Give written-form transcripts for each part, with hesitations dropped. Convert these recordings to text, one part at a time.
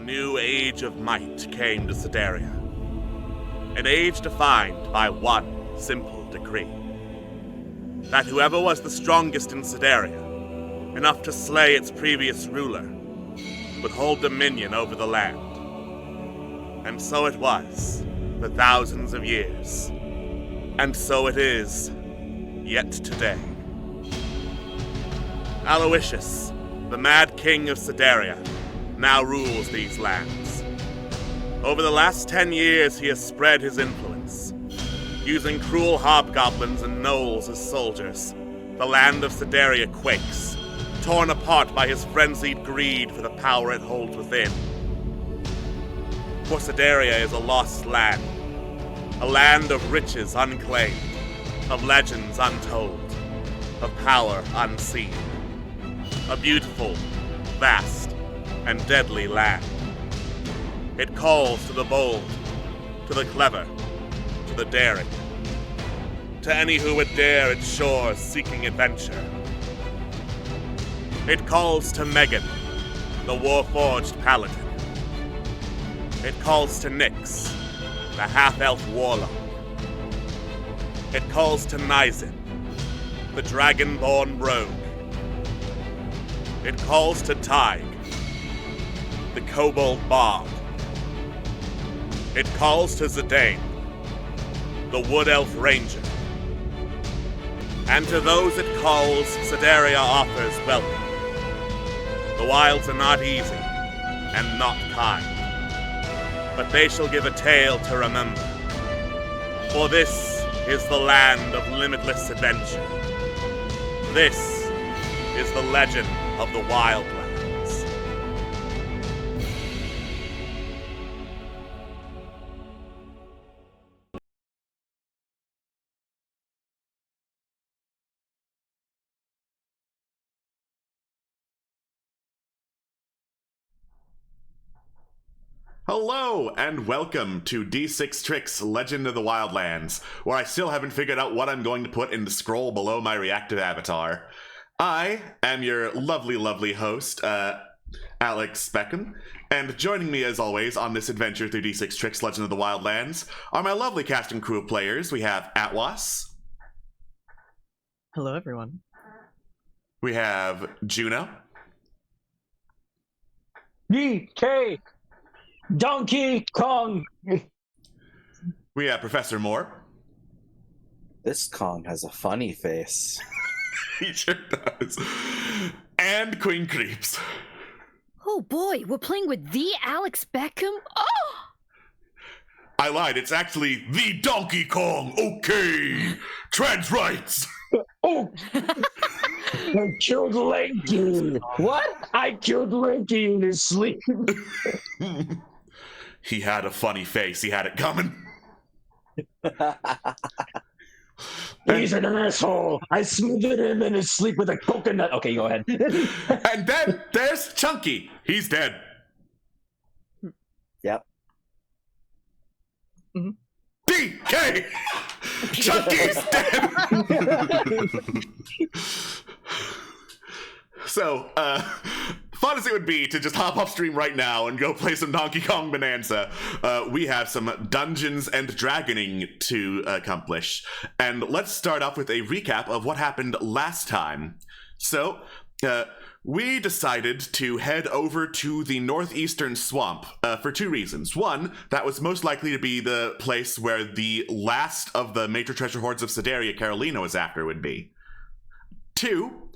a new age of might came to Sedaria. An age defined by one simple decree. That whoever was the strongest in Sedaria, enough to slay its previous ruler, would hold dominion over the land. And so it was, for thousands of years. And so it is, yet today. Aloysius, the Mad King of Sedaria, now rules these lands. Over the last 10 years, he has spread his influence. Using cruel hobgoblins and gnolls as soldiers, the land of Sedaria quakes, torn apart by his frenzied greed for the power it holds within. For Sedaria is a lost land, a land of riches unclaimed, of legends untold, of power unseen. A beautiful, vast, and deadly land. It calls to the bold, to the clever, to the daring. To any who would dare its shores seeking adventure. It calls to Megan, the war-forged paladin. It calls to Nyx, the half-elf warlock. It calls to Nizin, the dragon-born rogue. It calls to Tig, the kobold bard. It calls to Zidane, the wood elf ranger. And to those it calls, Sedaria offers welcome. The wilds are not easy, and not kind. But they shall give a tale to remember. For this is the land of limitless adventure. This is the legend of the Wildlands. Hello, and welcome to D6 Tricks Legend of the Wildlands, where I still haven't figured out what I'm going to put in the scroll below my reactive avatar. I am your lovely host, Alex Beckham, and joining me as always on this adventure through D6 Tricks Legend of the Wildlands are my lovely cast and crew of players. We have Atwas. Hello, everyone. We have Juno. DK Donkey Kong. We have Professor Moore. This Kong has a funny face. He sure does. And Queen Creeps. Oh boy, we're playing with the Alex Beckham? Oh! I lied, it's actually the Donkey Kong. Okay. Trans rights. Oh! I killed Lanky. What? I killed Lanky in his sleep. He had a funny face. He had it coming. He's an asshole. I smothered him in his sleep with a coconut. Okay, go ahead. And then there's Chunky. He's dead. Yep. Mm-hmm. DK! Chunky's dead! So, fun as it would be to just hop off stream right now and go play some Donkey Kong Bonanza, we have some Dungeons and Dragoning to accomplish. And let's start off with a recap of what happened last time. So, we decided to head over to the northeastern swamp for two reasons. One, that was most likely to be the place where the last of the major treasure hoards of Sedaria Carolina was after would be. Two,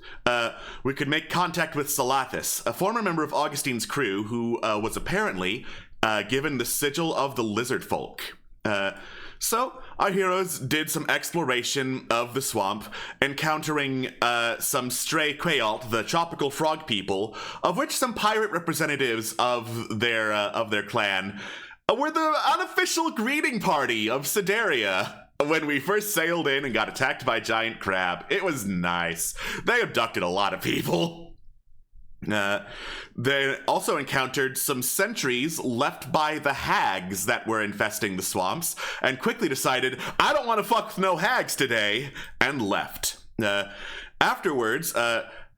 we could make contact with Salathis, a former member of Augustine's crew who was apparently given the sigil of the lizard folk. So our heroes did some exploration of the swamp, encountering some stray Quaalt, the tropical frog people, of which some pirate representatives of their clan were the unofficial greeting party of Sedaria. When we first sailed in and got attacked by a giant crab, it was nice. They abducted a lot of people. They also encountered some sentries left by the hags that were infesting the swamps, and quickly decided, I don't want to fuck with no hags today, and left. Afterwards,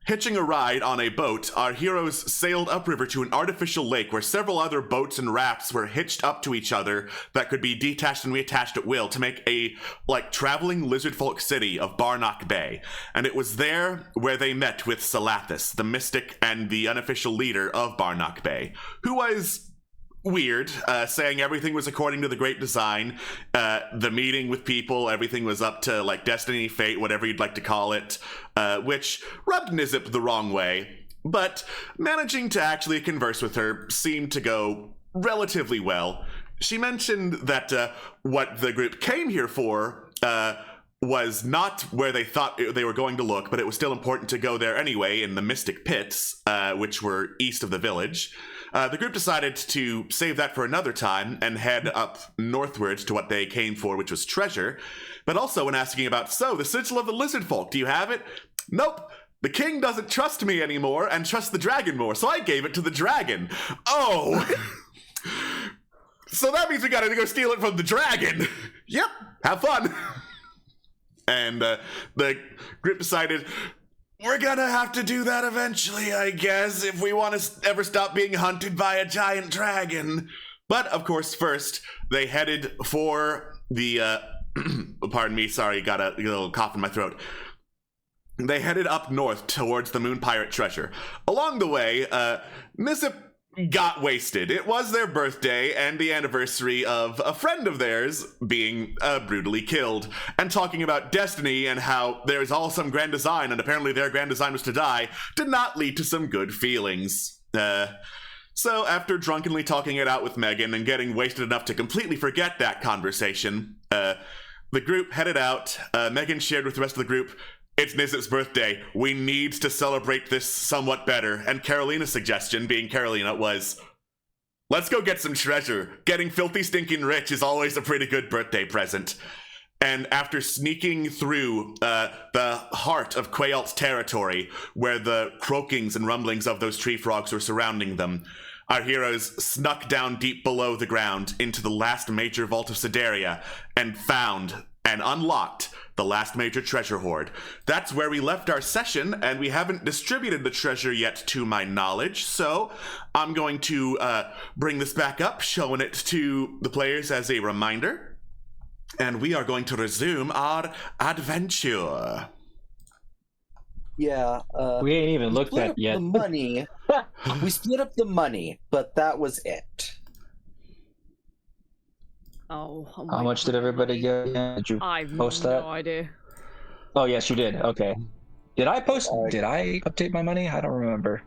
Hitching a ride on a boat, our heroes sailed upriver to an artificial lake where several other boats and rafts were hitched up to each other that could be detached and reattached at will to make a, traveling lizard folk city of Barnock Bay. And it was there where they met with Salathis, the mystic and the unofficial leader of Barnock Bay, who was weird, saying everything was according to the Great Design. The meeting with people, everything was up to destiny, fate, whatever you'd like to call it, which rubbed Nizip the wrong way. But managing to actually converse with her seemed to go relatively well. She mentioned that what the group came here for was not where they thought they were going to look, but it was still important to go there anyway in the Mystic Pits, which were east of the village. The group decided to save that for another time and head up northwards to what they came for, which was treasure. But also when asking about, so, the sigil of the lizard folk, do you have it? Nope. The king doesn't trust me anymore and trusts the dragon more, so I gave it to the dragon. Oh! So that means we gotta go steal it from the dragon. Yep, have fun. And the group decided, we're gonna have to do that eventually, I guess, if we want to ever stop being hunted by a giant dragon. But, of course, first, they headed for the, pardon me, sorry, got a little cough in my throat. They headed up north towards the Moon Pirate treasure. Along the way, Nizip got wasted. It was their birthday and the anniversary of a friend of theirs being brutally killed, and talking about destiny and how there's all some grand design and apparently their grand design was to die did not lead to some good feelings. So after drunkenly talking it out with Megan and getting wasted enough to completely forget that conversation, the group headed out. Megan shared with the rest of the group, it's Nizip's birthday. We need to celebrate this somewhat better. And Carolina's suggestion, being Carolina, was, let's go get some treasure. Getting filthy stinking rich is always a pretty good birthday present. And after sneaking through the heart of Quayalt's territory, where the croakings and rumblings of those tree frogs were surrounding them, our heroes snuck down deep below the ground into the last major vault of Sedaria and found and unlocked the last major treasure hoard. That's where we left our session, and we haven't distributed the treasure yet to my knowledge, so I'm going to bring this back up, showing it to the players as a reminder, and we are going to resume our adventure. Yeah, We ain't even looked at yet. The money. We split up the money, but that was it. Oh How much did everybody get? Did you I've post no that? idea. Oh, yes, you did. Okay. Did I post? Did I update my money? I don't remember.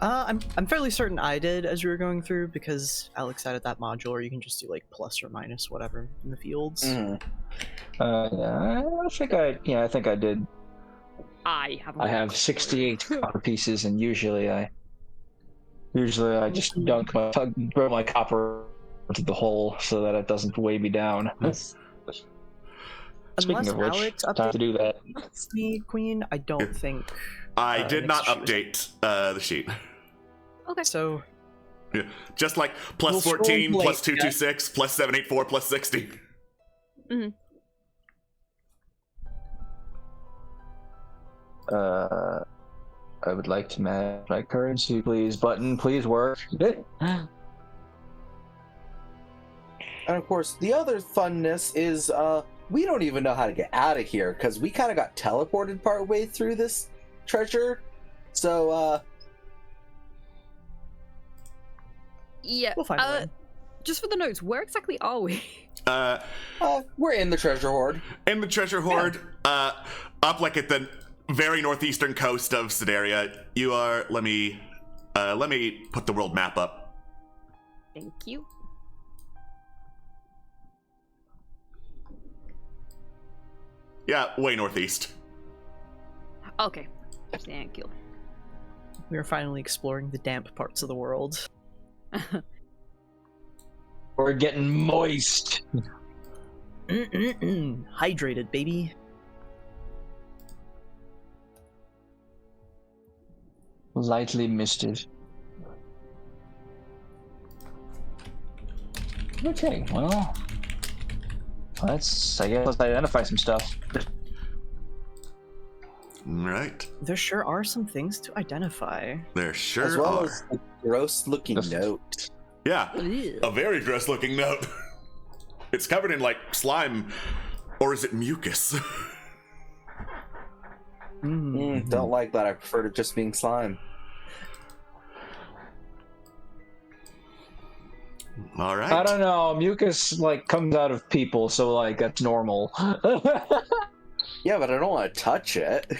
I'm fairly certain I did as we were going through, because Alex added that module where you can just do plus or minus whatever in the fields. Mm. Yeah, I think I did. I haven't. I have 68 copper pieces, and usually I just throw my copper into the hole so that it doesn't weigh me down. Speaking of which, Alex time to do that. me, Queen, I don't think. I did not next update the sheet. Okay. So Yeah. Just plus We'll scroll 14, late, plus 226, plus 784, plus 60. Mm-hmm. I would like to match my currency, please. Button, please work. And of course, the other funness is we don't even know how to get out of here because we kind of got teleported partway through this treasure. So, Yeah. we'll find a way. Just for the notes, where exactly are we? we're in the treasure hoard. In the treasure hoard, up at the very northeastern coast of Sedaria, you are. Let me put the world map up. Thank you. Yeah, way northeast. Okay. Thank you. We are finally exploring the damp parts of the world. We're getting moist. Hydrated, baby. Lightly misted. Okay, well, I guess let's identify some stuff. Right. There sure are some things to identify. There sure As well are. as the gross-looking That's- note. Yeah, Ew. a very gross-looking note. It's covered in, like, slime, or is it mucus? Don't like that. I prefer it just being slime. All right. I don't know. Mucus like comes out of people, so like that's normal. Yeah, but I don't want to touch it.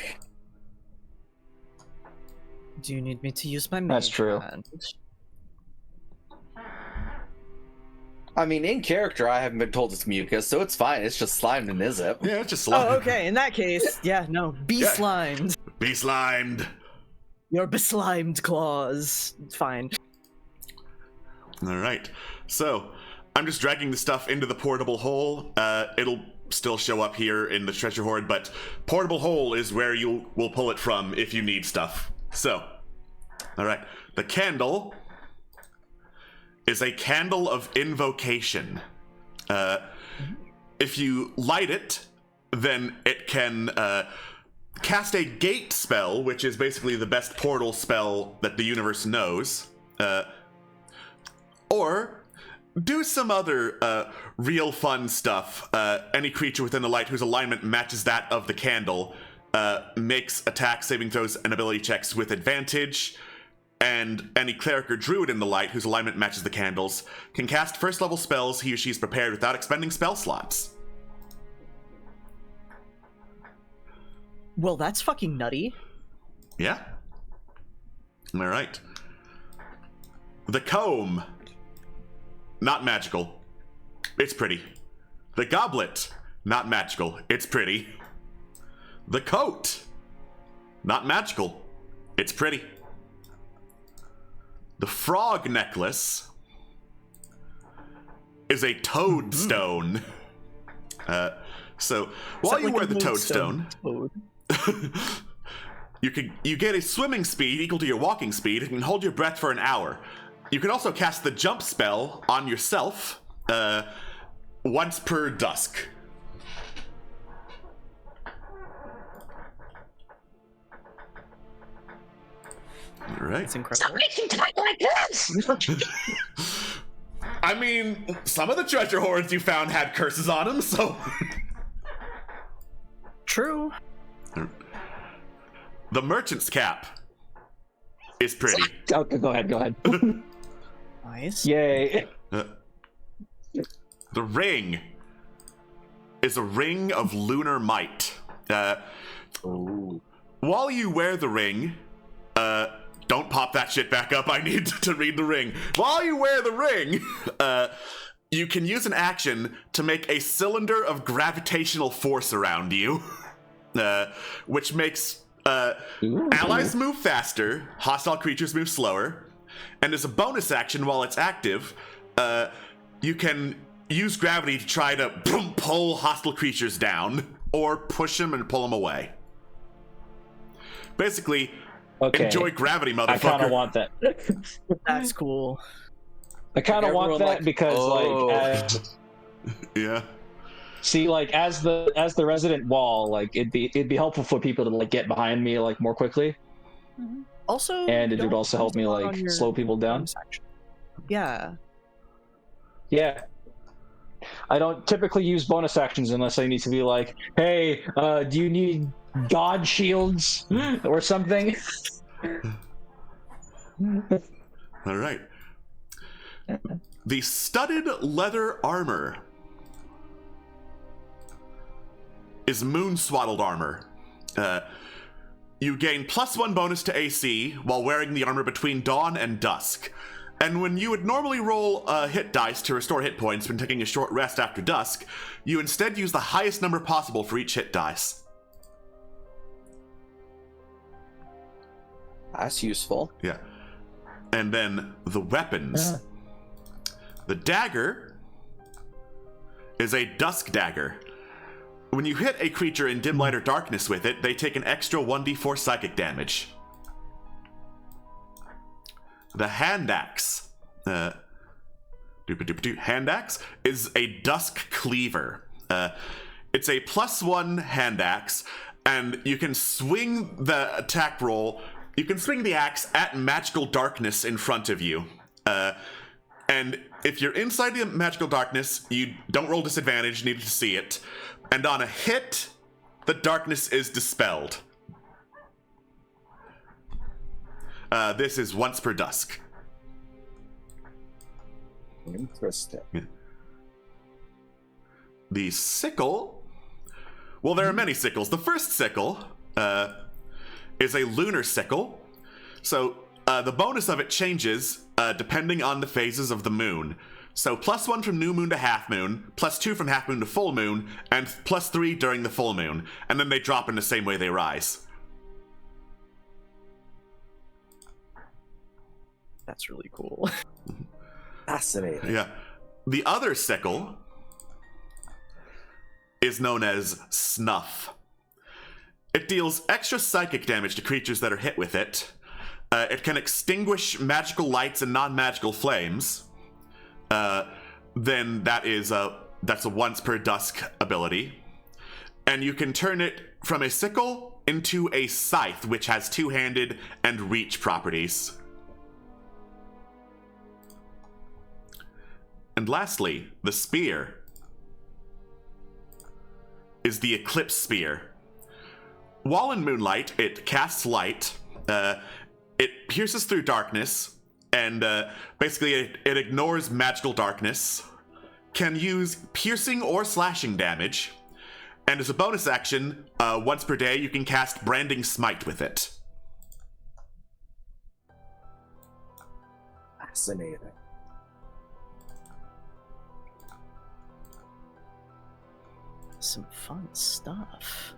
Do you need me to use my That's mage true. hand? I mean, in character, I haven't been told it's mucus, so it's fine. It's just slime and Nizip. Yeah, it's just slime. Oh, okay. In that case, yeah, no. Be Yeah. slimed. Be slimed. Your beslimed claws. Fine. All right. So, I'm just dragging the stuff into the portable hole. It'll still show up here in the treasure hoard, but portable hole is where you will pull it from if you need stuff. So, all right. The candle is a candle of invocation. If you light it, then it can cast a gate spell, which is basically the best portal spell that the universe knows. Or do some other real fun stuff. Any creature within the light whose alignment matches that of the candle makes attack, saving throws, and ability checks with advantage. And any cleric or druid in the light whose alignment matches the candles can cast first level spells he or she's prepared without expending spell slots. Well, that's fucking nutty. Yeah. All right. The comb. Not magical. It's pretty. The goblet. Not magical. It's pretty. The coat. Not magical. It's pretty. The frog necklace is a toadstone. So while you wear the toadstone, you get a swimming speed equal to your walking speed and can hold your breath for an hour. You can also cast the jump spell on yourself once per dusk. All right. It's incredible. I mean, some of the treasure hoards you found had curses on them, so. True. The merchant's cap is pretty. Okay, go ahead. Nice. Yay. The ring is a ring of lunar might. While you wear the ring, don't pop that shit back up. I need to read the ring. While you wear the ring, you can use an action to make a cylinder of gravitational force around you, which makes allies move faster, hostile creatures move slower, and as a bonus action while it's active, you can use gravity to try to pull hostile creatures down, or push them and pull them away. Basically, Okay. enjoy gravity, motherfucker. I kind of want that. That's cool. I kind of want Everyone that like, because oh. Yeah. see, like as the resident wall, like it'd be helpful for people to like get behind me like more quickly, Also, and it would don't also help me use it on like your slow people down. bonus action. Yeah. Yeah. I don't typically use bonus actions unless I need to be like, hey, do you need god shields or something? All right. The studded leather armor is moon swaddled armor. You gain +1 bonus to AC while wearing the armor between dawn and dusk. And when you would normally roll hit dice to restore hit points when taking a short rest after dusk, you instead use the highest number possible for each hit dice. That's useful. Yeah. And then the weapons. The dagger is a dusk dagger. When you hit a creature in dim light or darkness with it, they take an extra 1d4 psychic damage. The hand axe. Hand axe is a dusk cleaver. It's a +1 hand axe. and you can swing the attack roll. You can swing the axe at magical darkness in front of you. And if you're inside the magical darkness, you don't roll disadvantage, you need to see it. And on a hit, the darkness is dispelled. This is once per dusk. Interesting. The sickle. Well, there are many sickles. The first sickle is a lunar sickle. So the bonus of it changes depending on the phases of the moon. So +1 from new moon to half moon, +2 from half moon to full moon, and +3 during the full moon. And then they drop in the same way they rise. That's really cool. Fascinating. Yeah. The other sickle is known as Snuff. It deals extra psychic damage to creatures that are hit with it. It can extinguish magical lights and non-magical flames. Then that's a once per dusk ability. And you can turn it from a sickle into a scythe, which has two-handed and reach properties. And lastly, the spear is the Eclipse Spear. While in moonlight, it casts light, it pierces through darkness, and basically it ignores magical darkness, can use piercing or slashing damage, and as a bonus action, once per day you can cast Branding Smite with it. Fascinating. Some fun stuff.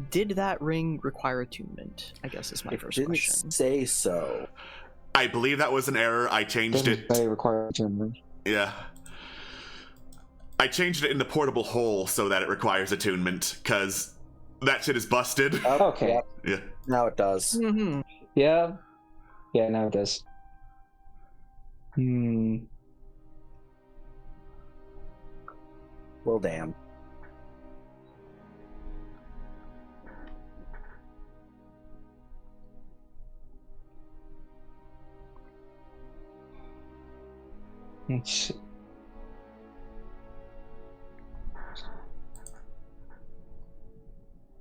Did that ring require attunement? I guess is my first Didn't question. say so. I believe that was an error. I changed it. They require attunement. Yeah. I changed it in the portable hole so that it requires attunement, because that shit is busted. Oh, Okay. yep, Yeah. now it does. Mm-hmm. Yeah. Yeah, now it does. Well, damn. Let's see.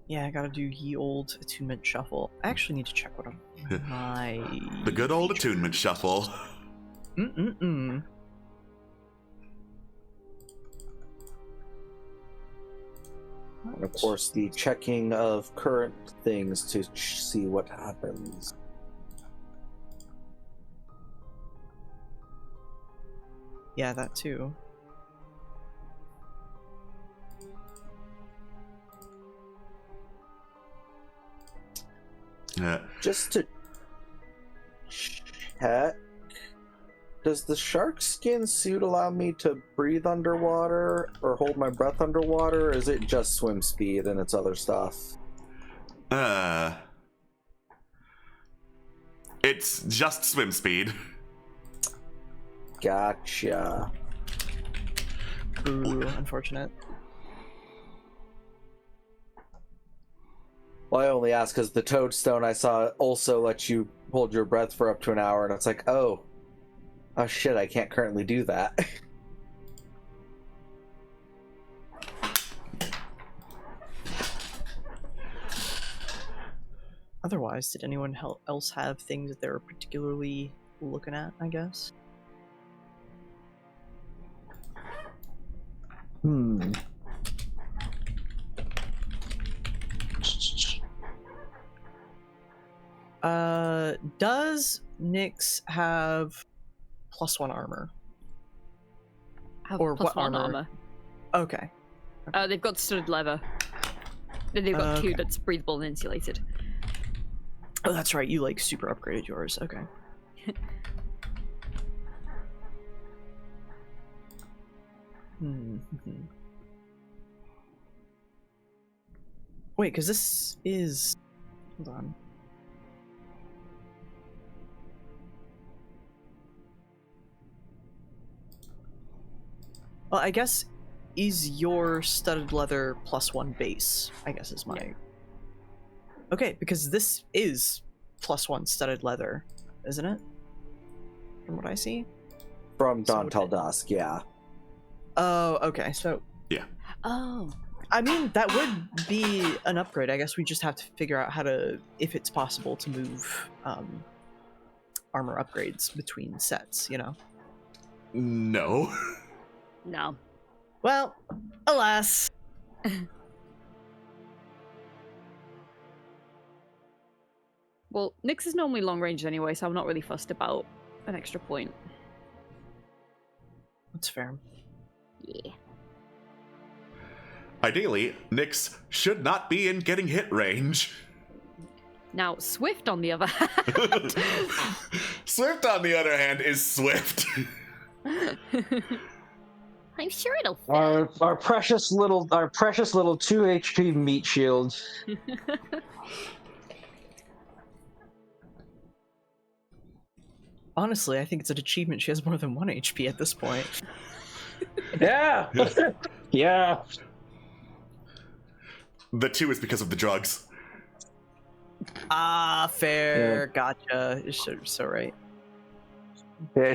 Yeah, I gotta do ye old attunement shuffle. I actually need to check what my The good old attunement shuffle. Mm-mm-mm. And of course, the checking of current things to see what happens. Yeah, that too. Just to check, does the shark skin suit allow me to breathe underwater or hold my breath underwater, or is it just swim speed and its other stuff? It's just swim speed. Gotcha. Ooh, unfortunate. Well, I only ask because the toadstone I saw also lets you hold your breath for up to an hour, and it's like, oh shit, I can't currently do that. Otherwise, did anyone else have things that they were particularly looking at, I guess? Does Nyx have +1 armor? Or Plus what one armor? Okay. They've got studded leather. Then they've got two Okay. that's breathable and insulated. Oh, that's right. You like super upgraded yours. Okay. Wait, because this is. Hold on. Well, I guess is your studded leather +1 base? I guess is my. Yeah. Okay, because this is +1 studded leather, isn't it? From what I see. From So Dawn would Till it- Dusk, yeah. Oh, okay. So Oh. I mean, that would be an upgrade. I guess we just have to figure out how to, if it's possible to move armor upgrades between sets, you know? No. No. Well, alas. Well, Nyx is normally long range anyway, so I'm not really fussed about an extra point. That's fair. Yeah. Ideally, Nyx should not be in getting hit range. Now, Swift, on the other hand. Swift, on the other hand, is Swift. I'm sure it'll fit. Our precious little 2 HP meat shield. Honestly, I think it's an achievement she has more than 1 HP at this point. Yeah. Yeah. The 2 is because of the drugs. Ah, fair. Gotcha. You're so right. Yeah,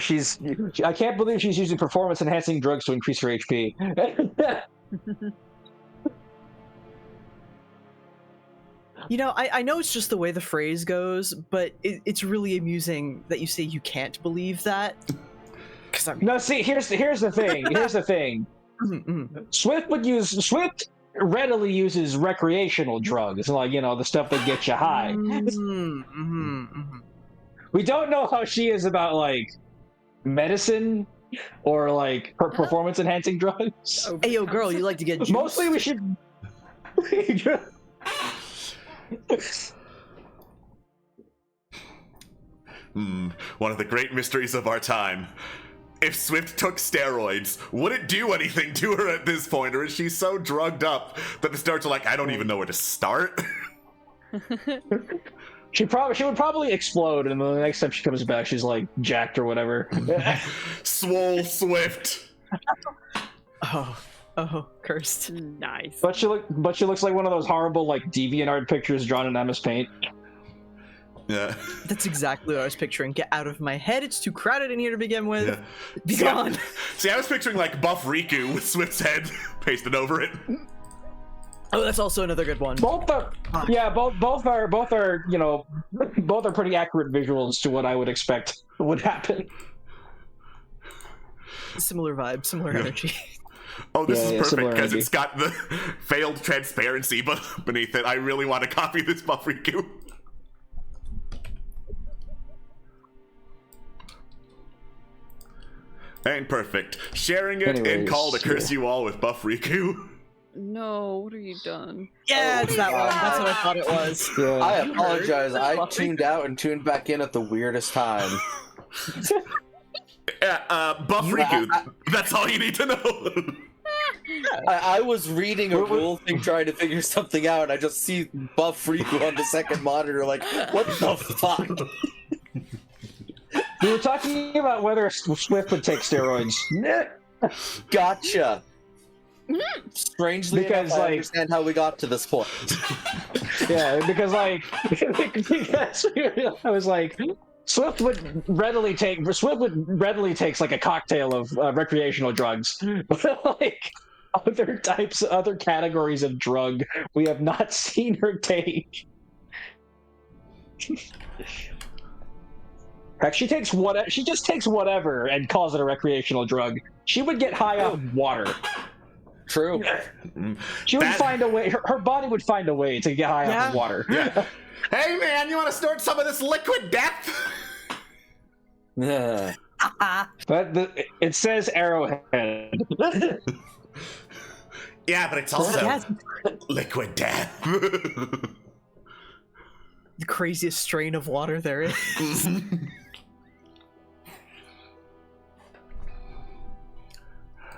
I can't believe she's using performance enhancing drugs to increase her HP. You know, I know it's just the way the phrase goes, but it's really amusing that you say you can't believe that. Because I mean, No, see, here's the thing. Here's the thing. Swift readily uses recreational drugs, like, you know, the stuff that gets you high. We don't know how she is about, like, medicine or, like, her performance enhancing drugs. Hey, yo, girl, you like to get juiced? Mostly we should. One of the great mysteries of our time. If Swift took steroids, would it do anything to her at this point, or is she so drugged up that the steroids are like, I don't even know where to start? She would probably explode, and the next time she comes back, she's like jacked or whatever. Swole Swift. Oh, cursed. Nice. But she looks like one of those horrible, like, DeviantArt pictures drawn in MS Paint. Yeah. That's exactly what I was picturing. Get out of my head. It's too crowded in here to begin with. Yeah. Be gone. See, I was picturing like Buff Riku with Swift's head pasted over it. Oh, that's also another good one. Both are, you know, both are pretty accurate visuals to what I would expect would happen. Similar vibe, similar energy. Oh, this is perfect similar because energy. it's got the failed transparency beneath it. I really want to copy this Buff Riku. And perfect. Sharing it and Anyways, call to curse you all with Buff Riku. No, what have you done? Yeah, it's that one. That's what I thought it was. Yeah. I apologize. I Buffy. tuned out and tuned back in at the weirdest time. Buff You- Riku. That's all you need to know. I was reading a rule thing trying to figure something out, and I just see Buff Riku on the second monitor, like, what the fuck? We were talking about whether Swift would take steroids. Gotcha. Strangely Because, enough, I like- understand how we got to this point. Yeah, because I was like, Swift would readily takes like a cocktail of recreational drugs, but like other categories of drug we have not seen her take. Heck, she just takes whatever and calls it a recreational drug. She would get high off water. True. She would find a way. Her body would find a way to get high off of water. Yeah. Hey man, you want to snort some of this liquid death? Yeah. But it says Arrowhead. Yeah, but it's also Yes. liquid death. The craziest strain of water there is.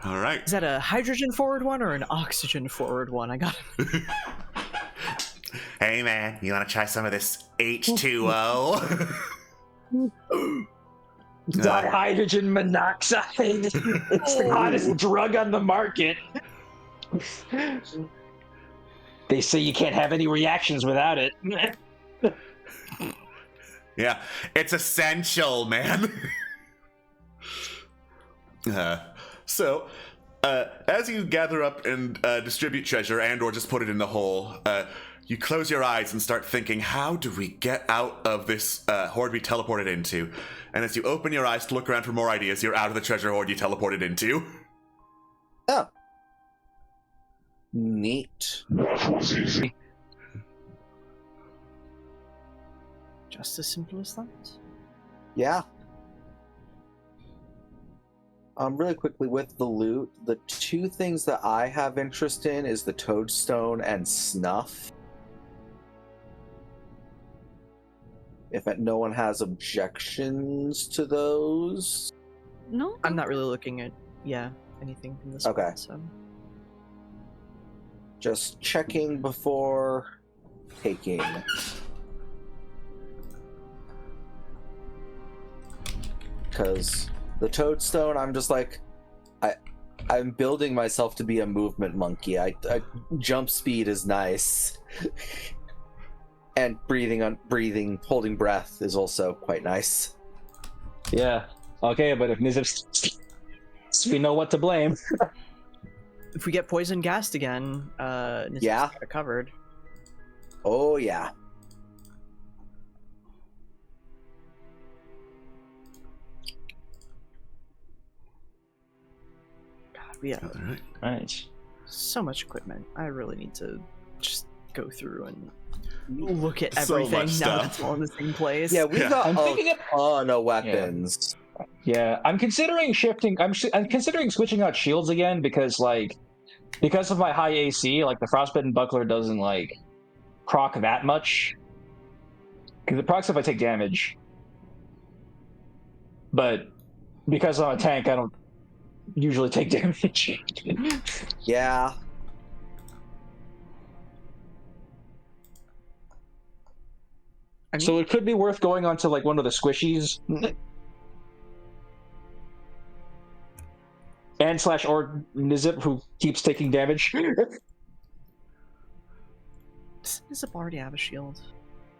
All right. Is that a hydrogen forward one or an oxygen forward one? I got it. Hey man, you want to try some of this H2O? Dihydrogen monoxide. It's the hottest drug on the market. They say you can't have any reactions without it. Yeah, it's essential, man. So, as you gather up and distribute treasure and or just put it in the hole, you close your eyes and start thinking, how do we get out of this horde we teleported into? And as you open your eyes to look around for more ideas, you're out of the treasure horde you teleported into. Oh. Neat. Just as simple as that. Yeah. Really quickly with the loot, the two things that I have interest in is the toadstone and snuff. If no one has objections to those. No, I'm not really looking at anything from this Okay. point, so Just checking before taking. Because the toadstone, I'm just like, I'm building myself to be a movement monkey. Jump speed is nice, and holding breath is also quite nice. Yeah. Okay, but if Nizip, we know what to blame. if we get poison gassed again, Nizip's Yeah. got it covered. Oh yeah. God, we have All right. Right. so much equipment. I really need to just go through and look at So everything much now that stuff. it's all in the same place. Yeah, we Yeah. got I'm a thinking of- ton of weapons. Yeah, I'm considering shifting. I'm considering switching out shields again because of my high AC, like the frostbitten buckler doesn't proc that much. Because it procs if I take damage, but because I'm a tank, I don't usually take damage. Yeah. I mean, So it could be worth going on to one of the squishies. And / or Nizip, who keeps taking damage. does Nizip already have a shield?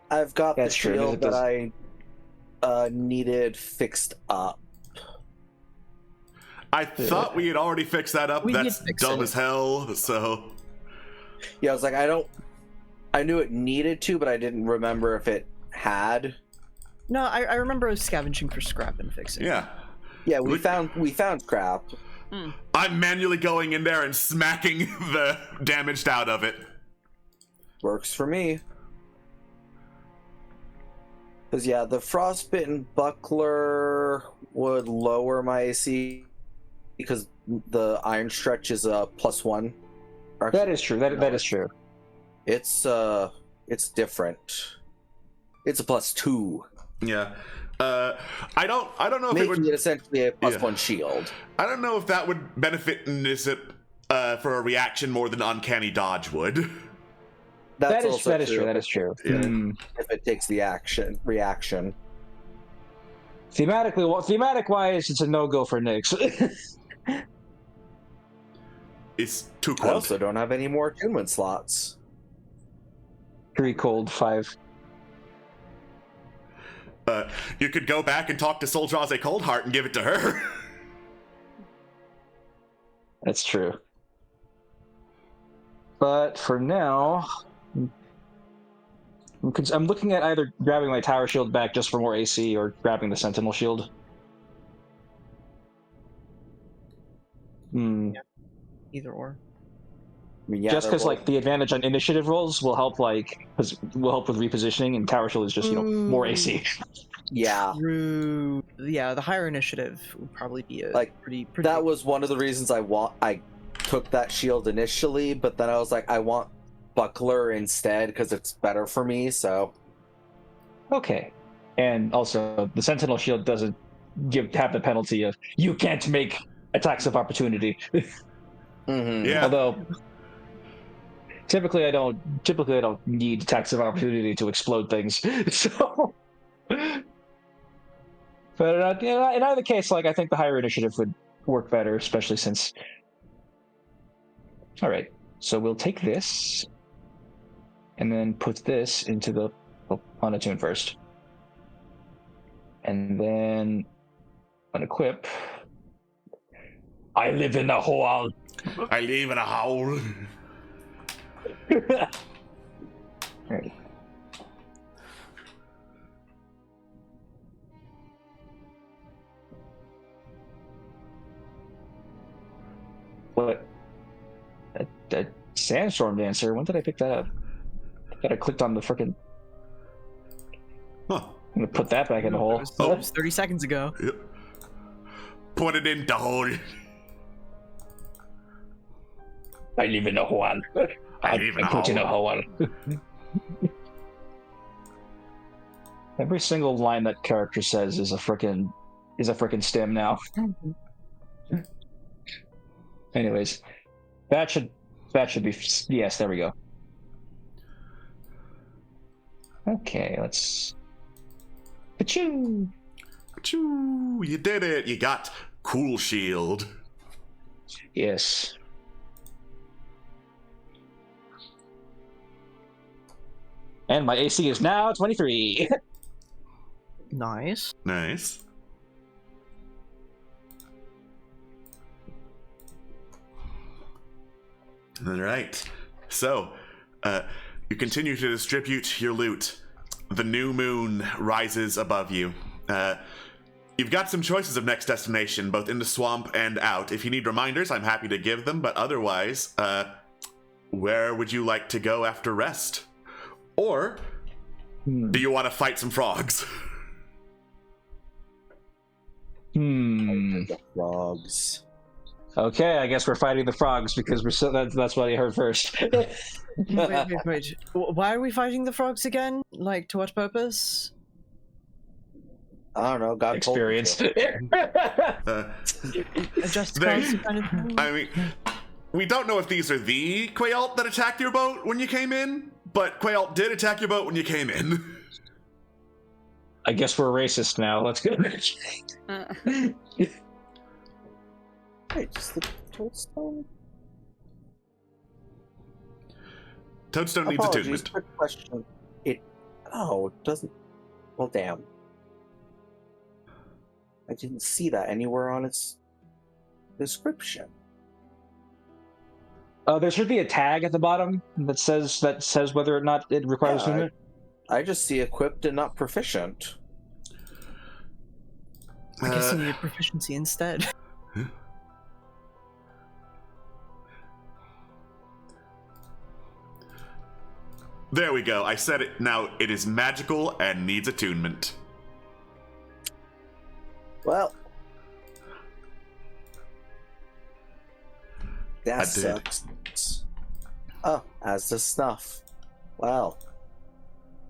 I've got That's the true, shield it that does. I needed fixed up. I thought we had already fixed that up. We did That's fix dumb it. as hell, so... Yeah, I was like, I knew it needed to, but I didn't remember if it had. No, I remember scavenging for scrap and fixing. Yeah. Yeah, we Look- found crap. I'm manually going in there and smacking the damaged out of it. Works for me. Because, yeah, the frostbitten buckler would lower my AC because the iron stretch is a +1. That is true. That is true. It's different. It's a +2, Yeah. I don't know if it making would... it essentially a Yeah. +1 shield. I don't know if that would benefit Nizip for a reaction more than Uncanny Dodge would. That's also that is true. That is true. Yeah. If it takes the reaction. Thematic wise, it's a no go for Nyx. It's too I cold. also don't have any more attunement slots. 3 cold, 5. You could go back and talk to Soldraze Coldheart and give it to her. That's true. But for now, I'm looking at either grabbing my tower shield back just for more AC or grabbing the sentinel shield. Either or. I mean, yeah, just they're because both- the advantage on initiative rolls will help with repositioning, and tower shield is just more AC. yeah, True. Yeah, the higher initiative would probably be a pretty. that was one of the reasons I took that shield initially, but then I was like, I want buckler instead because it's better for me. So Okay, and also the sentinel shield doesn't have the penalty of you can't make attacks of opportunity. Yeah. Although typically I don't need attacks of opportunity to explode things. So But in either case, like I think the higher initiative would work better, especially since. All right, so we'll take this, and then put this into the on a tune first, and then unequip. I live in a hole. I live in a hole. Right. What? A sandstorm dancer? When did I pick that up? I thought I clicked on the frickin'. Huh. I'm gonna put that back in the hole. It was 30 seconds ago. Yep. Put it in the hole. I live in a hole. I put in a hole. Every single line that character says is a frickin' stem now. Anyways, that should be yes. There we go. Okay, let's. Achoo! Achoo! You did it. You got cool shield. Yes. And my AC is now 23. Nice. Nice. All right. So, you continue to distribute your loot. The new moon rises above you. You've got some choices of next destination, both in the swamp and out. If you need reminders, I'm happy to give them, but otherwise, where would you like to go after rest? Or do you want to fight some frogs? The frogs. Okay, I guess we're fighting the frogs because that's what I heard first. Wait. Why are we fighting the frogs again? Like, to what purpose? I don't know. God Experience. told me to. Just They- cause kind of thing? I mean, we don't know if these are the Quaalt that attacked your boat when you came in, but Quaalt did attack your boat when you came in. I guess we're racist now. Let's go. Wait, just the toadstone? Toadstone needs Apologies, attunement. quick question. It doesn't. Well, damn. I didn't see that anywhere on its description. There should be a tag at the bottom that says whether or not it requires Yeah, movement. I just see equipped and not proficient. I guess you need proficiency instead. There we go. I said it. Now it is magical and needs attunement. Well, that I did. sucks. Oh, as does snuff. Well,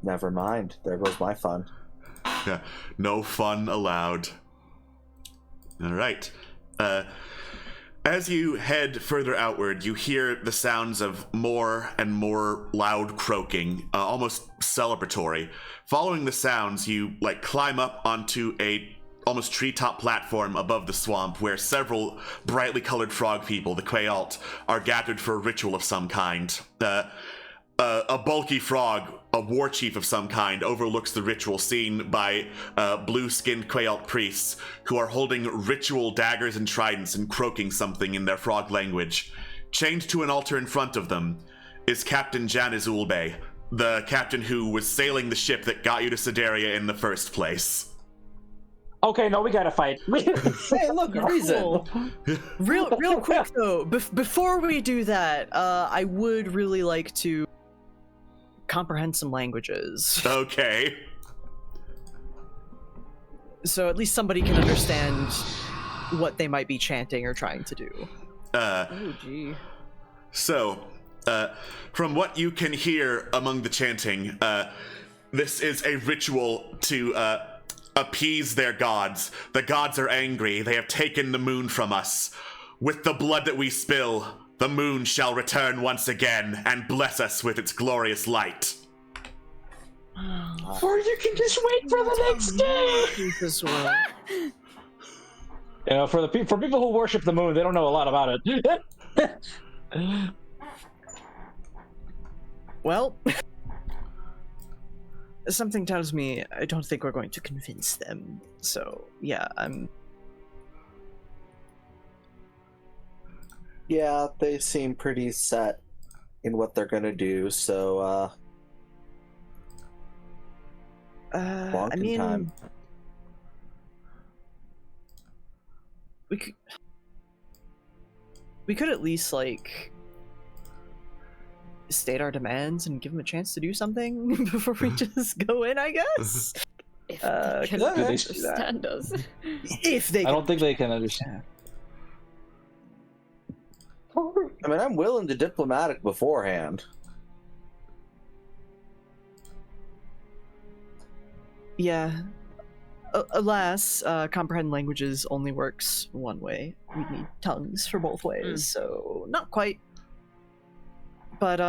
never mind. There goes my fun. Yeah, no fun allowed. All right. As you head further outward, you hear the sounds of more and more loud croaking, almost celebratory. Following the sounds, you climb up onto a almost treetop platform above the swamp, where several brightly colored frog people, the Quaalt, are gathered for a ritual of some kind. A bulky frog, a war chief of some kind, overlooks the ritual, seen by blue-skinned Quaalt priests who are holding ritual daggers and tridents and croaking something in their frog language. Chained to an altar in front of them is Captain Janice Ulbe, the captain who was sailing the ship that got you to Sedaria in the first place. Okay, no, we gotta fight. Hey, look, reason. Cool. Real quick though, before we do that, I would really like to comprehend some languages, Okay. so at least somebody can understand what they might be chanting or trying to do. Oh, gee. So, from what you can hear among the chanting, this is a ritual to appease their gods. The gods are angry. They have taken the moon from us. With the blood that we spill, the moon shall return once again and bless us with its glorious light. Or you can just wait for the next day. Jesus will. You know, for people who worship the moon, they don't know a lot about it. Well, something tells me I don't think we're going to convince them. So yeah, Yeah, they seem pretty set in what they're gonna do, so I Walking mean, time. we could at least like state our demands and give them a chance to do something before we just go in, I guess. If Uh, they can yeah, understand us. If they I don't think they can understand. I mean, I'm willing to diplomatic beforehand. Yeah. Alas, comprehend languages only works one way. We need tongues for both ways, so not quite. But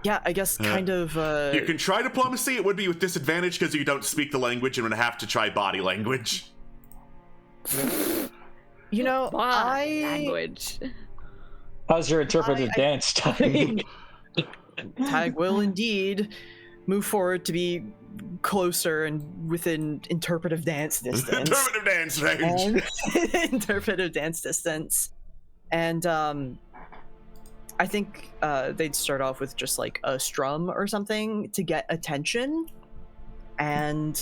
yeah, I guess kind of. You can try diplomacy. It would be with disadvantage because you don't speak the language and would have to try body language. You know, Language. How's your interpretive dance, Tag? Tag will indeed move forward to be closer and within interpretive dance distance. Interpretive dance range. Interpretive dance distance. And I think they'd start off with just like a strum or something to get attention. And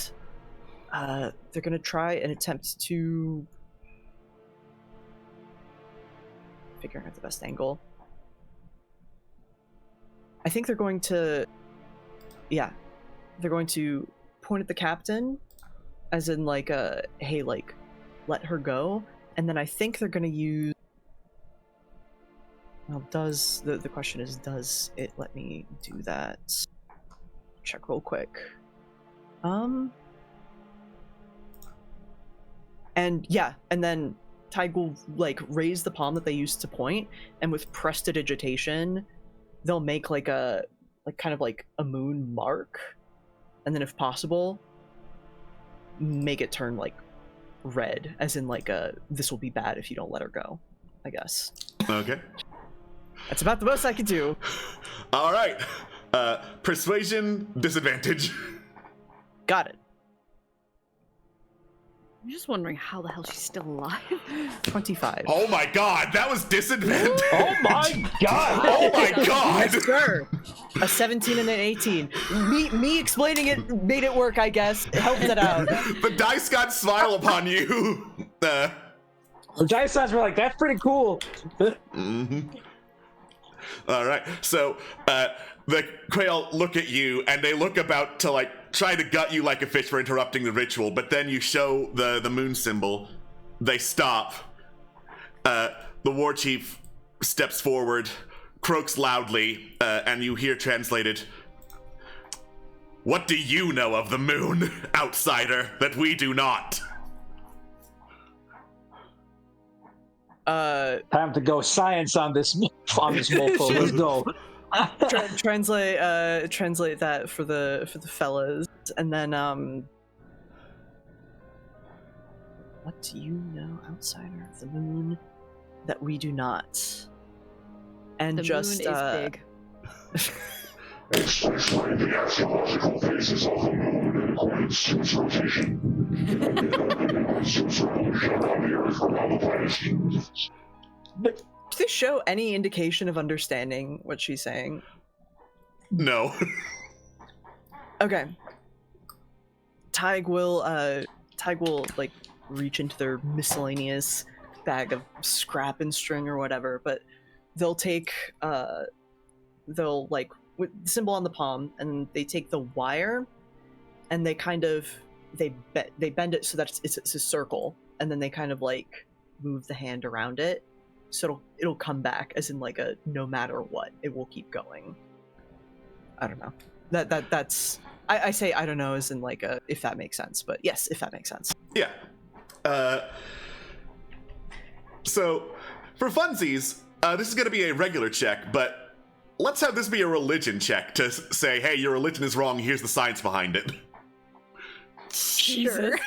they're gonna try and attempt to figure out the best angle. I think they're going to they're going to point at the captain as in like a hey, like let her go. And then I think they're gonna use, well, does the question is, does it let me do that? Check real quick. And yeah, and then Tig will like raise the palm that they used to point, and with prestidigitation they'll make like a kind of like a moon mark, and then if possible make it turn like red, as in like a this will be bad if you don't let her go, I guess. Okay. That's about the most I can do. All right. Persuasion disadvantage. Got it. I'm just wondering how the hell she's still alive. 25. Oh my god, that was disadvantage. Oh my god! Oh my god. Yes, sir. A 17 and an 18. Me explaining it made it work, I guess. It helped it out. The dice god smile upon you. The dice guys were like, "That's pretty cool." All right. So the quail look at you, and they look about to like try to gut you like a fish for interrupting the ritual. But then you show the moon symbol. They stop. The war chief steps forward, croaks loudly, and you hear translated, "What do you know of the moon, outsider, that we do not?" Time to go science on this mofo. Let's go. Translate that for the fellas, and then what do you know, outsider of the moon, that we do not? And The just moon is big. Explain the astrological phases of the moon in accordance to its rotation. To its revolution around the Earth or how the planets move. Do they show any indication of understanding what she's saying? No. Okay. Tig will like reach into their miscellaneous bag of scrap and string or whatever, but they'll take they'll like with the symbol on the palm, and they take the wire and they kind of they bend it so that it's a circle, and then they kind of like move the hand around it so it'll come back, as in like a no matter what it will keep going. I don't know. That's I say I don't know as in like a if that makes sense, but yes, if that makes sense. Yeah. So, for funsies, this is going to be a regular check, but let's have this be a religion check to say, hey, your religion is wrong, here's the science behind it. Sure.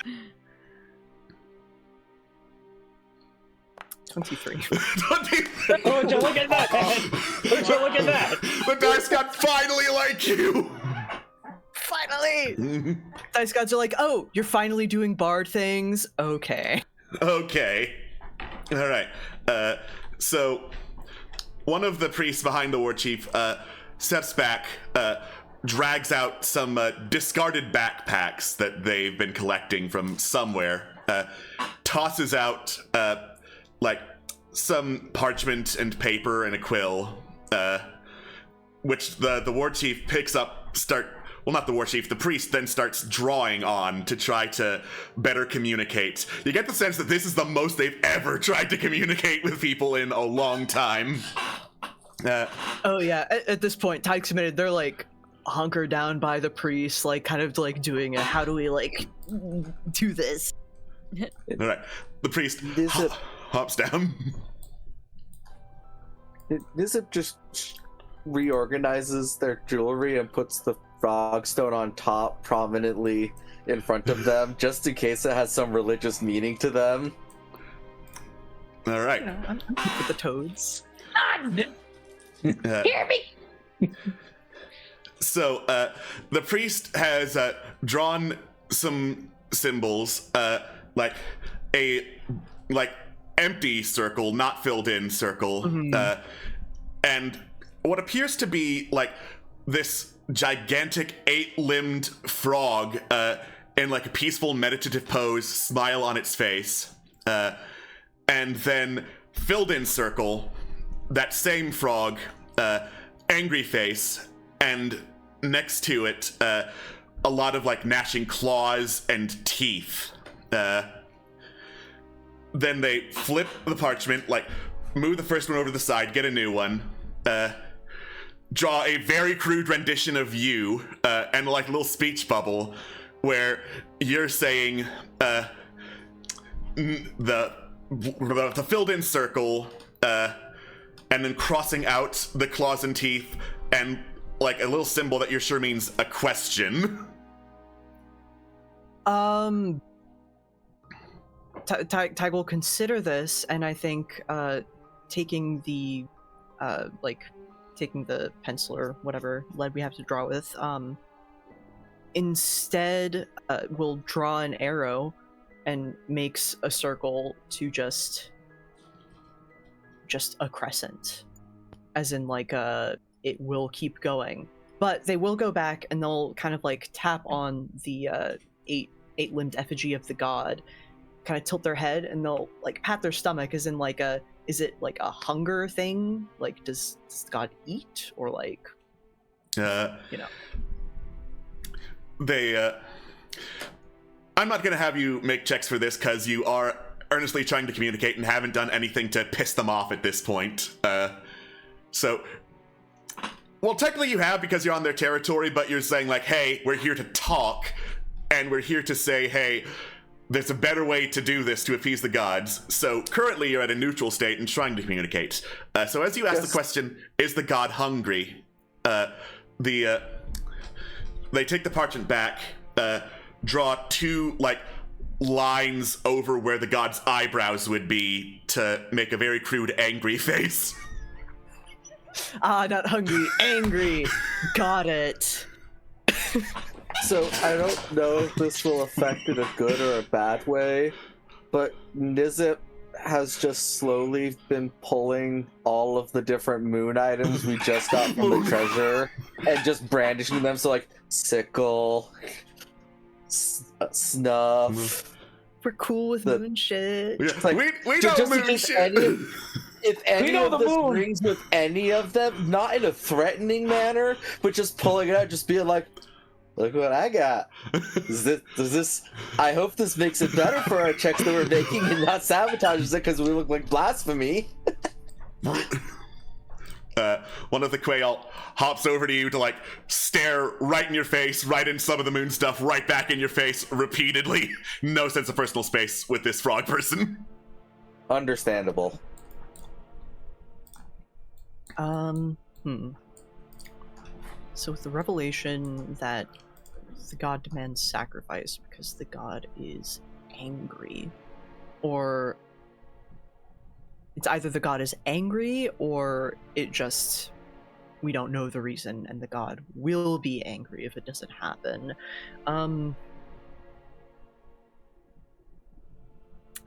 23. 23. Oh, would you look at that? Would you look at that? The dice got finally like you. Finally! Dice gods are like, oh, you're finally doing bard things? Okay. Okay. All right. So one of the priests behind the war chief steps back, drags out some discarded backpacks that they've been collecting from somewhere, tosses out like some parchment and paper and a quill, which the war chief picks up. Well, not the war chief, the priest then starts drawing on to try to better communicate. You get the sense that this is the most they've ever tried to communicate with people in a long time. Oh yeah, at this point, Tyke's committed. They're like hunkered down by the priest, like kind of like doing a how do we like do this? All right, the priest hops down. Nizip just reorganizes their jewelry and puts the frogstone on top prominently in front of them, just in case it has some religious meaning to them. All right. You know, I'm with the toads. Hear me! So the priest has drawn some symbols, like a empty circle, not filled in circle, and what appears to be like this gigantic 8-limbed frog in like a peaceful meditative pose, smile on its face, and then filled in circle, that same frog, angry face, and next to it a lot of like gnashing claws and teeth. Then they flip the parchment, like move the first one over to the side, get a new one, draw a very crude rendition of you, and like a little speech bubble where you're saying the filled in circle, and then crossing out the claws and teeth, and like a little symbol that you're sure means a question. Tyg will consider this, and I think taking the pencil or whatever lead we have to draw with, instead we'll draw an arrow and makes a circle to just a crescent, as in like it will keep going, but they will go back and they'll kind of like tap on the eight-limbed effigy of the god, kind of tilt their head, and they'll like pat their stomach, as in like is it like a hunger thing? Like, does God eat, or like, you know? I'm not gonna have you make checks for this because you are earnestly trying to communicate and haven't done anything to piss them off at this point. Well, technically you have, because you're on their territory, but you're saying like, hey, we're here to talk, and we're here to say, hey, there's a better way to do this to appease the gods. So currently you're at a neutral state and trying to communicate. So as you ask the question, is the god hungry? They take the parchment back, draw two like lines over where the god's eyebrows would be to make a very crude angry face. Not hungry, angry. Got it. So I don't know if this will affect in a good or a bad way, but Nizip has just slowly been pulling all of the different moon items we just got from the treasure and just brandishing them. So like sickle, snuff. We're cool with moon shit. Yeah. Like, we know moon shit. If any know of the this moon. rings with any of them, not in a threatening manner, but just pulling it out, just being like, look what I got. Does this? I hope this makes it better for our checks that we're making and not sabotages it because we look like blasphemy. One of the Quail hops over to you to like stare right in your face, right in some of the moon stuff, right back in your face repeatedly. No sense of personal space with this frog person. Understandable. So with the revelation that the god demands sacrifice because the god is angry, or it's either the god is angry or it just, we don't know the reason, and the god will be angry if it doesn't happen.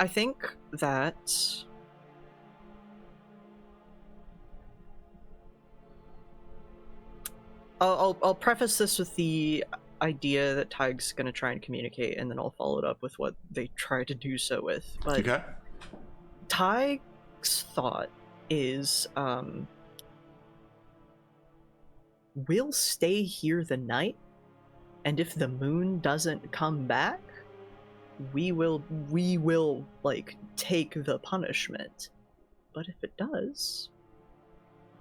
I think that I'll preface this with the idea that Tig's gonna try and communicate, and then I'll follow it up with what they try to do so with. But Okay. Tig's thought is, we'll stay here the night, and if the moon doesn't come back, we will like take the punishment. But if it does,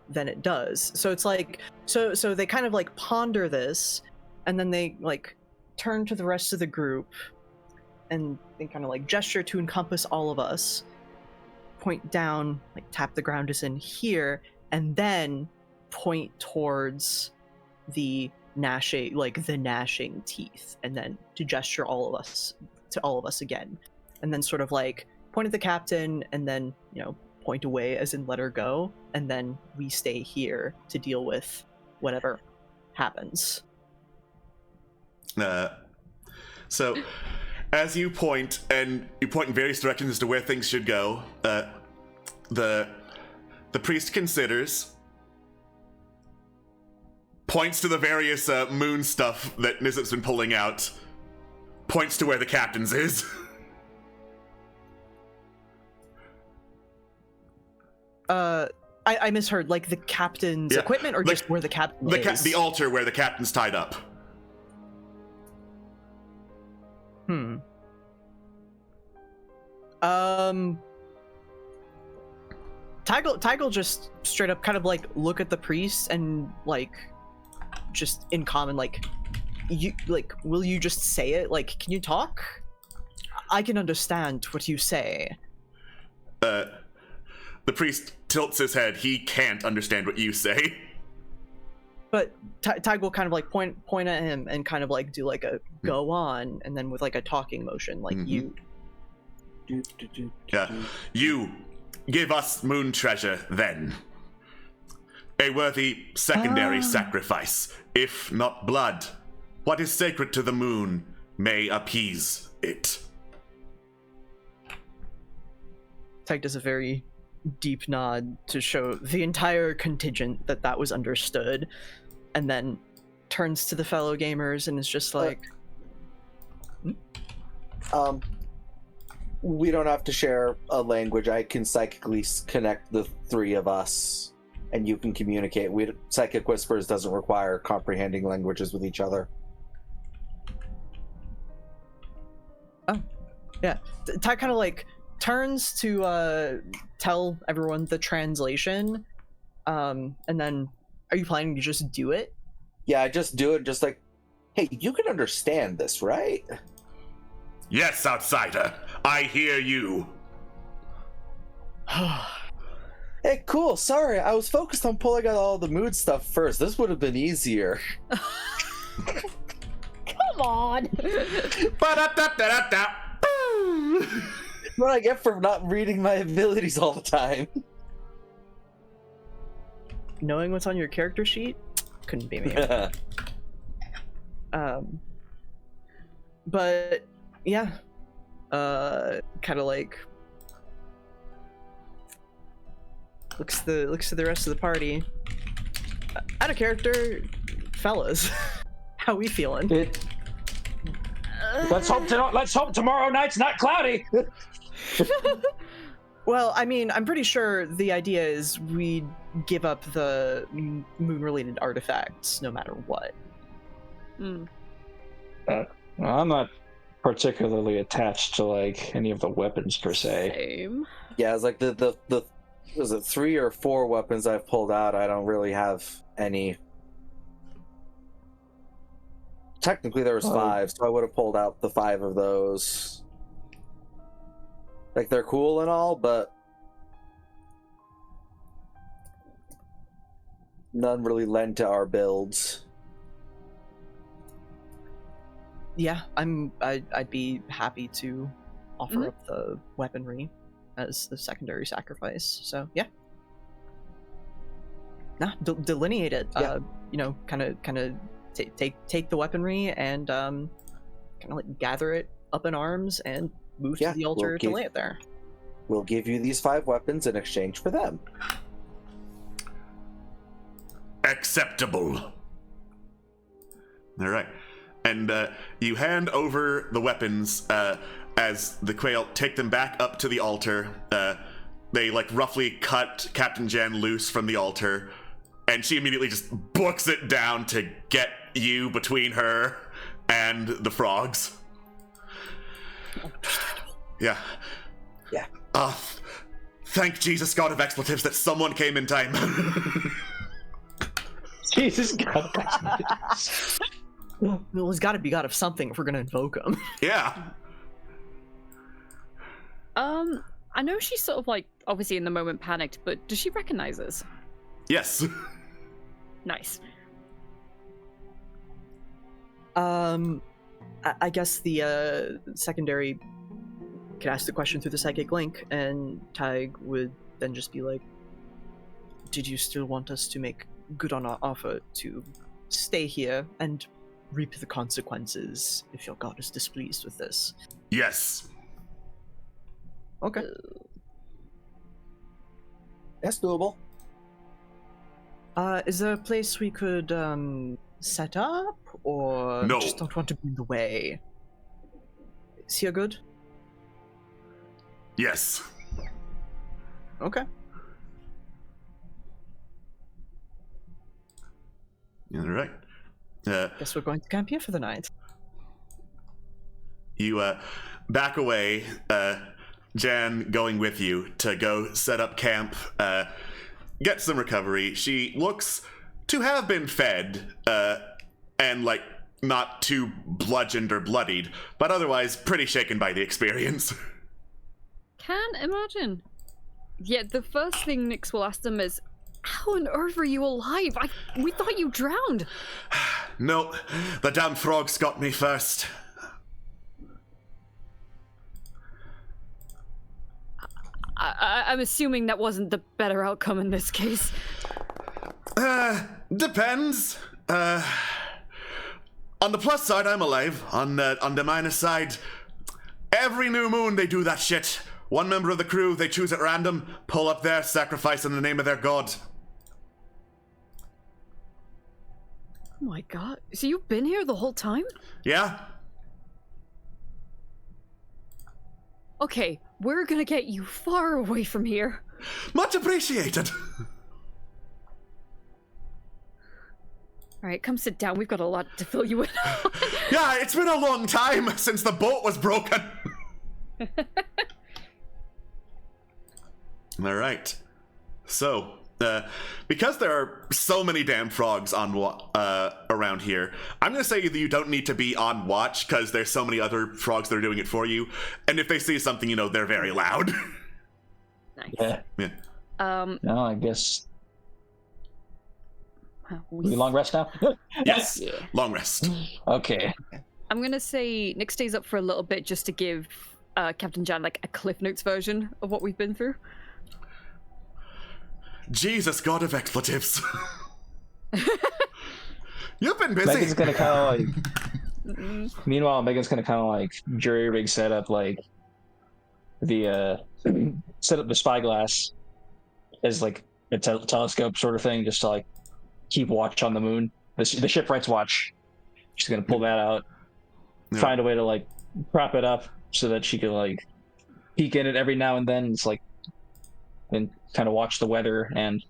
then it does. So it's like, so they kind of like ponder this, and then they like turn to the rest of the group, and they kind of like gesture to encompass all of us, point down, like tap the ground as in here, and then point towards the gnashing teeth, and then to gesture to all of us again, and then sort of like point at the captain, and then, you know, point away as in let her go, and then we stay here to deal with whatever happens. So, as you point, and you point in various directions as to where things should go, the priest considers, points to the various moon stuff that Nizip's been pulling out, points to where the captain's is. I misheard, like the captain's equipment, or like, just where the captain is? The altar where the captain's tied up. Tygel just straight up kind of like look at the priest and like just in common, like, you like, will you just say it? Like, can you talk? I can understand what you say. The priest tilts his head. He can't understand what you say. But Tig will kind of like point at him and kind of like do like a go on, and then with like a talking motion, like you. Yeah, you give us moon treasure then. A worthy secondary sacrifice, if not blood. What is sacred to the moon may appease it. Tig does a very deep nod to show the entire contingent that was understood, and then turns to the fellow gamers and is just like, we don't have to share a language. I can psychically connect the three of us, and you can communicate. Psychic Whispers doesn't require comprehending languages with each other. oh yeah. Tig kind of like turns to tell everyone the translation, and then, are you planning to just do it? Yeah, I just do it, just like, hey, you can understand this, right? Yes, outsider, I hear you. Hey, cool, sorry, I was focused on pulling out all the mood stuff first. This would have been easier. Come on. Ba-da-da-da-da-da. What I get for not reading my abilities all the time. Knowing what's on your character sheet couldn't be me. But yeah, kind of like looks to the rest of the party. Out of character, fellas, how we feeling? Let's hope tomorrow night's not cloudy. Well, I mean, I'm pretty sure the idea is we give up the moon-related artifacts no matter what. I'm not particularly attached to like any of the weapons per se. Same. Yeah, it's like the was it 3 or 4 weapons I've pulled out? I don't really have any. Technically, there was 5, so I would have pulled out the 5 of those. Like, they're cool and all, but none really lend to our builds. Yeah, I'd be happy to offer up the weaponry as the secondary sacrifice. So yeah. Nah, delineate it. Yeah. Kind of take the weaponry and kind of like gather it up in arms and move Yeah, to the altar we'll to lay it there. We'll give you these 5 weapons in exchange for them. Acceptable. All right. And you hand over the weapons as the Quail take them back up to the altar. They like roughly cut Captain Jen loose from the altar, and she immediately just books it down to get you between her and the frogs. Yeah. Yeah. Thank Jesus, God of expletives, that someone came in time. Jesus God. Well, he's got to be God of something if we're gonna invoke him. Yeah. I know she's sort of like obviously in the moment panicked, but does she recognize us? Yes. Nice. I guess the secondary could ask the question through the psychic link, and Tig would then just be like, "Did you still want us to make good on our offer to stay here and reap the consequences if your god is displeased with this?" Yes. Okay. That's doable. Is there a place we could set up, or No. just don't want to be in the way? Is here good? Yes. Okay. All right. Guess we're going to camp here for the night. You back away, Jan going with you to go set up camp, get some recovery. She looks to have been fed, and like not too bludgeoned or bloodied, but otherwise pretty shaken by the experience. Can't imagine. Yeah, the first thing Nyx will ask them is, how on earth are you alive? We thought you drowned. No, the damn frogs got me first. I'm assuming that wasn't the better outcome in this case. Depends. On the plus side, I'm alive. On the minus side, every new moon they do that shit. One member of the crew, they choose at random, pull up their sacrifice in the name of their god. Oh my god. So you've been here the whole time? Yeah? Okay, we're gonna get you far away from here. Much appreciated. Alright, come sit down. We've got a lot to fill you in on. Yeah, it's been a long time since the boat was broken. All right. So, because there are so many damn frogs on around here, I'm gonna say that you don't need to be on watch because there's so many other frogs that are doing it for you. And if they see something, they're very loud. Nice. Yeah. Yeah. No, I guess We we long rest now. Yes. Yeah. Long rest. Okay. I'm gonna say Nick stays up for a little bit just to give Captain Jan like a Cliff Notes version of what we've been through. Jesus, God of expletives. You've been busy. Megan's gonna kind of like. Meanwhile, Megan's gonna kind of like jury rig set up like the set up the spyglass as like a telescope sort of thing, just to like keep watch on the moon. The shipwright's watch. She's gonna pull that out, Yeah. find a way to like prop it up so that she can like peek in it every now and then. It's like and kind of watch the weather and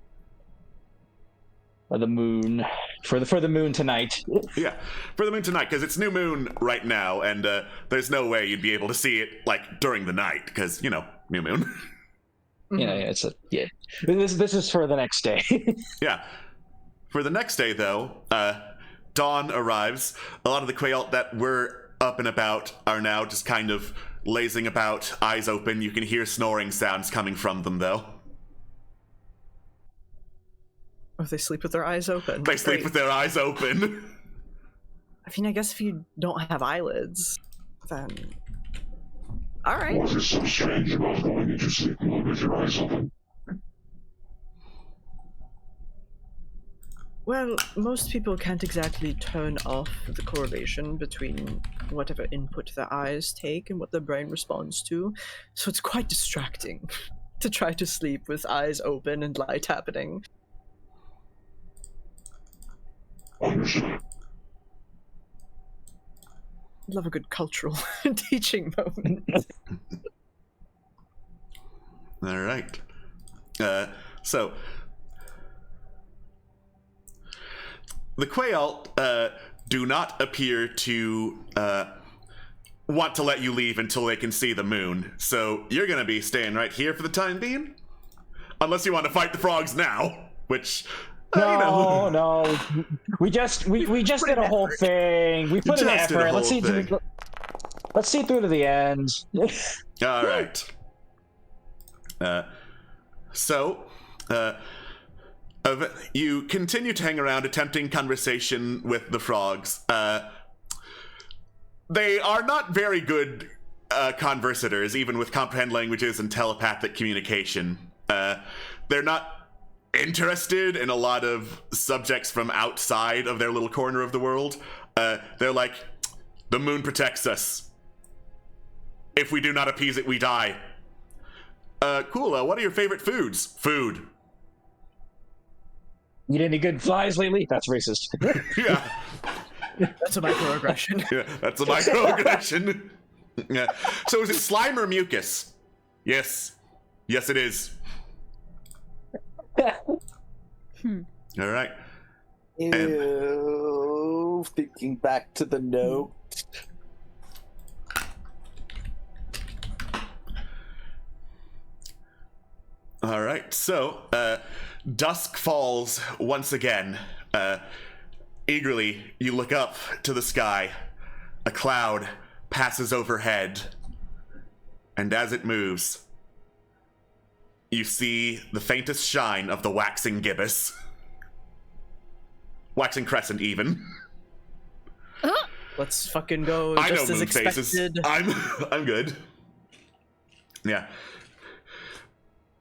the moon for the moon tonight. Yeah, for the moon tonight, because it's new moon right now, and there's no way you'd be able to see it like during the night, because new moon. Yeah, it's This is for the next day. Yeah. For the next day, though, dawn arrives. A lot of the quail that were up and about are now just kind of lazing about, eyes open. You can hear snoring sounds coming from them, though. Oh, they sleep with their eyes open. They sleep Great. with their eyes open. I mean, I guess if you don't have eyelids, then... Alright. What is so strange about going into sleep mode with your eyes open? Well, most people can't exactly turn off the correlation between whatever input their eyes take and what their brain responds to, so it's quite distracting to try to sleep with eyes open and light happening. Understood. Love a good cultural teaching moment. All right. So the Quail do not appear to want to let you leave until they can see the moon. So you're gonna be staying right here for the time being, unless you want to fight the frogs now, which. No. We just did a whole thing. We put in Just did a effort. whole Let's see through to the end. All right. You continue to hang around, attempting conversation with the frogs. They are not very good conversators, even with comprehend languages and telepathic communication. They're not interested in a lot of subjects from outside of their little corner of the world. They're like, the moon protects us. If we do not appease it, we die. Cool. What are your favorite foods? Food. Eat any good flies lately? That's racist. Yeah. That's a microaggression. Yeah, that's a microaggression. Yeah. So is it slime or mucus? Yes. Yes, it is. All right. Ew, thinking back to the note. All right. So, dusk falls once again. Eagerly, you look up to the sky. A cloud passes overhead. And as it moves, you see the faintest shine of the waxing gibbous. Waxing crescent, even. Let's fucking go. I know Just as moon expected. faces. I'm good. Yeah.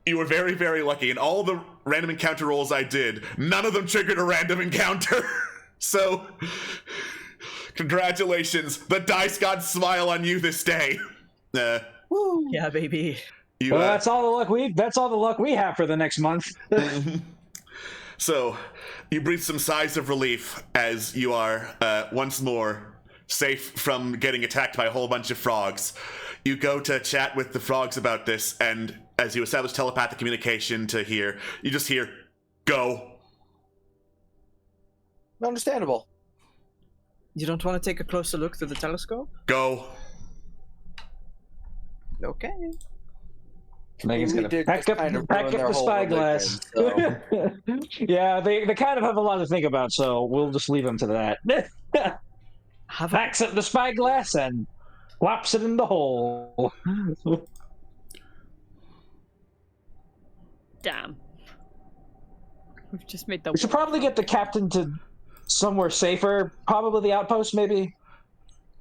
You were very, very lucky. In all the random encounter rolls I did, none of them triggered a random encounter. So, congratulations. The dice gods smile on you this day. Woo. Yeah, baby. Well, that's all the luck we have for the next month. So, you breathe some sighs of relief as you are once more safe from getting attacked by a whole bunch of frogs. You go to chat with the frogs about this, and as you establish telepathic communication to hear, you just hear, go. Understandable. You don't want to take a closer look through the telescope? Go. Okay. Megan's We gonna did pack just up, kind of pack ruin up their the whole spyglass. religion, Yeah, they kind of have a lot to think about, so we'll just leave them to that. Packs up the spyglass and whops it in the hole. Damn. We've just made the. We should probably get the captain to somewhere safer. Probably the outpost, maybe.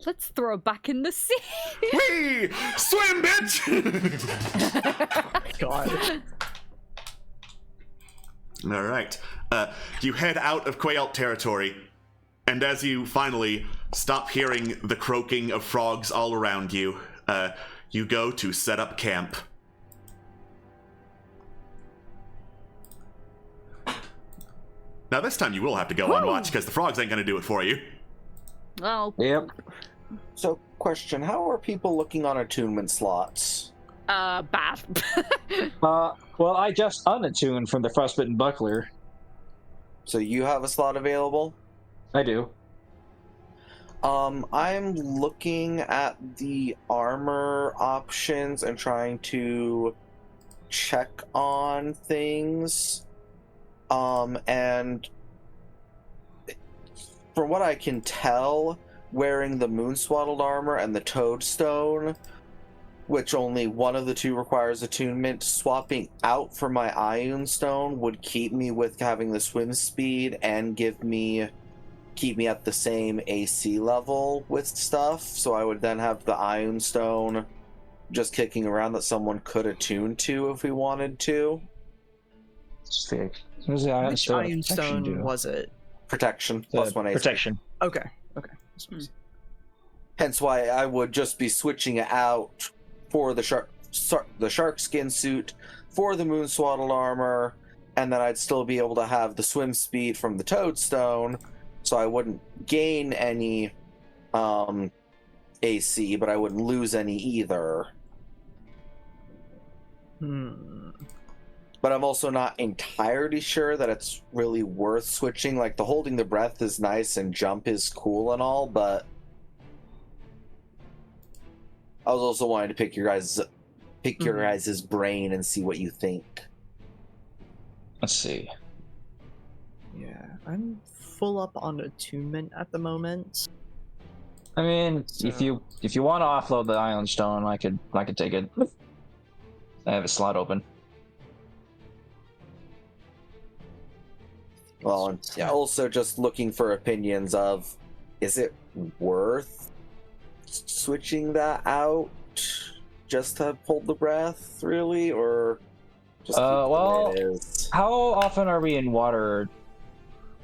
Let's throw back in the sea. Whee! Swim, bitch! God. All right. You head out of Quaelt territory, and as you finally stop hearing the croaking of frogs all around you, you go to set up camp. Now this time you will have to go on watch, because the frogs ain't going to do it for you. Well, Yep. So, question: how are people looking on attunement slots? bad. Well, I just unattuned from the frostbitten buckler. So you have a slot available? I do. I'm looking at the armor options and trying to check on things. And from what I can tell, wearing the moon-swaddled armor and the toadstone, which only one of the two requires attunement, swapping out for my Ioun stone would keep me with having the swim speed and give me keep me at the same AC level with stuff, so I would then have the Iron Stone just kicking around that someone could attune to if we wanted to. Sick. What does the Iron Which Stone Iron protection Stone do? was it? Protection, plus 1 AC. Protection. Okay. Hence why I would just be switching it out for the shark skin suit, for the moon swaddled armor, and then I'd still be able to have the swim speed from the Toadstone, so I wouldn't gain any AC, but I wouldn't lose any either. But I'm also not entirely sure that it's really worth switching. Like, the holding the breath is nice and jump is cool and all, but I was also wanting to pick your guys' brain and see what you think. Let's see. Yeah, I'm full up on attunement at the moment. I mean, So- if you want to offload the Iron Stone, I could take it. I have a slot open. Well, and yeah, also just looking for opinions of, is it worth switching that out just to hold the breath, really, or just keep it the well, way it is? How often are we in water?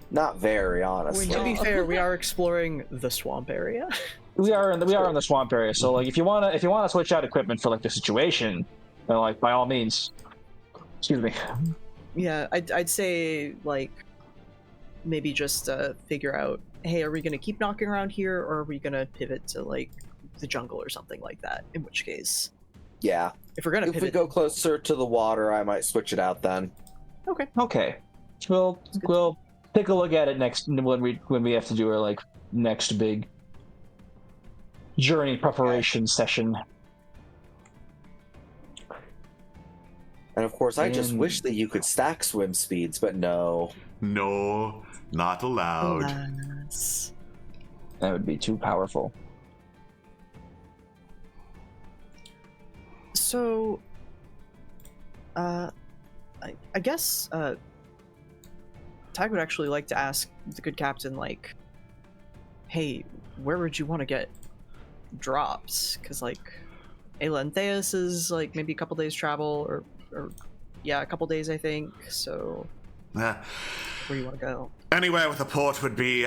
Not very, honestly. To be fair, we are exploring the swamp area. We are in the swamp area, so like if you wanna switch out equipment for like the situation, then, like, by all means. Excuse me. Yeah, I'd say, like, maybe just figure out, hey, are we going to keep knocking around here, or are we going to pivot to, like, the jungle or something like that? In which case, Yeah. if we're going to If pivot... we go closer to the water, I might switch it out then. Okay. We'll take a look at it next when we have to do our like next big journey preparation session. And of course, I just And- wish that you could stack swim speeds, but no. No, not allowed. Alas. That would be too powerful. So, I guess, Tag would actually like to ask the good captain, like, hey, where would you want to get drops? Because, like, Elentheus is, like, maybe a couple days travel, or yeah, a couple days, I think, so where do you want to go? Anywhere with a port would be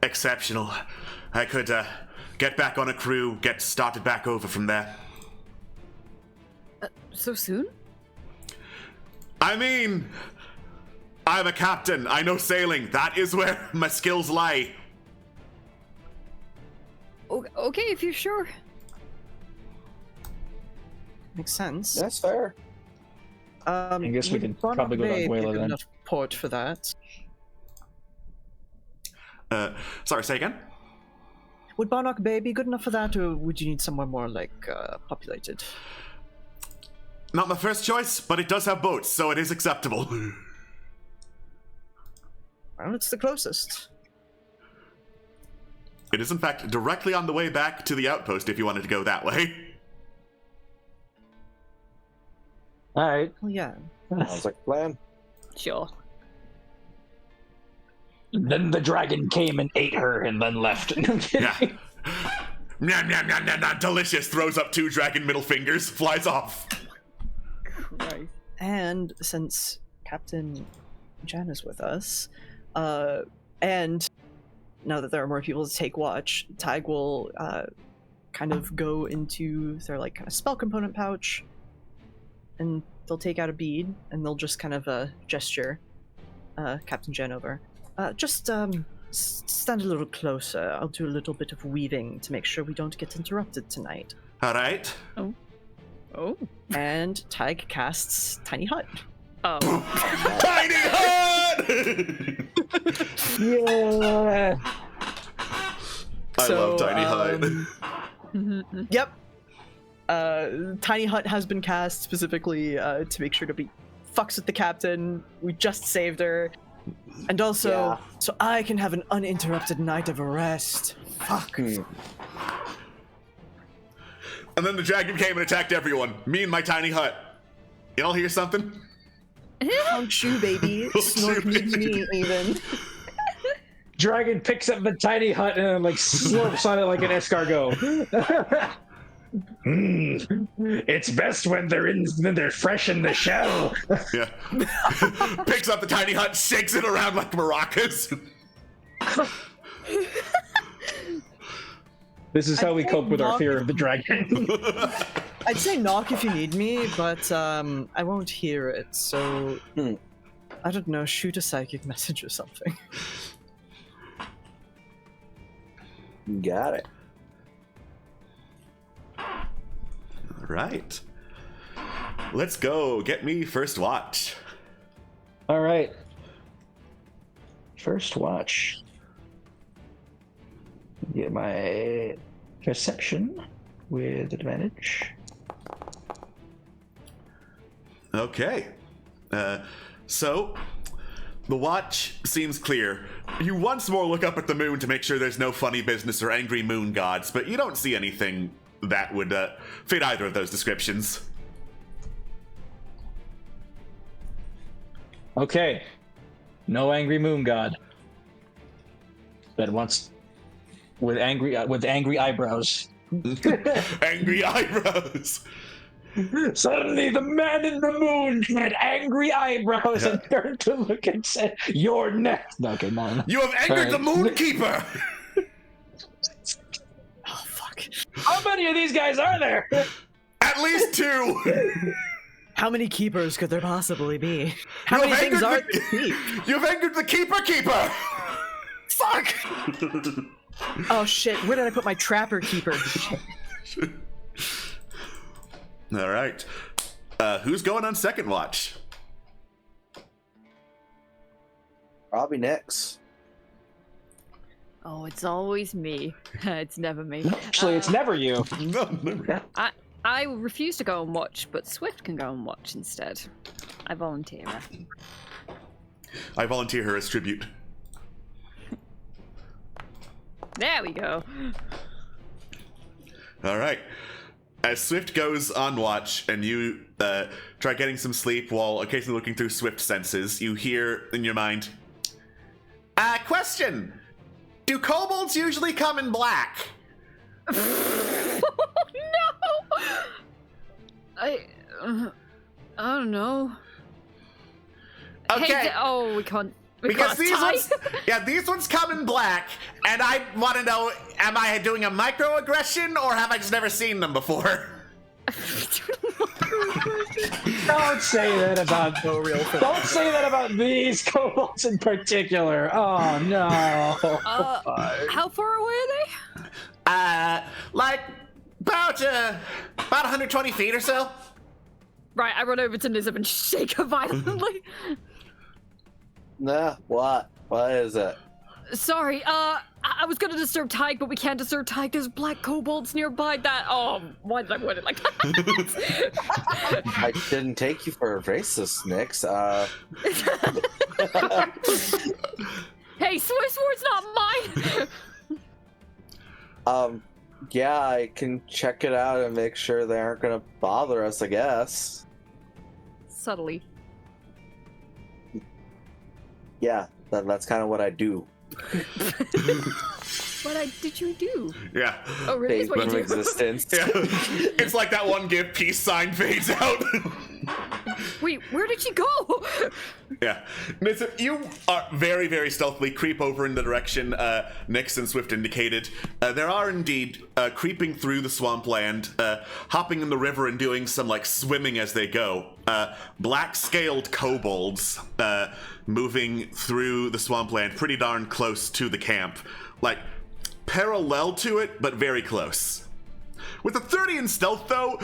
exceptional. I could get back on a crew, get started back over from there. So soon? I mean, I'm a captain. I know sailing. That is where my skills lie. Okay, if you're sure. Makes sense. That's fair. I guess we would could Barnock probably go to Bay be a Anguilla good then. enough port for that? Sorry, say again? Would Barnock Bay be good enough for that, or would you need somewhere more, like, populated? Not my first choice, but it does have boats, so it is acceptable. Well, it's the closest. It is, in fact, directly on the way back to the outpost if you wanted to go that way. All right. Well, yeah. Sounds like a plan. Sure. Then the dragon came and ate her and then left. Yeah. Nom, nom, nom, nom, nom, delicious. Throws up 2 dragon middle fingers, flies off. Christ. And since Captain Jan is with us, and now that there are more people to take watch, Tig will kind of go into their, like, kind of spell component pouch, and they'll take out a bead, and they'll just kind of gesture Captain Jan over. Just stand a little closer. I'll do a little bit of weaving to make sure we don't get interrupted tonight. All right. Oh. And Tig casts Tiny Hut. Oh. Tiny Hut! Yeah. I love Tiny Hut. Yep. Tiny Hut has been cast specifically to make sure to be fucks with the captain. We just saved her. And also, Yeah. so I can have an uninterrupted night of rest. Fuck. And then the dragon came and attacked everyone. Me and my tiny hut. Y'all hear something? Don't you, baby. Don't Snork you, needs baby. me, even. dragon picks up the tiny hut and like slurps on it like an escargot. It's best when they're fresh in the shell. Yeah. Picks up the tiny hut, shakes it around like maracas. This is how we cope with our fear of the dragon. I'd say knock if you need me, but I won't hear it, so I don't know, shoot a psychic message or something. Got it. All right. Let's go. Get me first watch. All right. First watch. Get my perception with advantage. Okay. So, the watch seems clear. You once more look up at the moon to make sure there's no funny business or angry moon gods, but you don't see anything that would fit either of those descriptions. Okay. No angry moon god. That wants with angry eyebrows. Angry eyebrows. Suddenly, the man in the moon had angry eyebrows and turned to look and said, "You're next." Okay, no. You have angered the Moonkeeper! Oh, fuck. How many of these guys are there? At least 2! How many keepers could there possibly be? How You many have things are angered there to keep? You've angered the Keeper! Fuck! Oh shit, where did I put my trapper keeper? Shit. All right. Who's going on second watch? Probably next. Oh, it's always me. It's never me. Actually, it's never you. No, never. I refuse to go and watch, but Swift can go and watch instead. I volunteer. I volunteer her as tribute. There we go. All right. As Swift goes on watch and you try getting some sleep while occasionally looking through Swift senses, you hear in your mind, question. Do kobolds usually come in black? No! I don't know. Okay. Hey, we can't. Because these tie. ones, these ones come in black, and I want to know: am I doing a microaggression, or have I just never seen them before? Don't say that about No real thing. Don't say that about these kobolds in particular. Oh no. How far away are they? Like about 120 feet or so. Right, I run over to Nizam and shake her violently. Nah, what? What is it? Sorry, I was gonna disturb Tyke, but we can't disturb Tyke. There's black kobolds nearby that. Oh, why did I word it like that? I didn't take you for a racist, Nix. Hey, Swiss word's not mine! Yeah, I can check it out and make sure they aren't gonna bother us, I guess. Subtly. Yeah, that's kind of what I do. What did you do? Yeah. Oh, really? Is Fade what you from do? existence. Yeah. It's like that one GIF peace sign fades out. Wait, where did she go? Yeah. Nixon, you are very, very stealthily creep over in the direction Nix and Swift indicated. There are indeed creeping through the swampland, hopping in the river and doing some like swimming as they go. Black-scaled kobolds moving through the swampland pretty darn close to the camp. Like, parallel to it, but very close. With a 30 in stealth, though,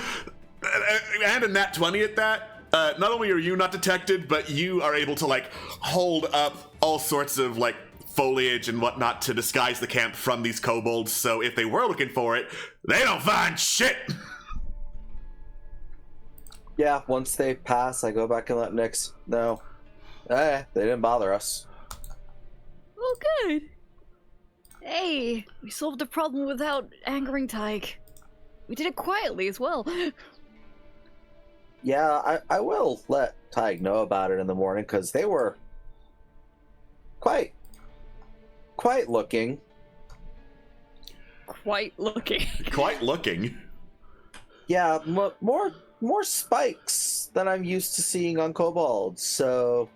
and a nat 20 at that, not only are you not detected, but you are able to, like, hold up all sorts of, like, foliage and whatnot to disguise the camp from these kobolds, so if they were looking for it, they don't find shit! Yeah, once they pass, I go back and let Nix know. They didn't bother us. Oh, good. Hey, we solved the problem without angering Tyke. We did it quietly as well. Yeah, I will let Tig know about it in the morning, because they were quite quite looking. Quite looking. Quite looking. Yeah, more spikes than I'm used to seeing on kobolds. So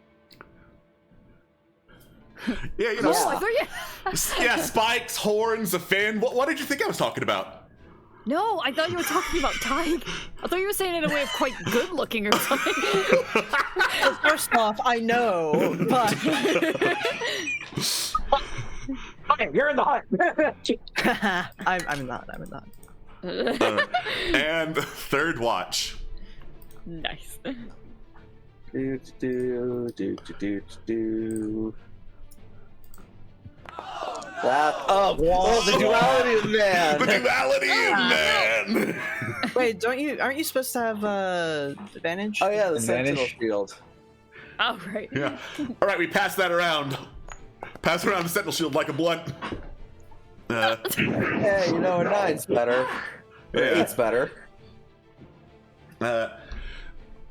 Yeah, you know. Oh, I thought you... Yeah, spikes, horns, a fin. What did you think I was talking about? No, I thought you were talking about Tig. I thought you were saying it in a way of quite good looking or something. Well, first off, I know, but Okay, you're in the hut. I'm not. And third watch. Nice. That the duality of The man. duality of man. Wait, aren't you supposed to have advantage? Oh yeah, the Advantage? sentinel shield. Oh, right. Yeah. All right, we pass that around. Pass around the sentinel shield like a blunt. Hey, you know, a 9's better. Or Yeah. 8's better.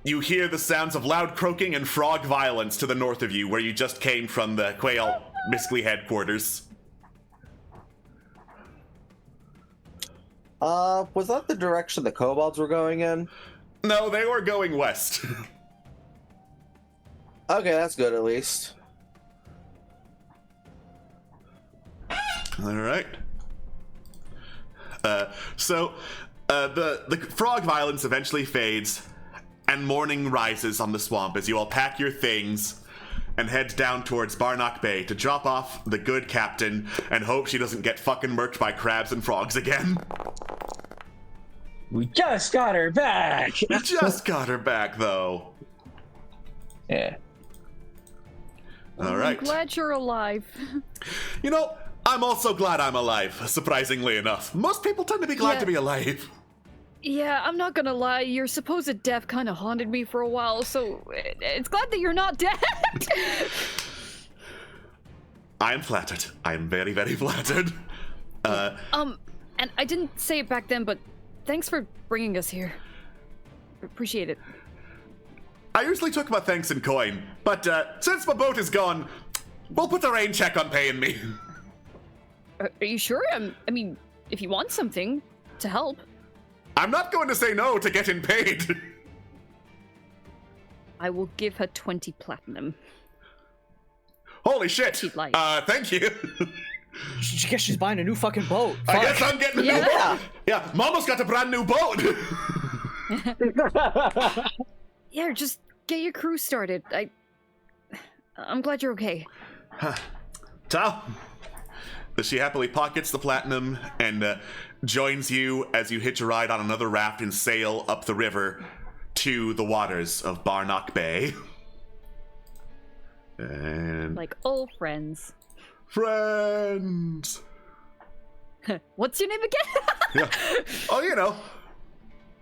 You hear the sounds of loud croaking and frog violence to the north of you, where you just came from the Quail Miscly headquarters. Was that the direction the kobolds were going in? No, they were going west. Okay, that's good at least. All right. So the frog violence eventually fades, and morning rises on the swamp as you all pack your things and head down towards Barnock Bay to drop off the good captain and hope she doesn't get fucking murked by crabs and frogs again. We just got her back. We just got her back, though. Yeah. All right. I'm glad you're alive. You know, I'm also glad I'm alive, surprisingly enough. Most people tend to be glad Yeah. to be alive. Yeah, I'm not gonna lie, your supposed death kind of haunted me for a while, so it's glad that you're not dead. I am flattered. I am very, very flattered. And I didn't say it back then, but thanks for bringing us here. Appreciate it. I usually took my thanks in coin, but since my boat is gone, we'll put the rain check on paying me. Are you sure? I mean, if you want something to help. I'm not going to say no to getting paid. I will give her 20 platinum. Holy shit. She'd like. Thank you. I guess she's buying a new fucking boat. I guess I'm getting a new Yeah. boat. Yeah, Mama's got a brand new boat. Yeah, just get your crew started. I'm glad you're okay. Tal. She happily pockets the platinum and joins you as you hitch a ride on another raft and sail up the river to the waters of Barnock Bay. And Like old friends. friends. What's your name again? Yeah. Oh, you know.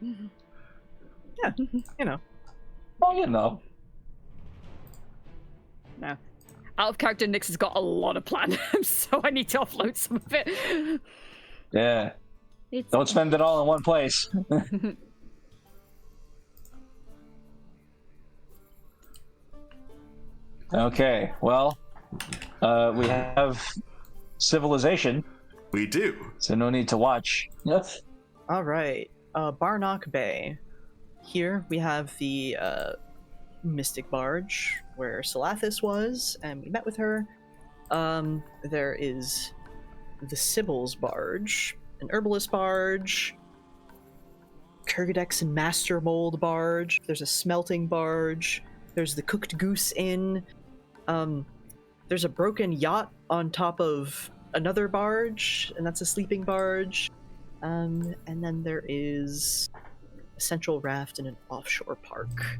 Yeah, you know. Oh, you know. No. Out of character, Nyx has got a lot of platinum, so I need to offload some of it. Yeah. It's Don't spend it all in one place. Okay, well, we have civilization, We do. so no need to watch. Yes. All right, Barnock Bay. Here we have the Mystic Barge, where Salathis was, and we met with her. There is the Sibyl's Barge, an Herbalist Barge, Kurgadex and Master Mold Barge. There's a Smelting Barge. There's the Cooked Goose Inn. There's a broken yacht on top of another barge, and that's a sleeping barge. And then there is a central raft and an offshore park.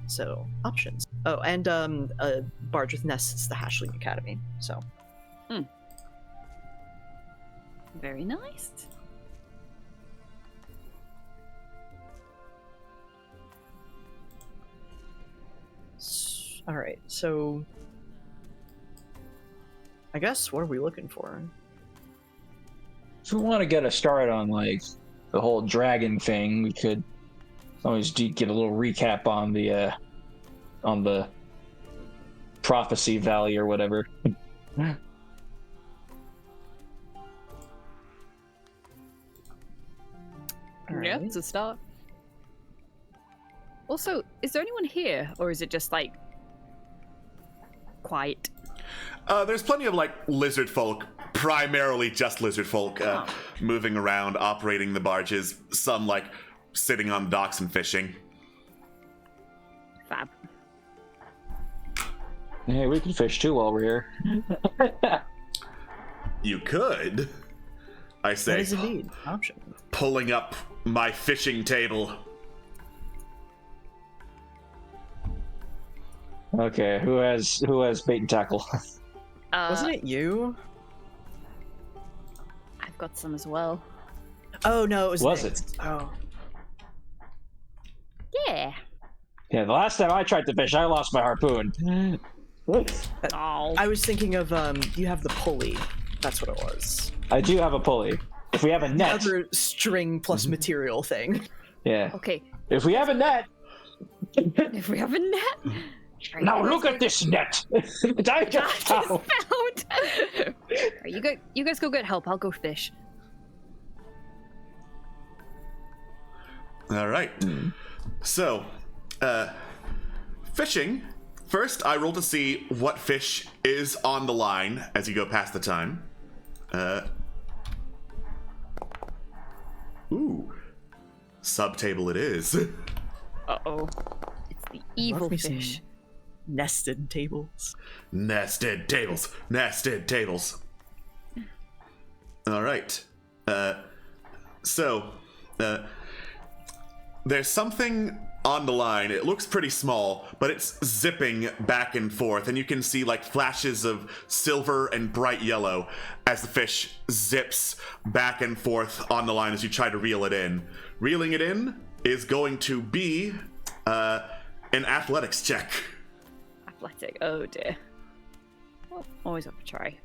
So, options. Oh, and a barge with nests, the Hashling Academy. So, very nice. all right. So, I guess what are we looking for? If we want to get a start on like the whole dragon thing, we could always get a little recap on the prophecy valley or whatever. Yeah, it's a start. Also, is there anyone here, or is it just like quiet? There's plenty of like lizard folk, primarily just lizard folk, moving around, operating the barges. Some like sitting on docks and fishing. Fab. Hey, we can fish too while we're here. You could, I That say, is indeed an option. pulling up my fishing table. Okay, who has bait and tackle? Wasn't it you? I've got some as well. Oh no, it was. Was Nick. it? Oh. Yeah. Yeah, the last time I tried to fish, I lost my harpoon. Oh. I was thinking of you have the pulley. That's what it was. I do have a pulley. If we have a net, Other string plus material thing. yeah. Okay. If we have a net, If we have a net. now look at this net. I just found. Found. You guys go get help. I'll go fish. All right. So, fishing. First, I roll to see what fish is on the line as you go past the time. Ooh. Subtable it is. Uh-oh. It's the evil Love me some fish. nested tables. Nested tables. Nested tables. All right. So, there's something on the line. It looks pretty small, but it's zipping back and forth, and you can see like flashes of silver and bright yellow as the fish zips back and forth on the line as you try to reel it in. Reeling it in is going to be an athletics check. Athletic. Oh dear. Well, always have a try.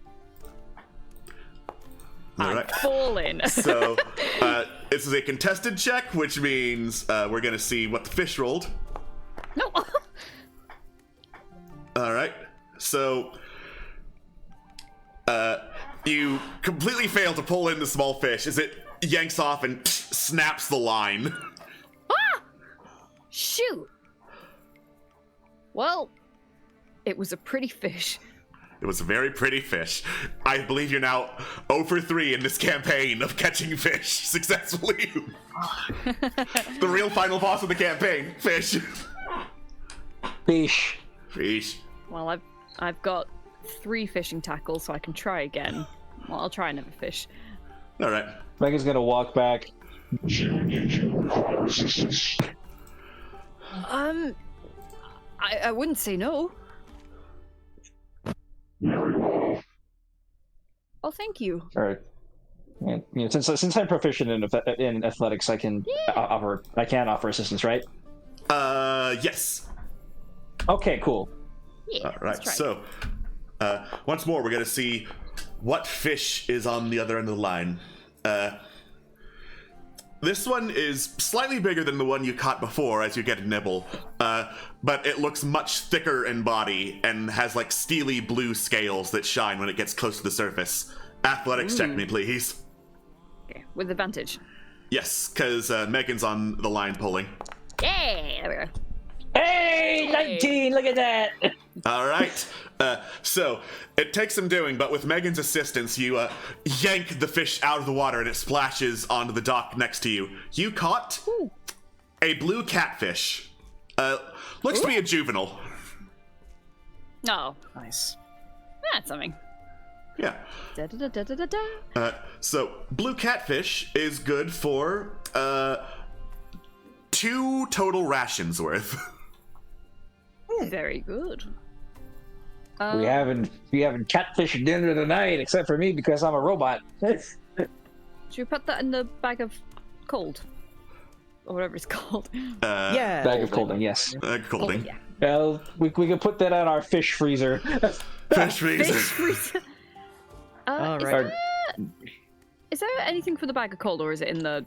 All I'm right. falling. So, this is a contested check, which means we're going to see what the fish rolled. No. All right. So, you completely fail to pull in the small fish as it yanks off and snaps the line. Ah! Shoot. Well, it was a pretty fish. It was a very pretty fish. I believe you're now 0 for 3 in this campaign of catching fish successfully. The real final boss of the campaign, fish. Fish. Fish. Well, I've got 3 fishing tackles, so I can try again. Well, I'll try another fish. All right. Megan's gonna walk back. Do you require assistance? I wouldn't say no. Very well. Oh, thank you. All right. And, you know, since I'm proficient in athletics, I can offer assistance, right? Yes. Okay, cool. Yeah. All right. let's try. So, once more, we're going to see what fish is on the other end of the line. This one is slightly bigger than the one you caught before as you get a nibble, but it looks much thicker in body and has like steely blue scales that shine when it gets close to the surface. Athletics check me, please. Okay, with advantage. Yes, because Megan's on the line pulling. Yeah, there we go. Hey, 19! Look at that! All right. So it takes some doing, but with Megan's assistance, you yank the fish out of the water and it splashes onto the dock next to you. You caught a blue catfish. Looks to be a juvenile. No, Nice. that's something. Yeah. Da da da da da da. So blue catfish is good for 2 total rations worth. Very good. We haven't catfished dinner tonight, except for me because I'm a robot. Should we put that in the bag of cold? Or whatever it's called. Yeah. Bag of colding, yes. Colding. Yeah. Well, we can put that on our fish freezer. Fish freezer. Fish freezer. All Is right. there- Is there anything for the bag of cold, or is it in the?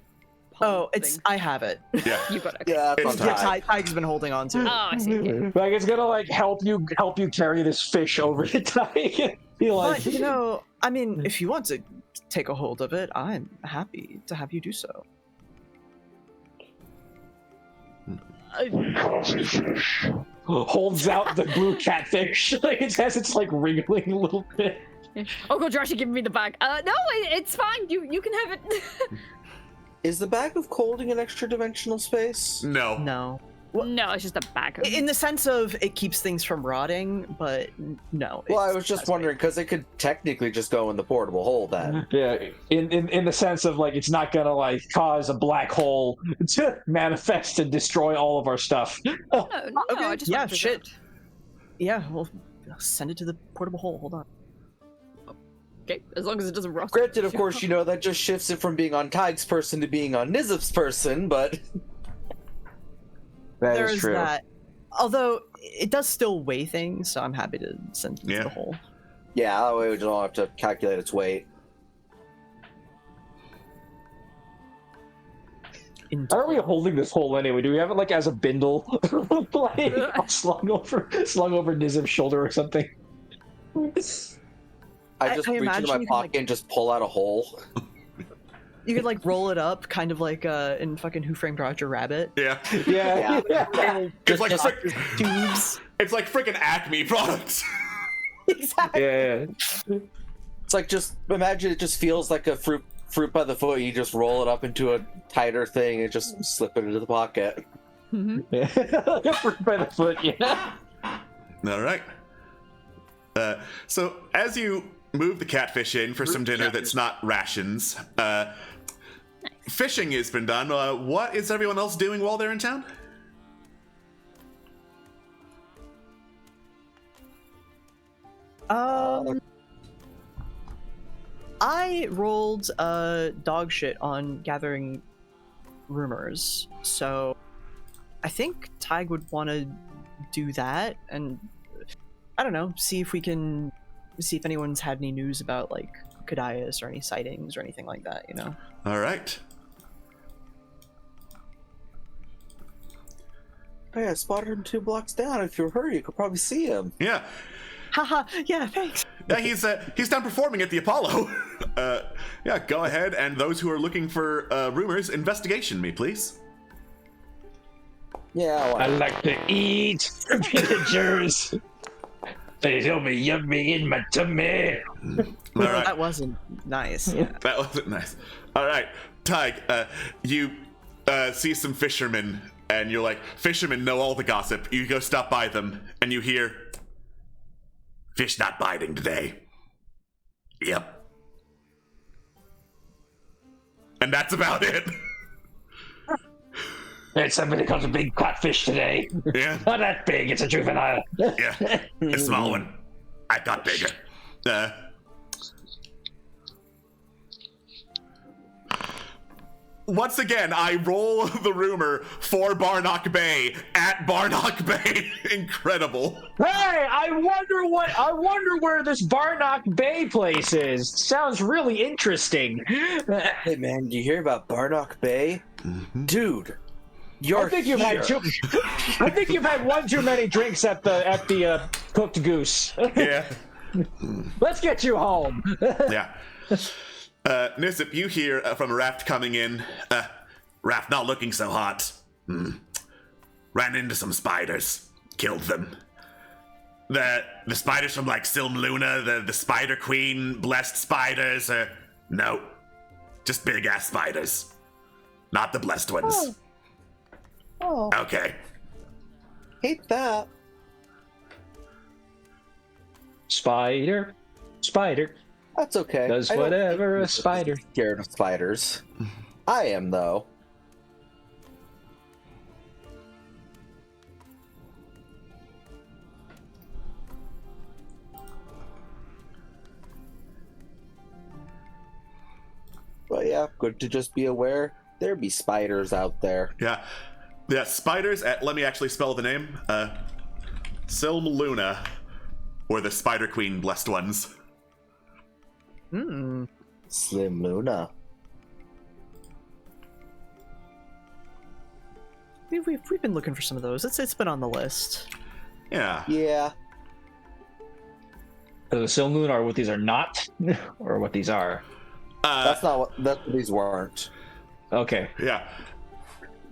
Oh, pole it's. thing? I have it. Yeah. You got it. Okay. Yeah, It's it's on time. Tyke's been holding on to it. Oh, I see. Okay. Like it's gonna like help you carry this fish over the Tyke. Feel like But, you know, I mean, if you want to take a hold of it, I'm happy to have you do so. Kamikaze fish. holds out the blue catfish. Like it says it's like wriggling a little bit. Oh god, you're actually giving me the bag. No, it's fine. You can have it. Is the bag of holding an extra dimensional space? No. No. No, it's just a bag. In the sense of it keeps things from rotting, but no. Well, I it's was just as wondering because it could technically just go in the portable hole then. Yeah, in the sense of like it's not gonna like cause a black hole to manifest and destroy all of our stuff. No, Okay, I just yeah, wanted to shit. present. Yeah, well, send it to the portable hole. Hold on. Okay, as long as it doesn't rust. Granted, of course, you know that just shifts it from being on Tig's person to being on Nizip's person, but That There is is true. that. Although it does still weigh things, so I'm happy to send it to Yeah. the hole. yeah, that way we don't have to calculate its weight. Into How are we holding this hole anyway? Do we have it like as a bindle, like slung over Nizip's shoulder or something? I just I reach into imagine my you can, pocket like- and just pull out a hole. You could like roll it up, kind of like in fucking Who Framed Roger Rabbit. Yeah. Yeah. It's like Just- Tubes. it's like freaking Acme products. Exactly. Yeah. It's like just imagine it just feels like a fruit by the foot. You just roll it up into a tighter thing and just slip it into the pocket. Mhm. By the foot, yeah. All right. So as you move the catfish in for some dinner that's not rations, fishing has been done. What is everyone else doing while they're in town? I rolled dog shit on gathering rumors, so I think Tig would want to do that, and I don't know, see if anyone's had any news about like Kadias or any sightings or anything like that, you know. All right. Hey, I spotted him 2 blocks down. If you hurry, you could probably see him. Yeah. Haha, yeah, thanks. Yeah, he's done performing at the Apollo. Yeah, go ahead, and those who are looking for rumors, investigation me, please. Yeah, I well, like to eat villagers. They tell me yummy in my tummy. All right. That wasn't nice. Yeah. That wasn't nice. All right, Tig, you see some fishermen, and you're like, fishermen know all the gossip. You go stop by them, and you hear, fish not biting today. Yep. And that's about it. It's somebody caught a big catfish today. Yeah, Not that big, it's a juvenile. yeah, a small one. I got bigger. Once again, I roll the rumor for Barnock Bay at Barnock Bay. Incredible. Hey, I wonder where this Barnock Bay place is. Sounds really interesting. hey man, do you hear about Barnock Bay? Dude, you're I think you've had I think you've had one too many drinks at the cooked goose. Yeah. Let's get you home. Yeah. Nizip, you hear from a raft coming in. Raft not looking so hot. Ran into some spiders. Killed them. The spiders from like Silm Luna, the Spider Queen, blessed spiders, no. Just big ass spiders. Not the blessed ones. Oh, Okay. hate that. Spider. That's okay. Does I don't whatever think a spider. Scared of spiders. I am though. But yeah, good to just be aware there be spiders out there. Yeah. Yeah, spiders at, let me actually spell the name. Silm Luna, or the Spider Queen blessed ones. Hmm. Slim Luna. We've been looking for some of those. It's been on the list. Yeah. Yeah. The Silmoon are what these are not, or what these are. That's what these weren't. Okay. Yeah.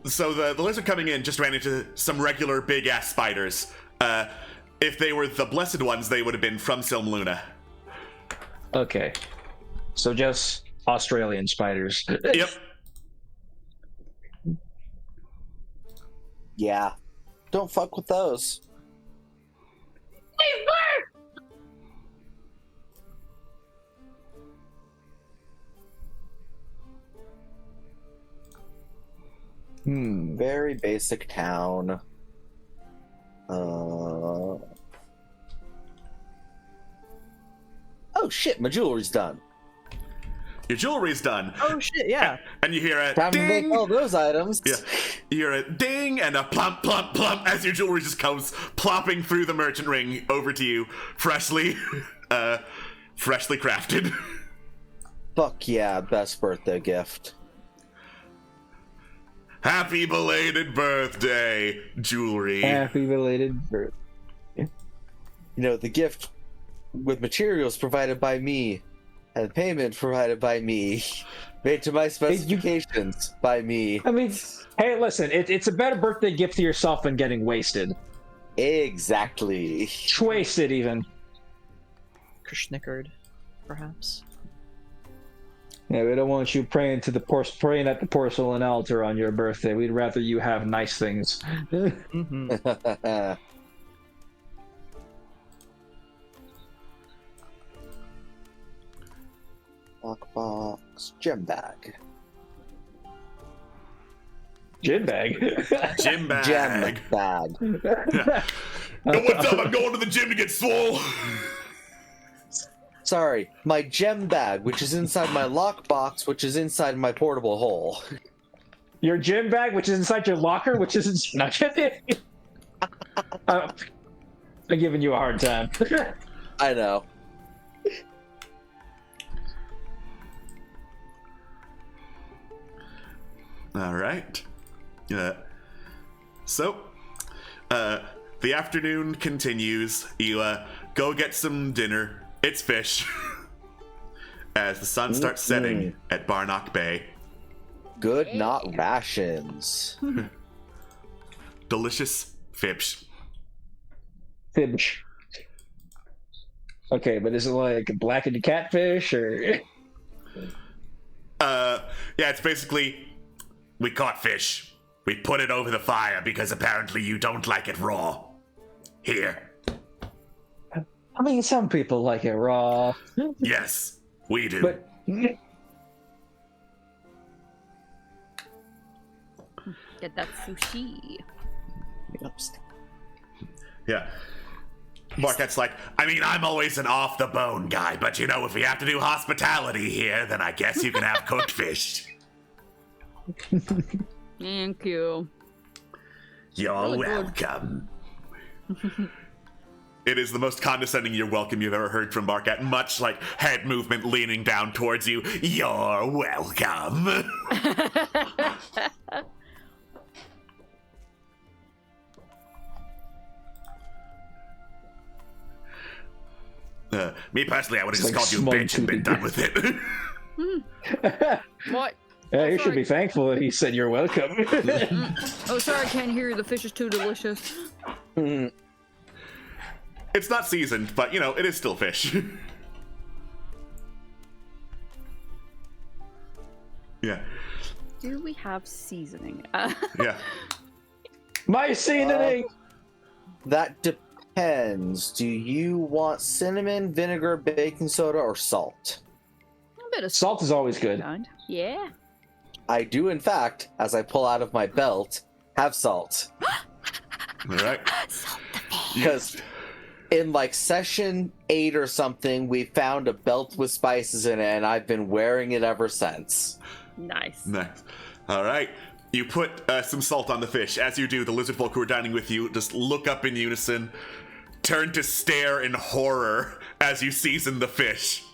So the lizard coming in just ran into some regular big ass spiders. If they were the blessed ones, they would have been from Silmluna. Okay. So just Australian spiders. Yep. Yeah. Don't fuck with those. Very basic town. Oh shit, my jewelry's done. Your jewelry's done. Oh shit, yeah. And you hear a Time to ding. make all those items. Yeah. You hear a ding and a plump, plump, plump as your jewelry just comes plopping through the merchant ring over to you, freshly crafted. Fuck yeah, best birthday gift. Happy belated birthday, jewelry. Happy belated birthday. You know, the gift with materials provided by me and payment provided by me. Made to my specifications by me. I mean, hey, listen, it's a better birthday gift to yourself than getting wasted. Exactly. Wasted, even. Snickered, perhaps. Yeah, we don't want you praying at the porcelain altar on your birthday. We'd rather you have nice things. Mm-hmm. Lockbox, gem bag. Gym bag. Gym bag. Gem bag. Yo, what's up? I'm going to the gym to get swole. Sorry, my gem bag, which is inside my lockbox, which is inside my portable hole. Your gym bag, which is inside your locker, which is not I'm giving you a hard time. I know. All right. So, the afternoon continues. You go get some dinner. It's fish. As the sun starts setting at Barnock Bay. Good, not rations. Delicious fish. Fibs. Okay, but is it like blackened catfish or? Yeah, it's basically, we caught fish. We put it over the fire because apparently you don't like it raw. Here. I mean, some people like it raw. Yes, we do. But Get that sushi. Yeah. Marquette's like, I mean, I'm always an off-the-bone guy, but you know, if we have to do hospitality here, then I guess you can have cooked fish. Thank you. You're Really good. welcome. It is the most condescending you're welcome you've ever heard from Marquette, much like head movement leaning down towards you. You're welcome. Me personally, I would have just like called you smug bitch and been done with it. What? yeah, Oh, you should sorry. be thankful that he said you're welcome. Oh, sorry, I can't hear you. The fish is too delicious. It's not seasoned, but you know, it is still fish. Yeah. Do we have seasoning? Yeah. My seasoning. That depends. Do you want cinnamon, vinegar, baking soda, or salt? A bit of Salt is always good. kind. Yeah. I do, in fact, as I pull out of my belt, have salt. All right. Because in like session 8 or something, we found a belt with spices in it, and I've been wearing it ever since. Nice. Nice. All right. You put some salt on the fish. As you do, the lizard folk who are dining with you just look up in unison, turn to stare in horror as you season the fish.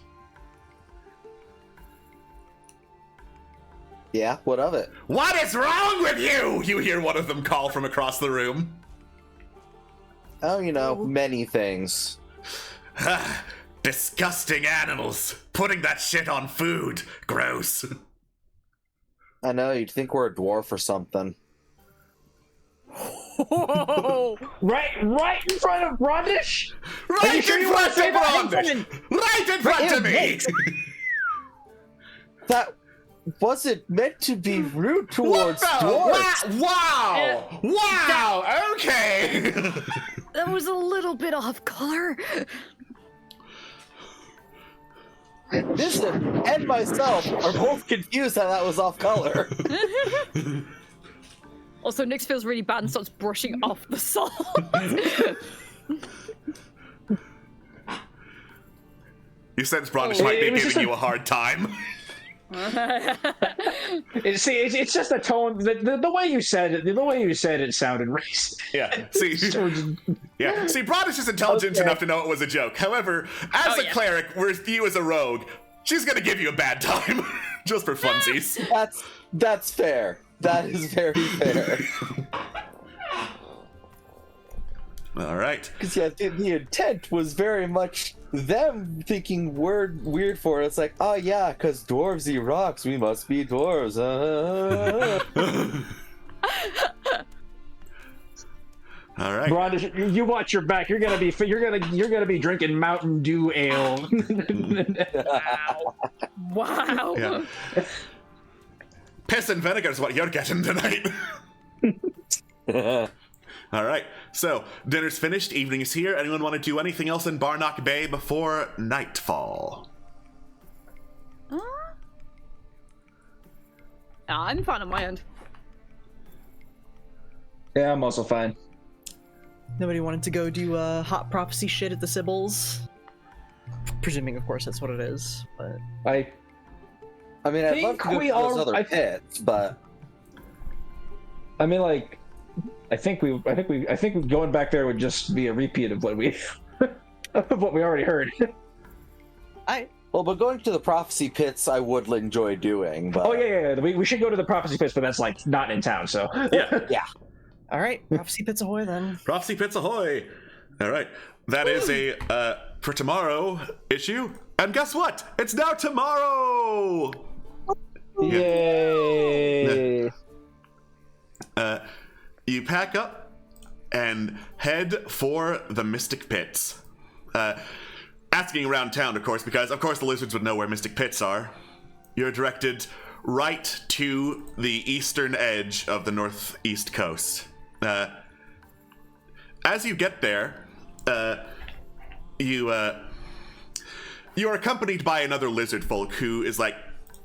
Yeah, what of it? What is wrong with you? You hear one of them call from across the room. Oh, you know, many things. Disgusting animals. Putting that shit on food. Gross. I know, you'd think we're a dwarf or something. Right in front of Brondish? Right in front of Brondish! Right in front of me! That wasn't meant to be rude towards dwarves. Wow! Okay! That was a little bit off color. Listen, and myself are both confused how that was off color. Also, Nyx feels really bad and starts brushing off the salt. You sense Brondish might be giving you a hard time. See, it's just the tone. The way you said it. The way you said it sounded racist. Yeah. See, Brondish is intelligent enough to know it was a joke. However, as a cleric, with you as a rogue, she's gonna give you a bad time, just for funsies. That's fair. That is very fair. All right. Because the intent was very much them thinking weird for it. It's like, oh yeah, because dwarves eat rocks, we must be dwarves. All right. Brondish, you watch your back. You're gonna be drinking Mountain Dew ale. Wow. Yeah. Piss and vinegar is what you're getting tonight. All right. So dinner's finished. Evening is here. Anyone want to do anything else in Barnock Bay before nightfall? I'm fine on my end. Yeah, I'm also fine. Nobody wanted to go do hot prophecy shit at the Sybils? Presuming, of course, that's what it is. But I mean, I'd love to go to those other pits, but I mean, like, I think going back there would just be a repeat of what we already heard. But going to the prophecy pits, I would enjoy doing. But Oh yeah. We should go to the prophecy pits, but that's like not in town. So Yeah. all right, prophecy pits ahoy then. Prophecy Pits Ahoy! All right. That is a for tomorrow issue. And guess what? It's now tomorrow! Yay! You pack up and head for the Mystic Pits. Asking around town, of course, because of course the lizards would know where Mystic Pits are. You're directed right to the eastern edge of the northeast coast. As you get there, you are accompanied by another lizard folk who is like,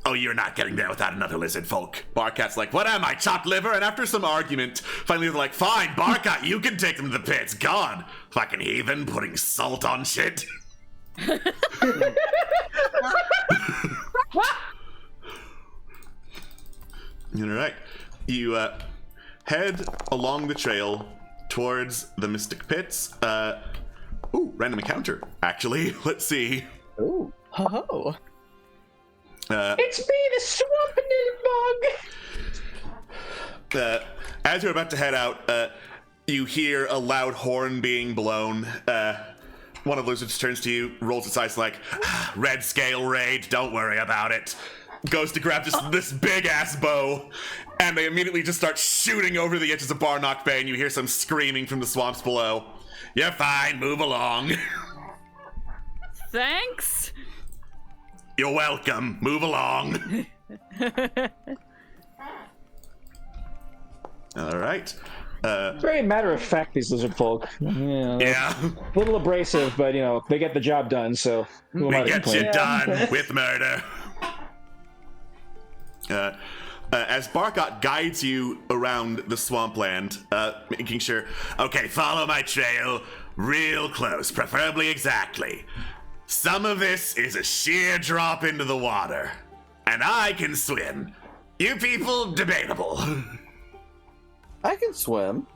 oh, you're not getting there without another lizard folk. Barkat's like, what am I, chopped liver? And after some argument, finally they're like, fine, Barkat, you can take them to the pits. God, fucking heathen, putting salt on shit. Alright. You head along the trail towards the Mystic Pits. Ooh, random encounter, actually. Let's see. Ooh. Ho-ho. It's me, the Swamping Bug! As you're about to head out, you hear a loud horn being blown. One of the lizards turns to you, rolls its eyes like, red scale raid, don't worry about it. Goes to grab this big-ass bow, and they immediately just start shooting over the edges of Barnock Bay, and you hear some screaming from the swamps below. You're fine, move along. Thanks. You're welcome, move along. Alright. Very matter of fact, these lizard folk. Yeah. A little abrasive, but they get the job done, so We get you done with murder. As Barkot guides you around the swampland, making sure, okay, follow my trail real close, preferably exactly. Some of this is a sheer drop into the water, and I can swim. You people, debatable. I can swim.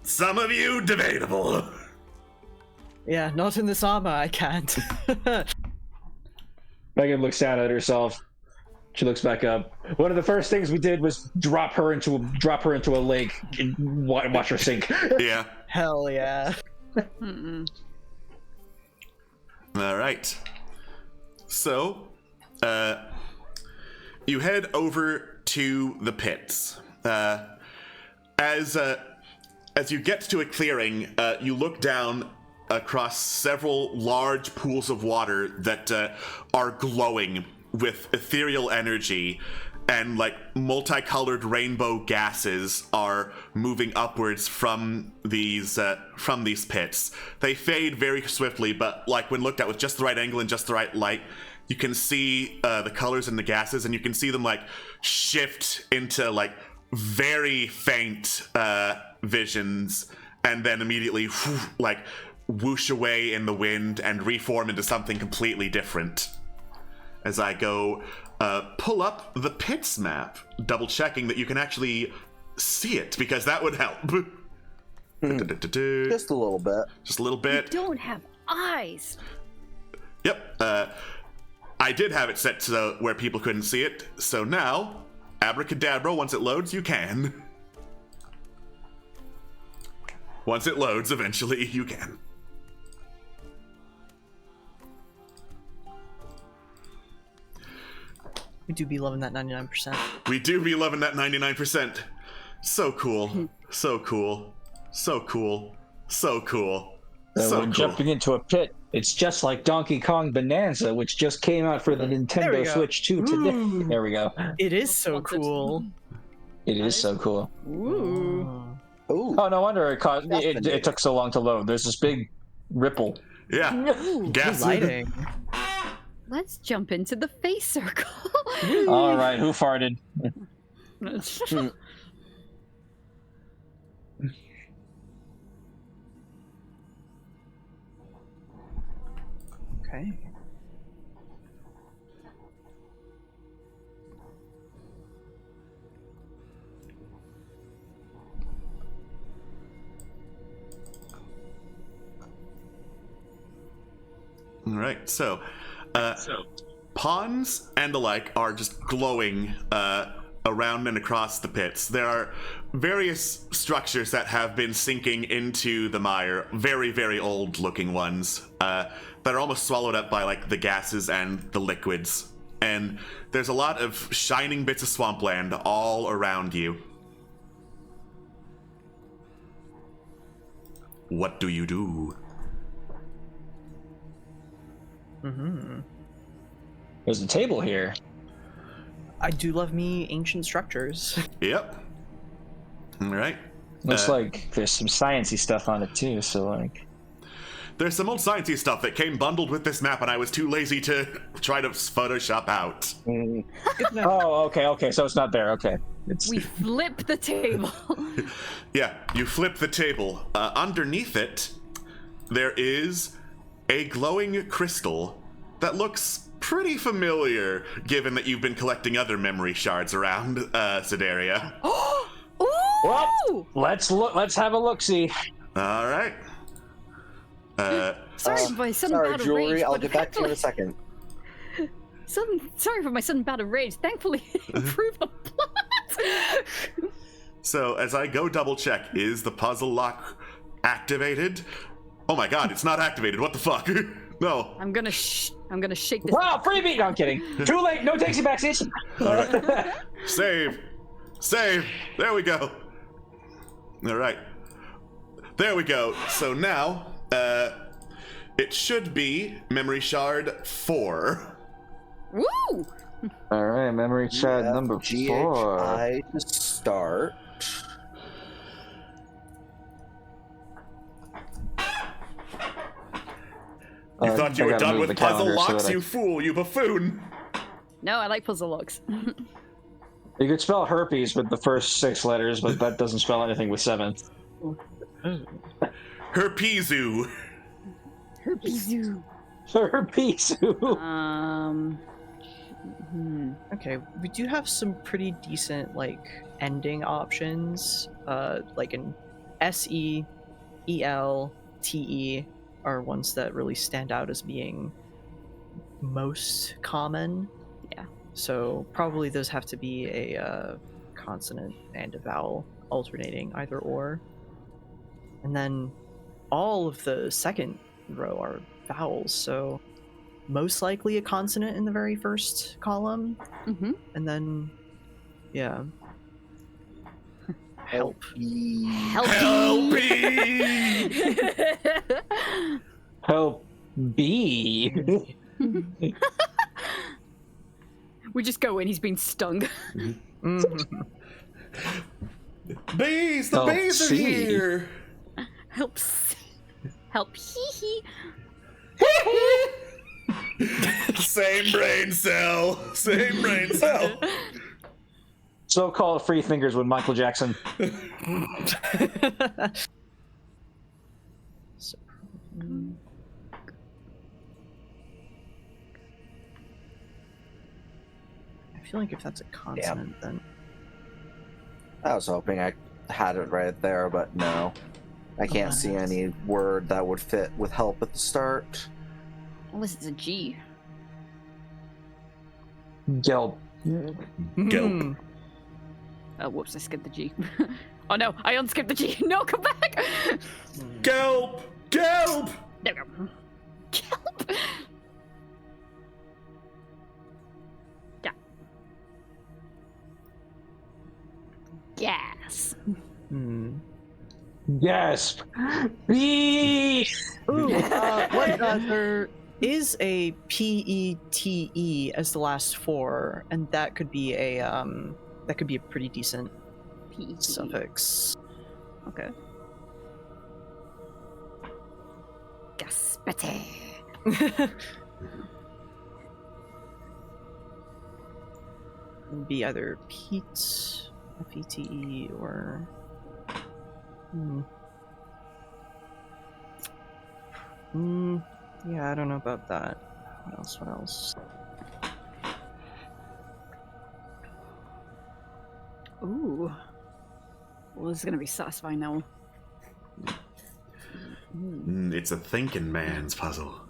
Some of you, debatable. Yeah, not in this armor, I can't. Megan looks down at herself. She looks back up. One of the first things we did was drop her into a lake and watch her sink. Yeah. Hell yeah. All right. So, you head over to the pits. As you get to a clearing, you look down across several large pools of water that are glowing with ethereal energy, and like multicolored rainbow gases are moving upwards from these pits. They fade very swiftly, but like when looked at with just the right angle and just the right light, you can see the colors in the gases, and you can see them like shift into like very faint visions, and then immediately like whoosh away in the wind and reform into something completely different. As I go pull up the pits map, double checking that you can actually see it, because that would help. Just a little bit. Just a little bit. You don't have eyes. Yep. I did have it set to where people couldn't see it, so now, abracadabra, once it loads, you can. Once it loads, eventually, you can. We do be loving that 99%. We do be loving that 99%. So cool. So cool. So cool. So cool. So when cool. jumping into a pit, it's just like Donkey Kong Bonanza, which just came out for the There we Nintendo go. Switch 2 today. There we go. It is so Sponsored. cool. It is so cool. Ooh. Ooh. Oh, no wonder it Fascinating. took so long to load. There's this big ripple. Yeah. Ooh. Gas. Lighting. Let's jump into the face circle. All right, who farted? Okay. All right. So, ponds and the like are just glowing around and across the pits. There are various structures that have been sinking into the mire, very, very old-looking ones that are almost swallowed up by like the gases and the liquids. And there's a lot of shining bits of swampland all around you. What do you do? Mm-hmm. There's a table here. I do love me ancient structures. Yep. All right. Looks like there's some sciencey stuff on it too. So like, There's some old sciencey stuff that came bundled with this map, and I was too lazy to try to Photoshop out. oh, okay. So it's not there. Okay, it's We flip the table. Yeah, you flip the table. Underneath it, there is a glowing crystal that looks pretty familiar, given that you've been collecting other memory shards around Sedaria. Ooh! What? Let's have a look. See. All right. Sorry for my sudden Sorry, bout of jewelry. rage. I'll but get back to you in a thankfully- second. Sorry for my sudden bout of rage. Thankfully, it improved the plot. So as I go double check, is the puzzle lock activated? Oh my god, it's not activated. What the fuck? No. I'm gonna shake this. Wow, freebie! No, I'm kidding. Too late. No taxi backseat. Save. Save. There we go. All right. There we go. So now, it should be memory shard 4. Woo! All right, memory shard number 4. GHI to start. You thought you I were gotta done move with the puzzle calendar so locks, that I- you fool, you buffoon. No, I like puzzle locks. You could spell herpes with the first 6 letters, but that doesn't spell anything with 7. Herpesu. Herpes. Herpes. Okay, we do have some pretty decent like ending options. Like an SE, EL, TE are ones that really stand out as being most common. Yeah. So probably those have to be a consonant and a vowel alternating either or. And then all of the second row are vowels, so most likely a consonant in the very first column, Mm-hmm. and then yeah, help. Help me! Help B. We just go in. He's been stung. Mhm. Bees! The Oh, bees are see. here! Help. Help. Hee Same brain cell. Same brain cell. So-called free fingers with Michael Jackson. So, I feel like if that's a consonant, then I was hoping I had it right there, but no. I can't see any word that would fit with help at the start. Unless it's a G. Gelp. Ghelp. Oh, whoops! I skipped the G. Oh no! I unskipped the G. No, come back! Ghelp! Ghelp! There we go. Help! Yeah. Gas. Hmm. Yes. B. Ooh, there is a PETE as the last four, and that could be a pretty decent P. suffix. Okay. Gaspete. It'd be either Pete, FETE, or yeah, I don't know about that. What else? Ooh. Well, this is gonna be satisfying now. It's a thinking man's puzzle.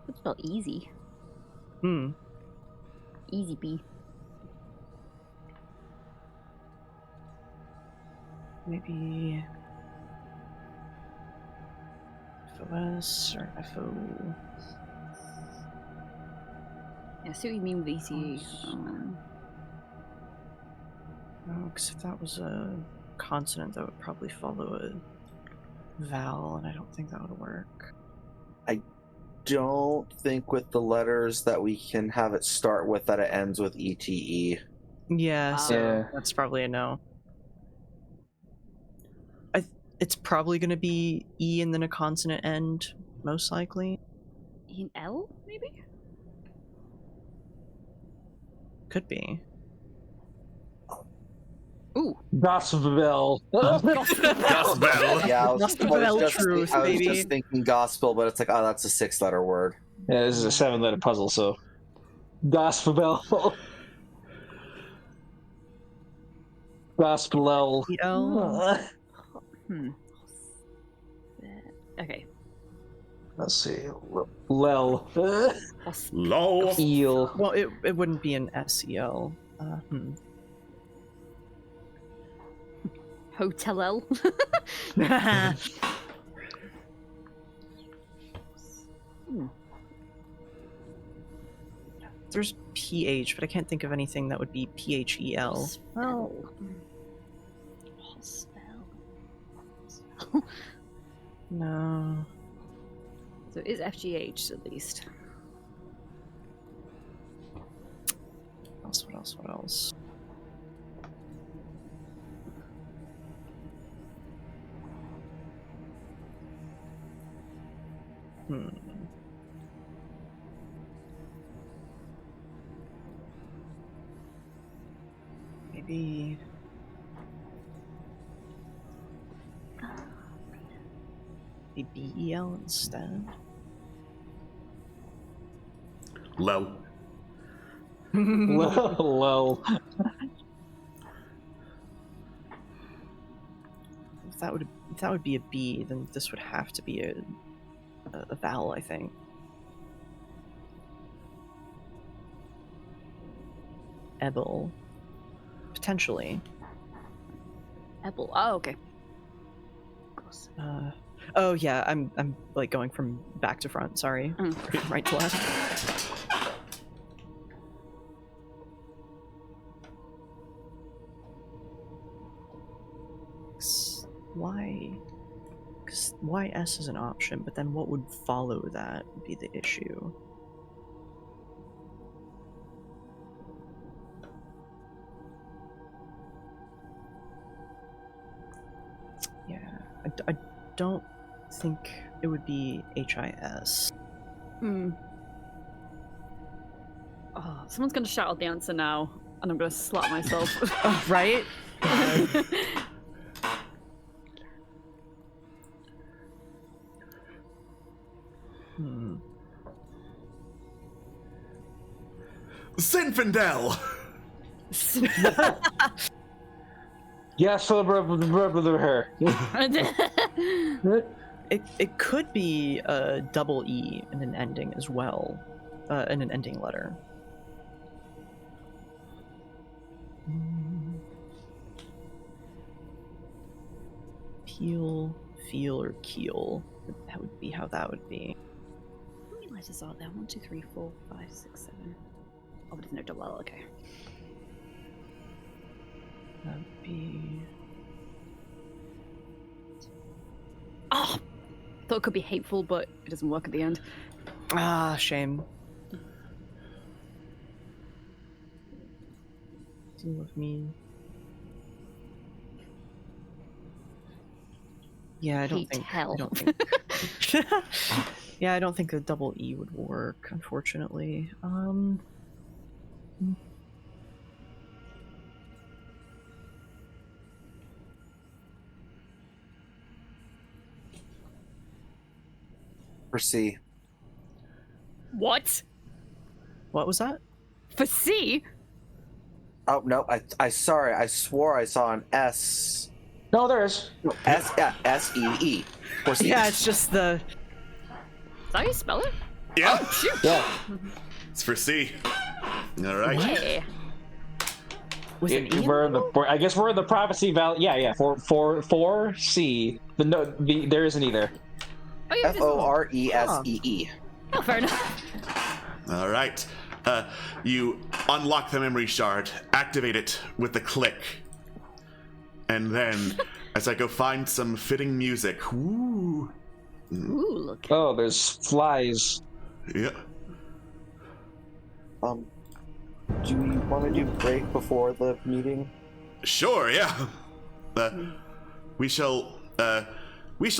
Let's spell easy. Easy B. Maybe FOS or FO. Yeah, I see what you mean with easy. No, because if that was a consonant, that would probably follow a vowel, and I don't think that would work. Don't think with the letters that we can have it start with that it ends with ETE. Yeah, so Yeah. that's probably a no. It's probably going to be E and then a consonant end, most likely. In L, maybe? Could be. Ooh. Gospel. Gospel. Yeah, I was Gospel truth, baby. just thinking gospel, but it's like, oh, that's a 6-letter word. Yeah, this is a 7-letter puzzle, so. Gospel. Gospel. E-L? Okay. Let's see. Lel. Low. Eel. Well, it wouldn't be an S-E-L. Hotel L. There's PH, but I can't think of anything that would be PHEL. Spell. No. So it is FGH at least. What else? Maybe BEL instead. Low. Lel. If that would be a B, then this would have to be a vowel, I think. Ebel. Potentially. Apple. Oh, okay. Oh yeah, I'm like going from back to front. Sorry, Mm. right to left. Why? Because why S is an option, but then what would follow that would be the issue. Yeah, I don't think it would be HIS. Hmm. Oh, someone's gonna shout out the answer now, and I'm gonna slap myself. Right? Hmm. Zinfandel! Yes, for her. It could be a double E in an ending as well, in an ending letter. Peel, feel, or keel. That would be how that would be. How many letters are there? 1, 2, 3, 4, 5, 6, 7. Oh, but there's no double L. Okay. That would be. Oh, thought it could be hateful, but it doesn't work at the end. Ah, shame. Deal with me. Yeah, I don't Hate think. hell. I don't think. Yeah, I don't think a double E would work, unfortunately. For C. What? What was that? For C? Oh no, I sorry, I swore I saw an S. No, there is. S, yeah, S-E-E. For C. Yeah, it's just the. Is that how you spell it? Yeah, Yeah. it's for C. All right. Yeah. With an E? I guess we're in the prophecy valley. Yeah. For C. There isn't either. Oh, yeah, F-O-R-E-S-E-E. Oh, fair enough. All right. You unlock the memory shard, activate it with a click, and then, as I go find some fitting music, Ooh, look. Oh, there's flies. yeah. Do you want to do break before the meeting? Sure, yeah. We shall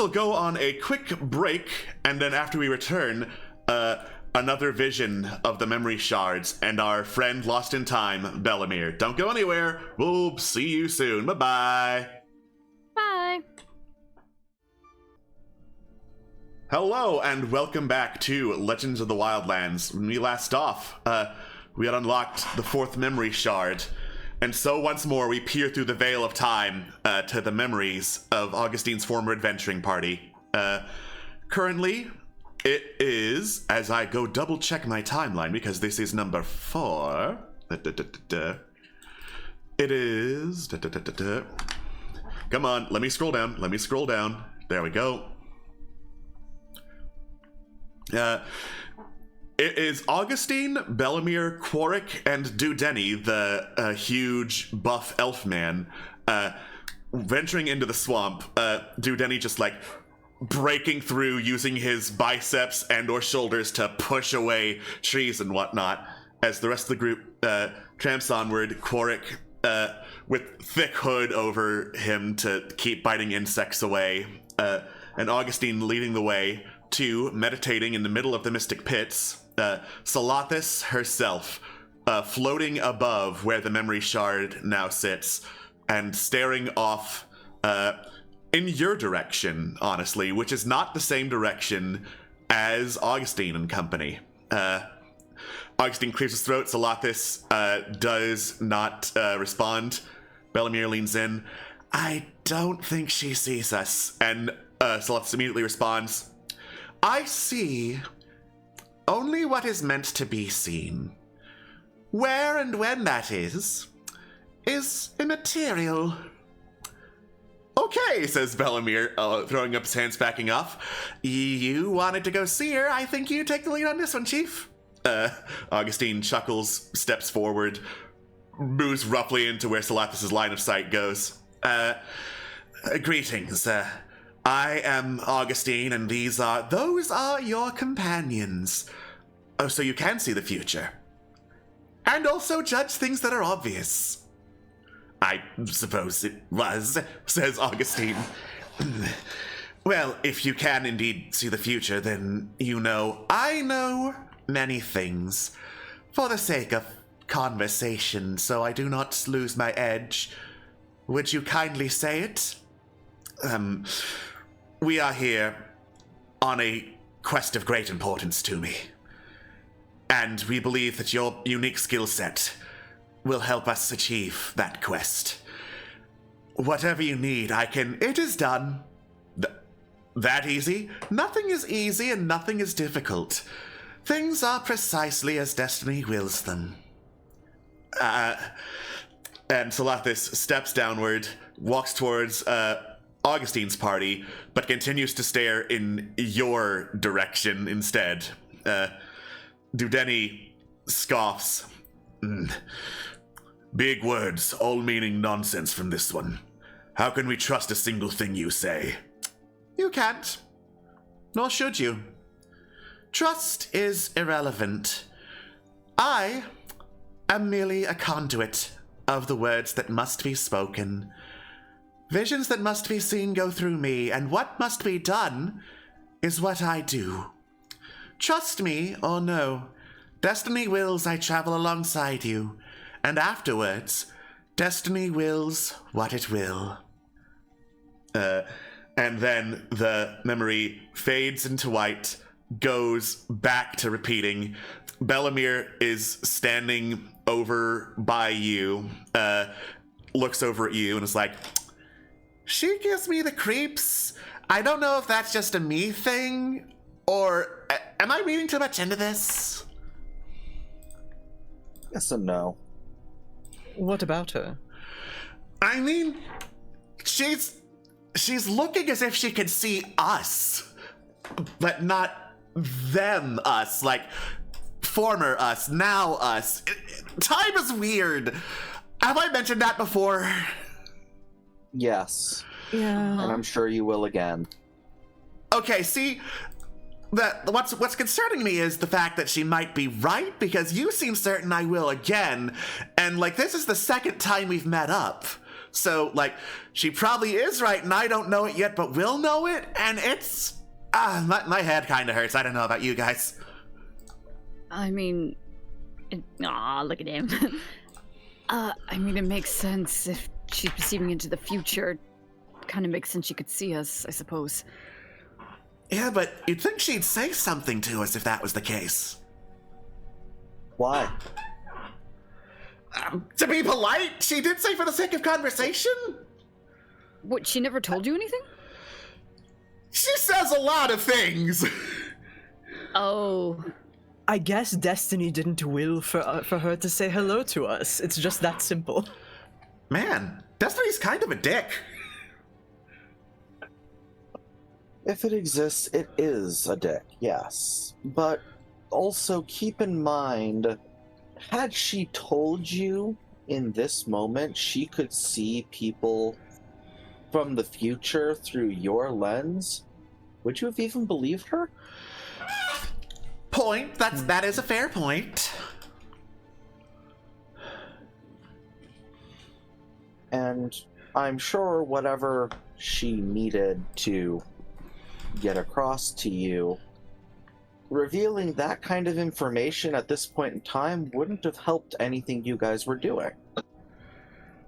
go on a quick break, and then after we return, another vision of the memory shards and our friend lost in time, Bellamere. Don't go anywhere. We'll see you soon. Bye-bye. Bye. Hello, and welcome back to Legends of the Wildlands. When we last off, we had unlocked the 4th memory shard, and so once more we peer through the veil of time to the memories of Augustine's former adventuring party. Currently, it is, as I go double check my timeline, because this is number 4. It is... Come on, let me scroll down. There we go. It is Augustine, Bellamere, Quarrick, and Dudeni, the huge buff elf man, venturing into the swamp. Dudeni just like breaking through, using his biceps and or shoulders to push away trees and whatnot, as the rest of the group tramps onward. Quarrick with thick hood over him to keep biting insects away, and Augustine leading the way to meditating in the middle of the Mystic Pits. Salathis herself, floating above where the memory shard now sits, and staring off in your direction, honestly, which is not the same direction as Augustine and company. Augustine clears his throat. Salathis does not respond. Bellamere leans in. I don't think she sees us. And Salathis immediately responds, I see only what is meant to be seen. Where and when that is immaterial. Okay, says Bellamere, throwing up his hands, backing off. You wanted to go see her. I think you take the lead on this one, Chief. Augustine chuckles, steps forward, moves roughly into where Salathis' line of sight goes. Greetings. I am Augustine, and those are your companions. Oh, so you can see the future. And also judge things that are obvious. I suppose it was, says Augustine. Well, if you can indeed see the future, then you know I know many things. For the sake of conversation, so I do not lose my edge, would you kindly say it? We are here on a quest of great importance to me. And we believe that your unique skill set will help us achieve that quest. Whatever you need, it is done. That easy? Nothing is easy and nothing is difficult. Things are precisely as destiny wills them. And Salathis steps downward, walks towards Augustine's party, but continues to stare in your direction instead. Dudeni scoffs. Big words, all meaning nonsense from this one. How can we trust a single thing you say? You can't. Nor should you. Trust is irrelevant. I am merely a conduit of the words that must be spoken. Visions that must be seen go through me, and what must be done is what I do. Trust me or no, destiny wills I travel alongside you, and afterwards, destiny wills what it will. And then the memory fades into white, goes back to repeating. Bellamere is standing over by you, looks over at you and is like, she gives me the creeps. I don't know if that's just a me thing, or am I reading too much into this? Yes and no. What about her? I mean, she's looking as if she could see us, but not them us, like former us, now us. Time is weird. Have I mentioned that before? Yes. Yeah. And I'm sure you will again. Okay, see, what's concerning me is the fact that she might be right, because you seem certain I will again, and like this is the second time we've met up. So like she probably is right and I don't know it yet, but will know it, and it's my head kind of hurts. I don't know about you guys. I mean, look at him. I mean, it makes sense if she's perceiving into the future. Kind of makes sense she could see us, I suppose. Yeah, but you'd think she'd say something to us if that was the case. Why? To be polite, she did say for the sake of conversation. What, she never told you anything? She says a lot of things. Oh. I guess destiny didn't will for her to say hello to us. It's just that simple. Man, Destiny's kind of a dick. If it exists, it is a dick, yes. But also keep in mind, had she told you in this moment she could see people from the future through your lens, would you have even believed her? Point. That is a fair point. And I'm sure whatever she needed to get across to you, revealing that kind of information at this point in time wouldn't have helped anything you guys were doing.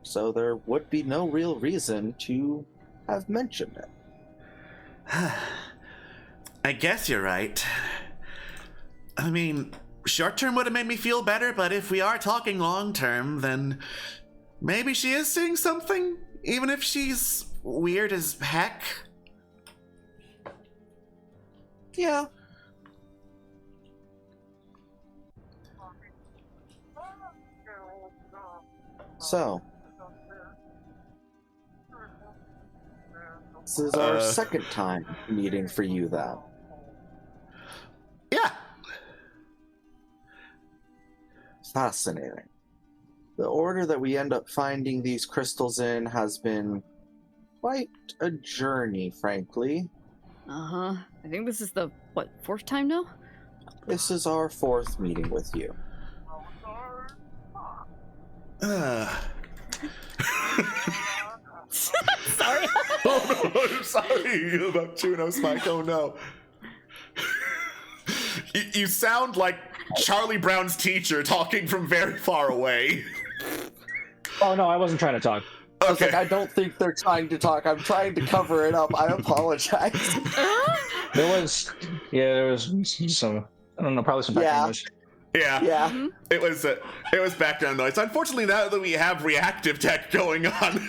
So there would be no real reason to have mentioned it. I guess you're right. I mean, short term would have made me feel better, but if we are talking long term, then maybe she is seeing something, even if she's weird as heck. Yeah. So, This is our second time meeting for you, then. Yeah. Fascinating. The order that we end up finding these crystals in has been quite a journey, frankly. Uh-huh. I think this is the, what, 4th time now? This is our 4th meeting with you. Sorry. Oh no, I'm sorry about Juno Spike. Oh no. You sound like Charlie Brown's teacher talking from very far away. Oh no, I wasn't trying to talk. I was like, I don't think they're trying to talk. I'm trying to cover it up. I apologize. There was some, I don't know, probably some background noise. Yeah. Yeah. It was background noise. Unfortunately, now that we have reactive tech going on,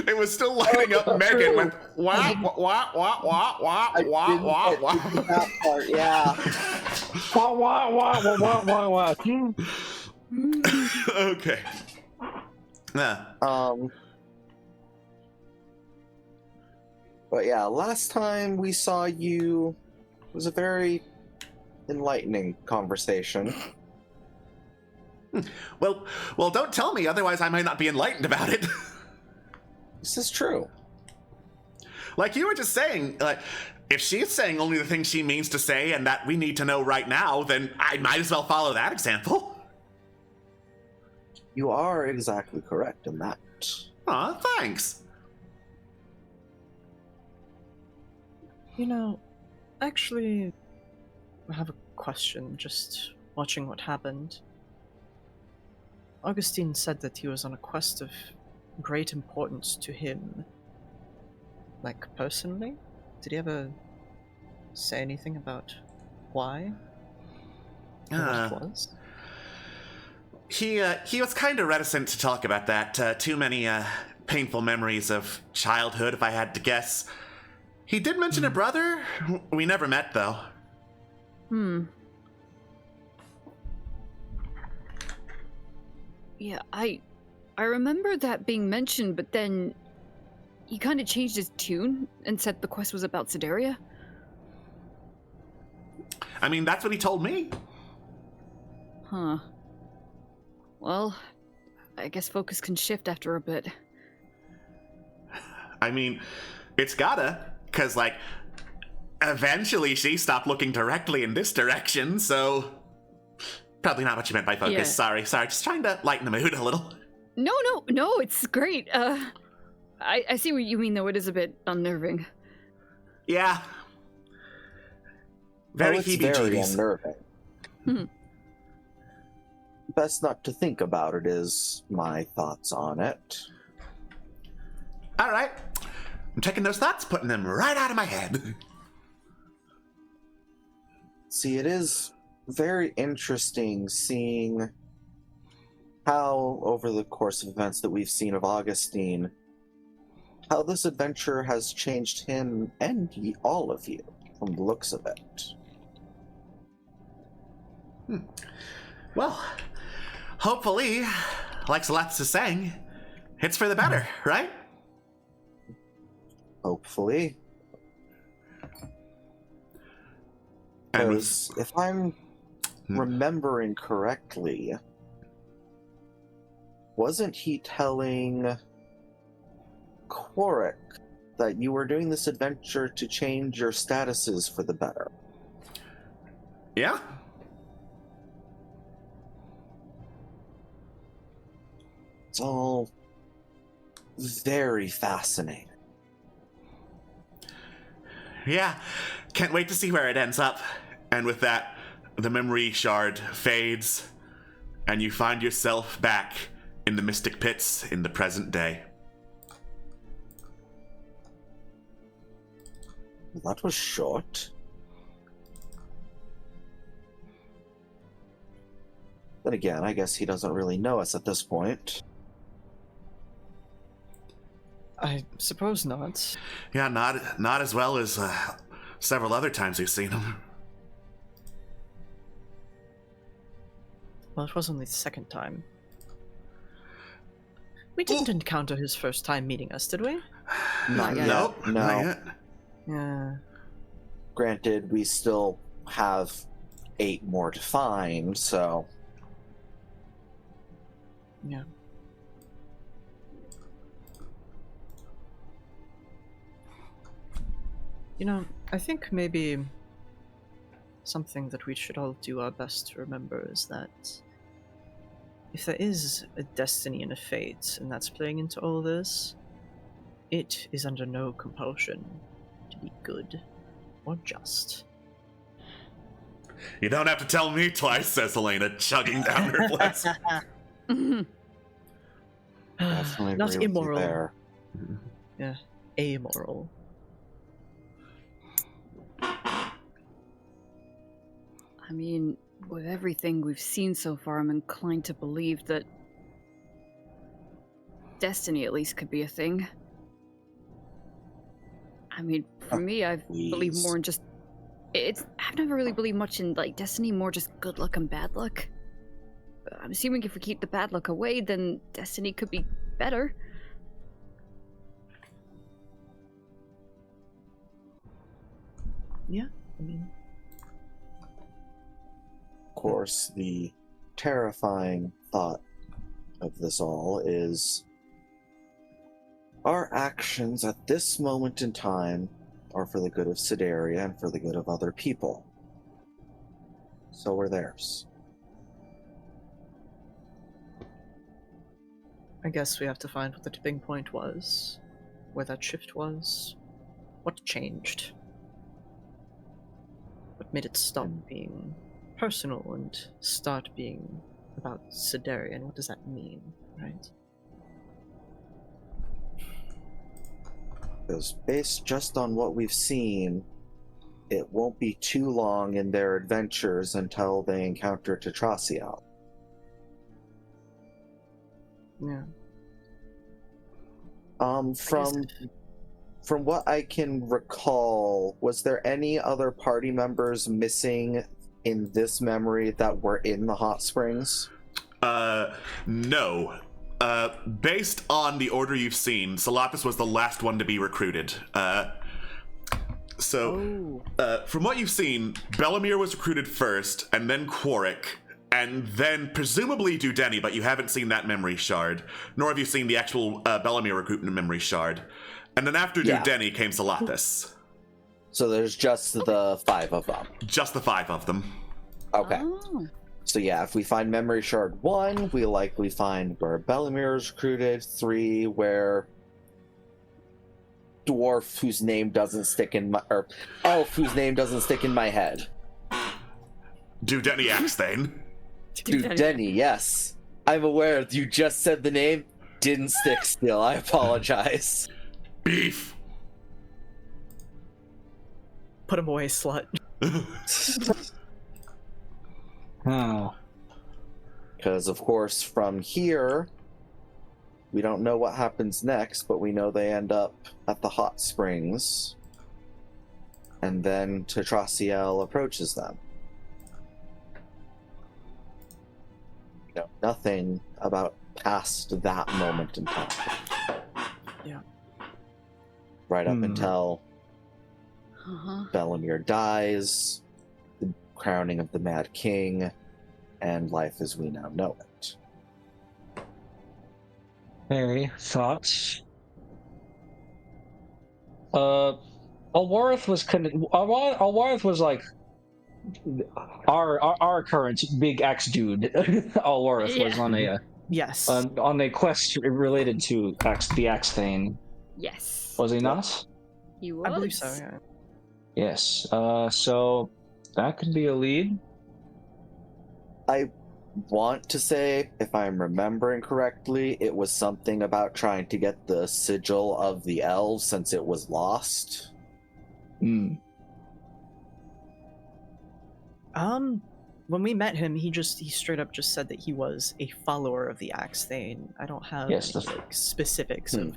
it was still lighting up Megan with wah wah wah wah wah wah wah wah. That part, yeah. Wah wah wah wah wah wah wah. Okay. But yeah, last time we saw you was a very enlightening conversation. Well, don't tell me, otherwise I might not be enlightened about it. This is true. Like you were just saying, if she's saying only the things she means to say and that we need to know right now, then I might as well follow that example. You are exactly correct in that. Aw, thanks. You know, actually, I have a question, just watching what happened. Augustine said that he was on a quest of great importance to him. Like, personally? Did he ever say anything about why? Or what it was? He was kind of reticent to talk about that. Too many painful memories of childhood, if I had to guess. He did mention a brother. We never met, though. Yeah, I remember that being mentioned, but then he kind of changed his tune and said the quest was about Sedaria. I mean, that's what he told me. Huh. Well, I guess focus can shift after a bit. I mean, it's gotta, because, like, eventually she stopped looking directly in this direction, so... Probably not what you meant by focus. Yeah. Sorry. Just trying to lighten the mood a little. No, it's great. I see what you mean, though. It is a bit unnerving. Yeah. Very it's very heebie-jeebies. unnerving. Best not to think about it is my thoughts on it. All right. I'm taking those thoughts, putting them right out of my head. See, it is very interesting seeing how, over the course of events that we've seen of Augustine, how this adventure has changed him and all of you, from the looks of it. Well, hopefully, like Celeste is saying, it's for the better, right? Hopefully. And Because if I'm remembering correctly, wasn't he telling Quarrick that you were doing this adventure to change your statuses for the better? yeah. It's all very fascinating. Yeah. Can't wait to see where it ends up. And with that, the memory shard fades, and you find yourself back in the Mystic Pits in the present day. That was short. Then again, I guess he doesn't really know us at this point. I suppose not. Yeah, not as well as several other times we've seen him. Well, it was only the second time. We didn't encounter his first time meeting us, did we? Not yet. Nope, No. not yet. Yeah. Granted, we still have 8 more to find, so Yeah. You know, I think maybe something that we should all do our best to remember is that if there is a destiny and a fate, and that's playing into all this, it is under no compulsion to be good or just. You don't have to tell me twice, says Elena, chugging down her place. definitely Not agree with you immoral. there. Yeah, amoral. I mean, with everything we've seen so far, I'm inclined to believe that destiny at least could be a thing. I mean, for me, I believe more in just... I've never really believed much in, like, destiny, more just good luck and bad luck. But I'm assuming if we keep the bad luck away, then destiny could be better. Yeah, I mean... Of course, the terrifying thought of this all is our actions at this moment in time are for the good of Sedaria and for the good of other people. So are theirs. I guess we have to find what the tipping point was, where that shift was, what changed, what made it stop being personal and start being about Sedaria, and what does that mean, right? Because based just on what we've seen, it won't be too long in their adventures until they encounter Tetrasiel. Yeah. From what I can recall, was there any other party members missing in this memory that were in the hot springs? No. Based on the order you've seen, Salapis was the last one to be recruited. From what you've seen, Belemir was recruited first, and then Quarrick, and then presumably Dudeni, but you haven't seen that memory shard, nor have you seen the actual Belemir recruitment memory shard. And then after Dudeni came Salapis. So there's just the 5 of them. Just the 5 of them. Okay. Oh. So yeah, if we find Memory Shard 1, we'll likely find where Belemir is recruited. 3, where Dwarf, whose name doesn't stick in my... or Elf, whose name doesn't stick in my head. Dudeni Axthane. Dudeni, yes. I'm aware you just said the name. Didn't stick still. I apologize. Beef. Put him away, slut. Oh. Because, of course, from here, we don't know what happens next, but we know they end up at the hot springs. And then Tetrasiel approaches them. We know nothing about past that moment in time. Yeah. Right up until Uh-huh. Belemir dies, the crowning of the Mad King, and life as we now know it. Mary, thoughts? Alwarth was Alwarth was like our current big axe dude. Alwarth was on Yes. a quest related to the axe thing. Yes. Was he not? He was. I believe so, yeah. Yes. So that could be a lead. I want to say, if I'm remembering correctly, it was something about trying to get the sigil of the elves since it was lost. Hmm. When we met him, he straight up just said that he was a follower of the Axe Thane. I don't have Yes, any, like, specifics of.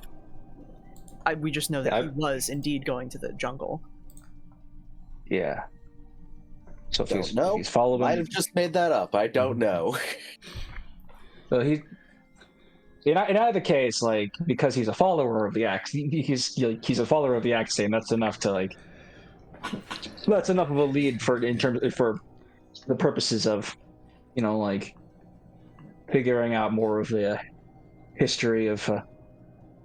We just know that he was indeed going to the jungle. Yeah. So if Don't he's following, Might have just made that up. I don't know. so in either case, like, because he's a follower of the Axe, he's a follower of the Axe, and that's enough to like, that's enough of a lead for the purposes of, like figuring out more of the history of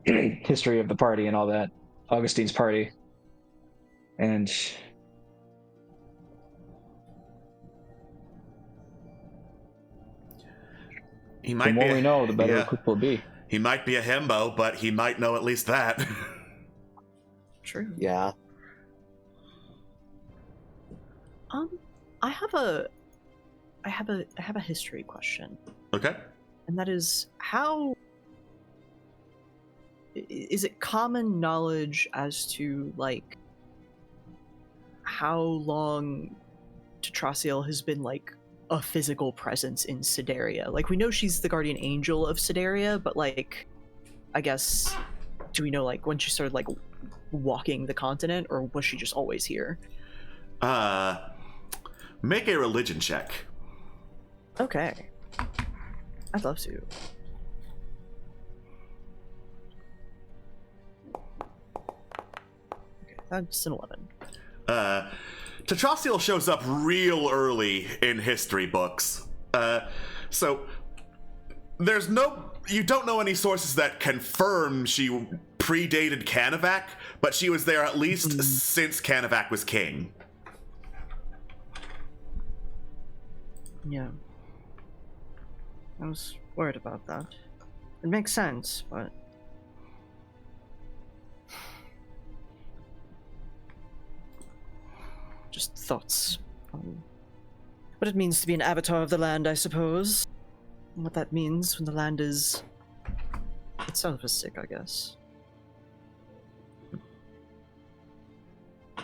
history of the party and all that, Augustine's party, and. He The might more be we know, the better yeah. equipped we'll be. He might be a himbo, but he might know at least that. True. Yeah. I have a history question, Okay. and that is how is it common knowledge as to like how long Tetrasiel has been like a physical presence in Sidaria? Like, we know she's the guardian angel of Sidaria, but like, I guess, do we know like when she started like walking the continent, or was she just always here? Make a religion check. Okay, I'd love to. Okay, that's an 11. Tetrasiel shows up real early in history books. So there's you don't know any sources that confirm she predated Canavac, but she was there at least since Canavac was king. Yeah. I was worried about that. It makes sense, but... just thoughts on what it means to be an avatar of the land, I suppose. And what that means when the land is itself is sick, I guess. Do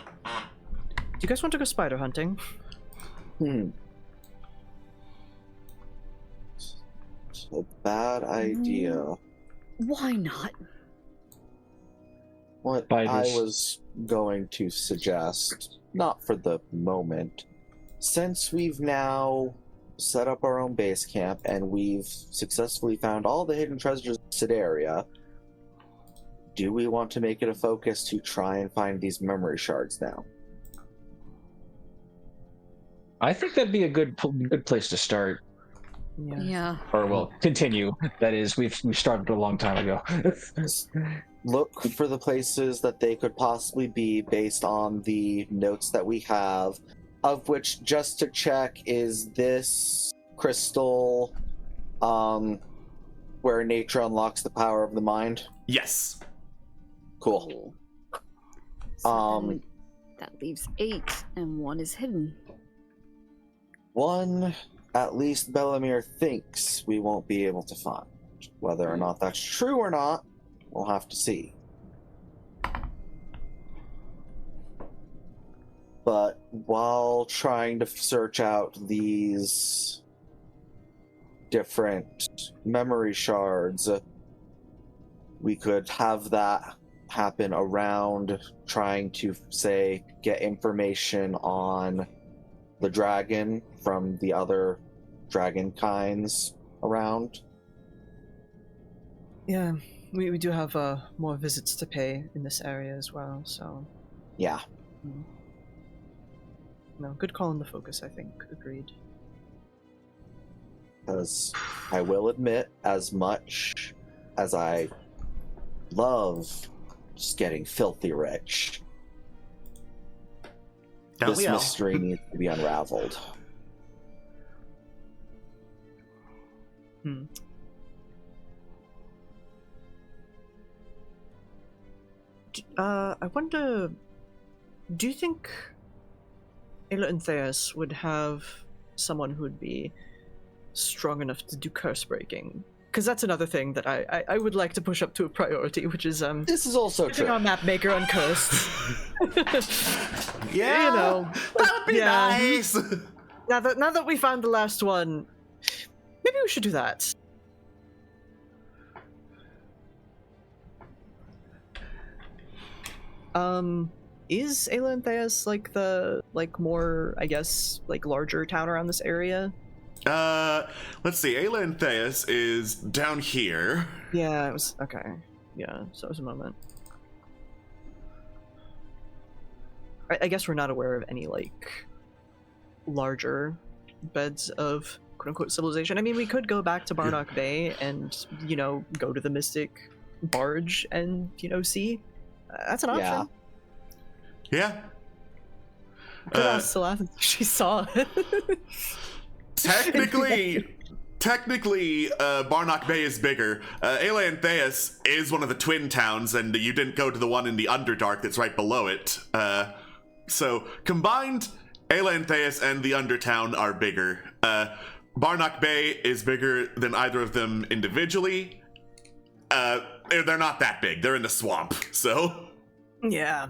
you guys want to go spider hunting? It's a bad idea. Why not? What Spiders. I was going to suggest, not for the moment, since we've now set up our own base camp and we've successfully found all the hidden treasures of Sidaria, do we want to make it a focus to try and find these memory shards now? I think that'd be a good place to start. Yeah. Or well, continue. That is, we've started a long time ago. Look for the places that they could possibly be based on the notes that we have, of which, just to check, is this crystal where nature unlocks the power of the mind? Yes. Cool. So then that leaves 8, and 1 is hidden. One, at least Bellamere thinks we won't be able to find. Whether or not that's true or not, we'll have to see. But while trying to search out these different memory shards, we could have that happen around trying to, say, get information on the dragon from the other dragon kinds around. Yeah, we do have more visits to pay in this area as well, so... Yeah. No, good call on the focus, I think. Agreed. Because I will admit, as much as I love just getting filthy rich, Don't this we all? mystery needs to be unraveled. I wonder... do you think Ayla and Theus would have someone who would be strong enough to do curse breaking? Because that's another thing that I would like to push up to a priority, which is This is also getting true. our map maker uncursed. Yeah, You know, that would be yeah. nice. now that we found the last one, maybe we should do that. Is Ayla and Theus like the more, I guess, like larger town around this area? Let's see. Ayla and Theus is down here. Yeah, it was okay. Yeah, so it was a moment. I guess we're not aware of any like larger beds of quote-unquote civilization. I mean, we could go back to Barnock Bay and, you know, go to the Mystic Barge and, you know, see. That's an option. Yeah. Could ask Salath if she saw it. Technically, Barnock Bay is bigger. Ayla and Theus is one of the twin towns, and you didn't go to the one in the Underdark that's right below it. So, combined, Ayla and Theus and the Undertown are bigger. Barnock Bay is bigger than either of them individually. They're not that big. They're in the swamp, so... Yeah.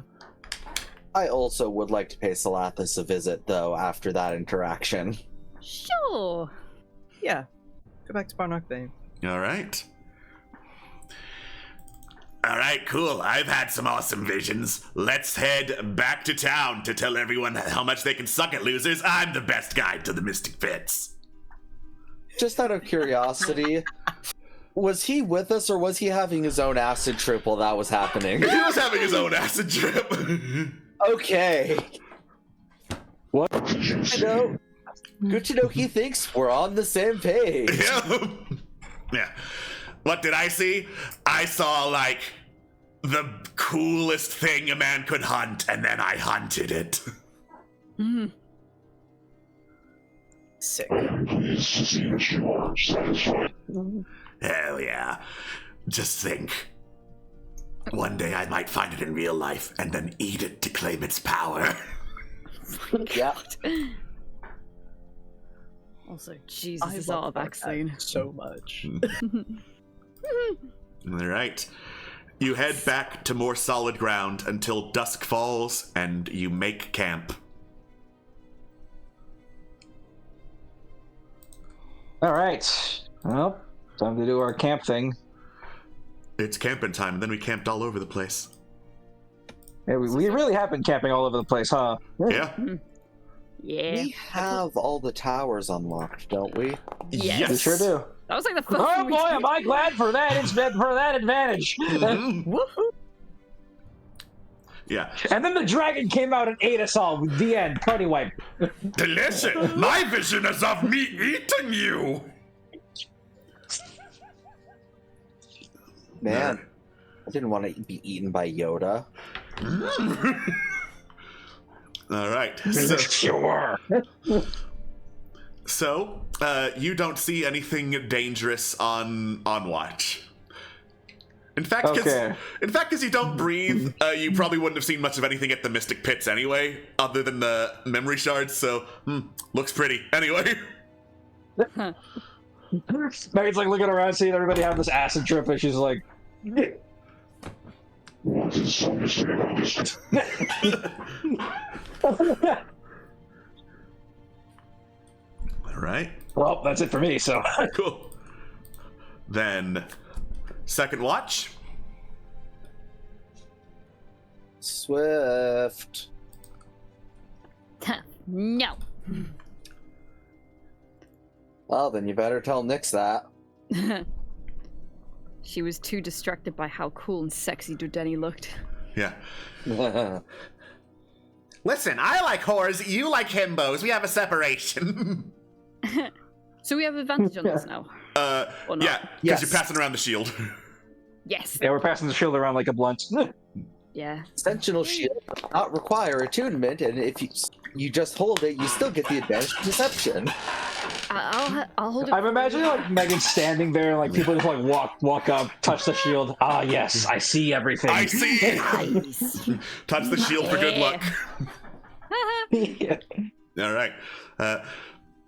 I also would like to pay Salathis a visit, though, after that interaction. Sure. Yeah. Go back to Barnock Bay. All right, cool. I've had some awesome visions. Let's head back to town to tell everyone how much they can suck at losers. I'm the best guide to the Mystic Pits. Just out of curiosity, was he with us or was he having his own acid trip while that was happening? He was having his own acid trip. Okay. What? Good to know he thinks we're on the same page. Yeah. What did I see? I saw, like, the coolest thing a man could hunt, and then I hunted it. Sick. Please see that you are satisfied. Hell yeah. Just think. One day I might find it in real life, and then eat it to claim its power. Yeah. Also, Jesus, I is love all a that vaccine. so much. All right. You head back to more solid ground until dusk falls, and you make camp. All right. Well, time to do our camp thing. It's camping time, and then we camped all over the place. Yeah, we really have been camping all over the place, huh? Yeah? Yeah. We have all the towers unlocked, don't we? Yes. We sure do. That was like the first Oh thing we boy, did. am I glad for that advantage. Mhm. Woohoo! Yeah. And then the dragon came out and ate us all. The end. Party wipe. Delicious! My vision is of me eating you! Man, I didn't want to be eaten by Yoda. All right. Sure. So, you don't see anything dangerous on watch. In fact, because you don't breathe, you probably wouldn't have seen much of anything at the Mystic Pits anyway, other than the memory shards. So, looks pretty. Anyway. Megan's like looking around, seeing everybody have this acid trip, and she's like, What is so missing about this? All right. well, that's it for me, so. Cool. Then, second watch. Swift. No. Well, then you better tell Nyx that. She was too distracted by how cool and sexy Dudeni looked. Yeah. Listen, I like whores, you like himbos. We have a separation. So we have advantage on this now. Or not? Yeah, because Yes. you're passing around the shield. Yes. Yeah, we're passing the shield around like a blunt. Yeah. Sentinel shield does not require attunement, and if you just hold it, you still get the advantage of deception. I'll hold it. I'm imagining like Megan standing there, and like people just like walk up, touch the shield. Ah, yes, I see everything. I see. Nice. Touch the shield for good luck. Yeah. All right.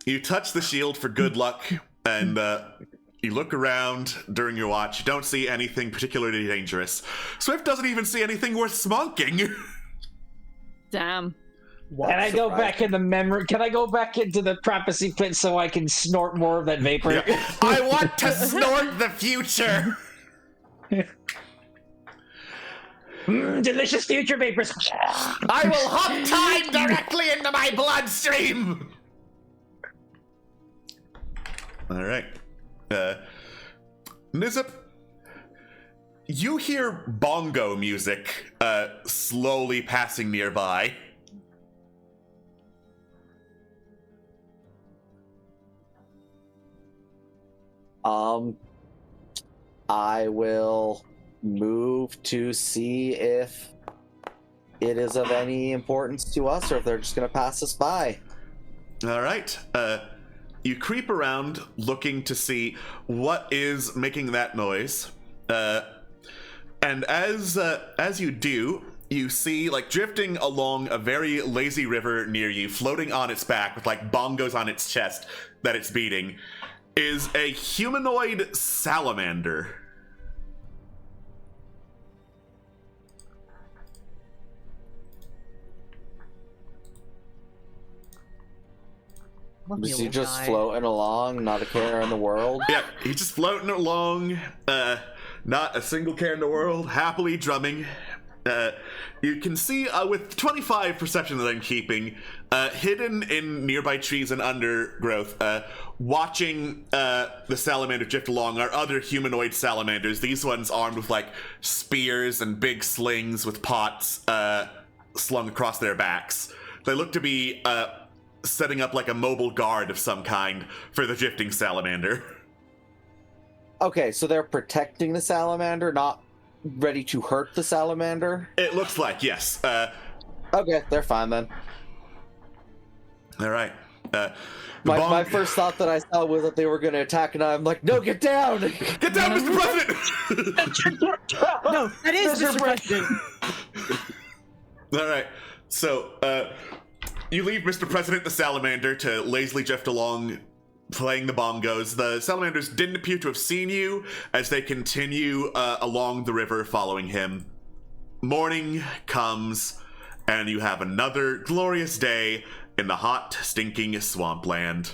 You touch the shield for good luck, and you look around during your watch. You don't see anything particularly dangerous. Swift doesn't even see anything worth smonking. Damn. Can I go back in the memory? Can I go back into the prophecy pit so I can snort more of that vapor? Yeah. I want to snort the future. Delicious future vapors. I will hop time directly into my bloodstream. All right. Nizip, you hear bongo music slowly passing nearby. I will move to see if it is of any importance to us or if they're just going to pass us by. All right. You creep around looking to see what is making that noise. And as you do, you see, like, drifting along a very lazy river near you, floating on its back with, like, bongos on its chest that it's beating, is a humanoid salamander. Is he just floating along, not a care in the world? Yeah, he's just floating along, not a single care in the world, happily drumming. You can see, with 25 perception that I'm keeping, hidden in nearby trees and undergrowth, watching the salamander drift along are other humanoid salamanders. These ones armed with, like, spears and big slings with pots slung across their backs. They look to be setting up, like, a mobile guard of some kind for the drifting salamander. Okay, so they're protecting the salamander, not ready to hurt the salamander? It looks like, yes. Okay, they're fine then. All right. My first thought that I saw was that they were going to attack, and I'm like, no, get down! Get down, Mr. President! No, that is Mr. President. All right. So, you leave Mr. President the salamander to lazily drift along, playing the bongos. The salamanders didn't appear to have seen you as they continue along the river following him. Morning comes, and you have another glorious day in the hot, stinking swampland.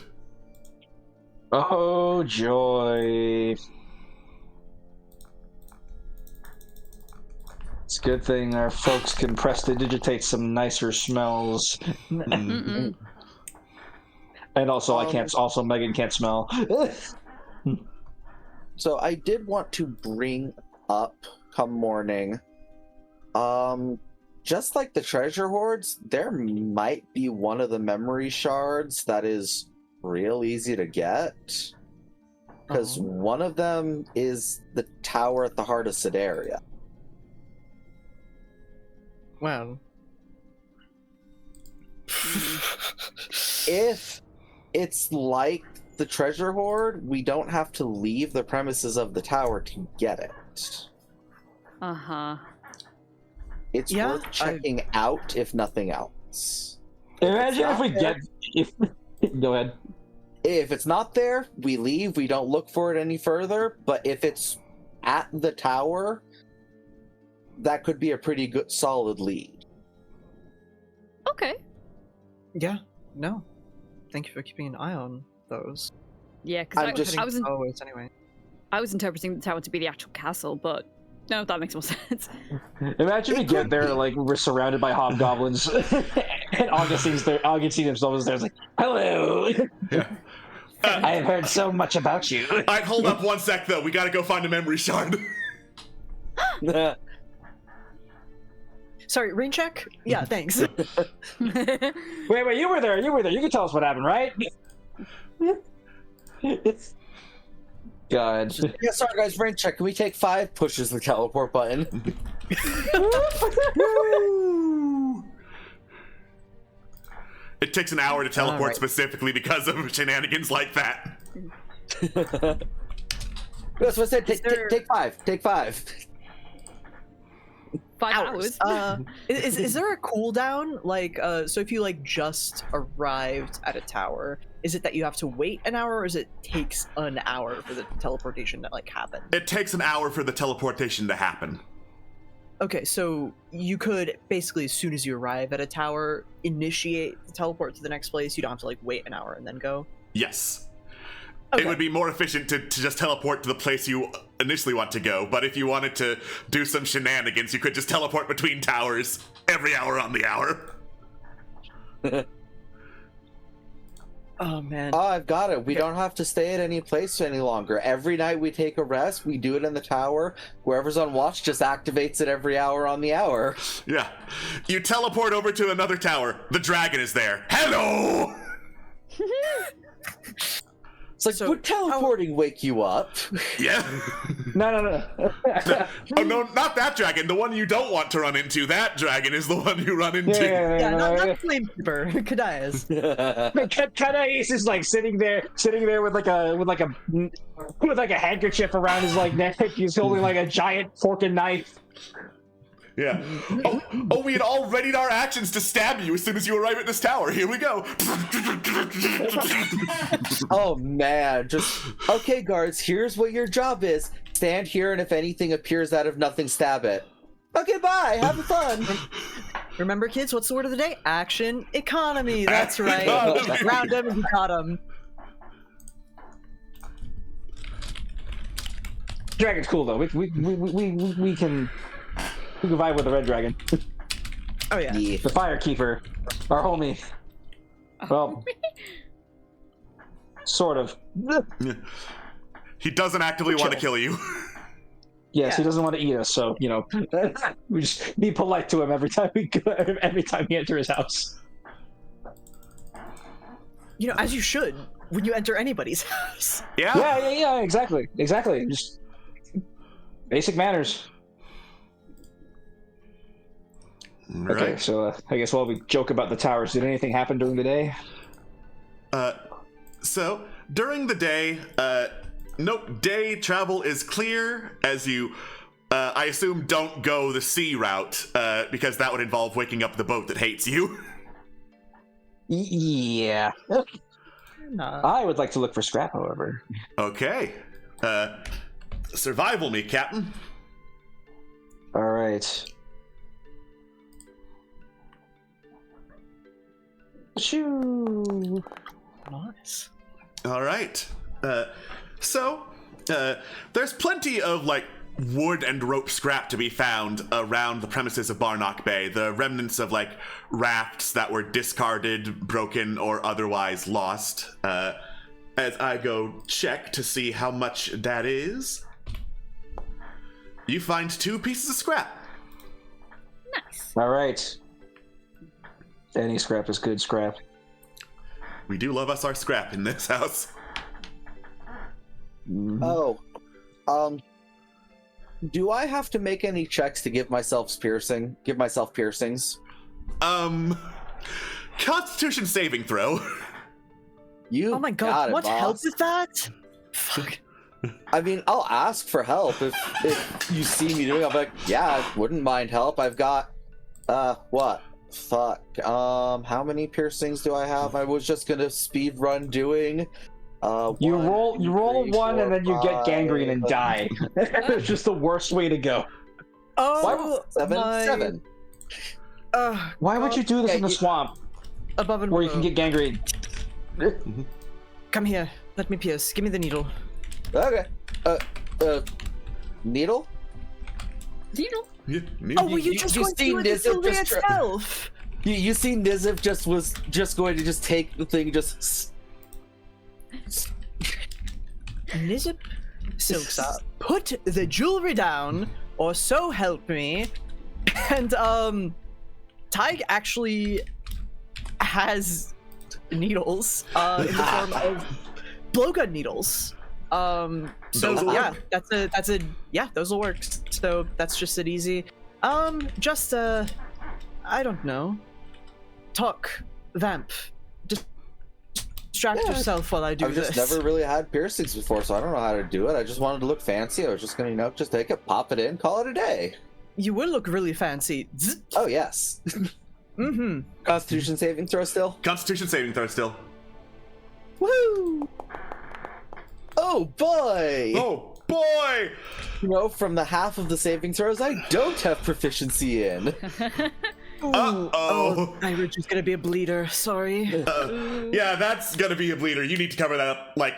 Oh, joy. It's a good thing our folks can prestidigitate some nicer smells. Mm-mm. And also, also Megan can't smell. So I did want to bring up, come morning, just like the treasure hoards, there might be one of the memory shards that is real easy to get. Because one of them is the tower at the heart of Sedaria. Wow. If it's like the treasure hoard, we don't have to leave the premises of the tower to get it. Uh-huh. It's worth checking out, if nothing else. Imagine if we get... Go ahead. If it's not there, we leave. We don't look for it any further. But if it's at the tower, that could be a pretty good, solid lead. Okay. Yeah. No. Thank you for keeping an eye on those. Yeah, because I was always anyway. I was interpreting the tower to be the actual castle, but no, that makes more sense. Imagine we get there, like, we're surrounded by hobgoblins, and Augustine himself is there, like, hello! Yeah. I have heard so much about you. Alright, hold up one sec, though. We gotta go find a memory shard. Sorry, rain check? Yeah, thanks. Wait, you were there. You can tell us what happened, right? God. Yeah, sorry guys, rain check. Can we take 5? Pushes the teleport button. It takes an hour to teleport specifically because of shenanigans like that. That's what I said. Take 5. Take 5. 5 hours. Is there a cooldown? Like, so if you like just arrived at a tower, is it that you have to wait an hour, or is it takes an hour for the teleportation to like happen? It takes an hour for the teleportation to happen. Okay, so you could basically, as soon as you arrive at a tower, initiate the teleport to the next place. You don't have to like wait an hour and then go. Yes. Okay. It would be more efficient to just teleport to the place you initially want to go, but if you wanted to do some shenanigans, you could just teleport between towers every hour on the hour. Oh man. Oh, I've got it. We don't have to stay at any place any longer. Every night we take a rest, we do it in the tower. Whoever's on watch just activates it every hour on the hour. Yeah. You teleport over to another tower. The dragon is there. Hello! It's like, So, would teleporting wake you up? Yeah. No. Oh, no, not that dragon. The one you don't want to run into. That dragon is the one you run into. Yeah, not Flamekeeper. Kadias. Kadais is like sitting there with like a handkerchief around his like neck. He's holding like a giant fork and knife. Yeah. Oh, we had all readied our actions to stab you as soon as you arrive at this tower. Here we go. Oh man, just okay, guards. Here's what your job is: stand here, and if anything appears out of nothing, stab it. Okay, bye. Have fun. Remember, kids, what's the word of the day? Action economy. That's right. Economy. Round him and got him. Dragon's cool though. We can vibe with the red dragon. Oh yeah. Yeah. The Firekeeper, our homie. Well, sort of. He doesn't actively want to kill you. Yes, he Yeah. doesn't want to eat us, so you know, we just be polite to him every time we enter his house. You know, as you should when you enter anybody's house. Yeah. Yeah, exactly. Just basic manners. Right. Okay, so I guess while we joke about the towers, did anything happen during the day? So during the day, day travel is clear as you, I assume, don't go the sea route, because that would involve waking up the boat that hates you. Yeah. Nah. I would like to look for scrap, however. Okay. Survival me, Captain. All right. Shoo. Nice. All right. So, there's plenty of, like, wood and rope scrap to be found around the premises of Barnock Bay. The remnants of, like, rafts that were discarded, broken, or otherwise lost. As I go check to see how much that is, you find 2 pieces of scrap. Nice. All right. Any scrap is good scrap. We do love us our scrap in this house. Oh, do I have to make any checks to give myself piercings? Constitution saving throw. You Oh my got god, it, what boss. help is that? Fuck. I mean, I'll ask for help if you see me doing it. I'm like, yeah, I wouldn't mind help. I've got, what? Fuck. How many piercings do I have? I was just gonna speed run doing. You one, roll two, one, three, and then you get gangrene and 5, die. It's just the worst way to go. Oh, seven. Why would you do this okay, in the swamp Above and where you can below. get gangrene? Come here. Let me pierce. Give me the needle. Okay. Needle? Needle. Yeah, Oh, were you you- just you going to seen do it this, to Sylvia just try- itself? You see, Niziv was just going to just take the thing, just. Nizip Silksop, put the jewelry down, or so help me. And Tig actually has needles in the form of blowgun needles. So Those'll yeah, work. that's a yeah, those will work. So that's just it easy. Just I don't know. Talk, vamp. Just distract Yeah, yourself while I do I've this. just never really had piercings before, so I don't know how to do it. I just wanted to look fancy. I was just gonna, just take it, pop it in, call it a day. You will look really fancy. Zzz. Oh yes. Mm-hmm. Constitution saving throw still. Constitution saving throw still. Woo! Oh boy! Oh boy! From the half of the saving throws I don't have proficiency in. Uh-oh. Irish is gonna be a bleeder. Sorry. Yeah, that's gonna be a bleeder. You need to cover that up, like,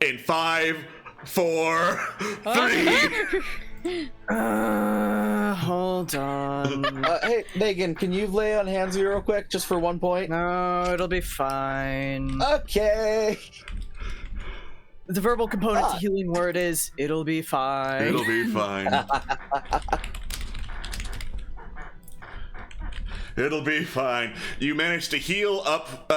in 5, 4, 3. Hold on. Hey, Megan, can you lay on hands real quick, just for 1 point? No, it'll be fine. Okay. The verbal component to healing word is it'll be fine. It'll be fine. It'll be fine. You managed to heal up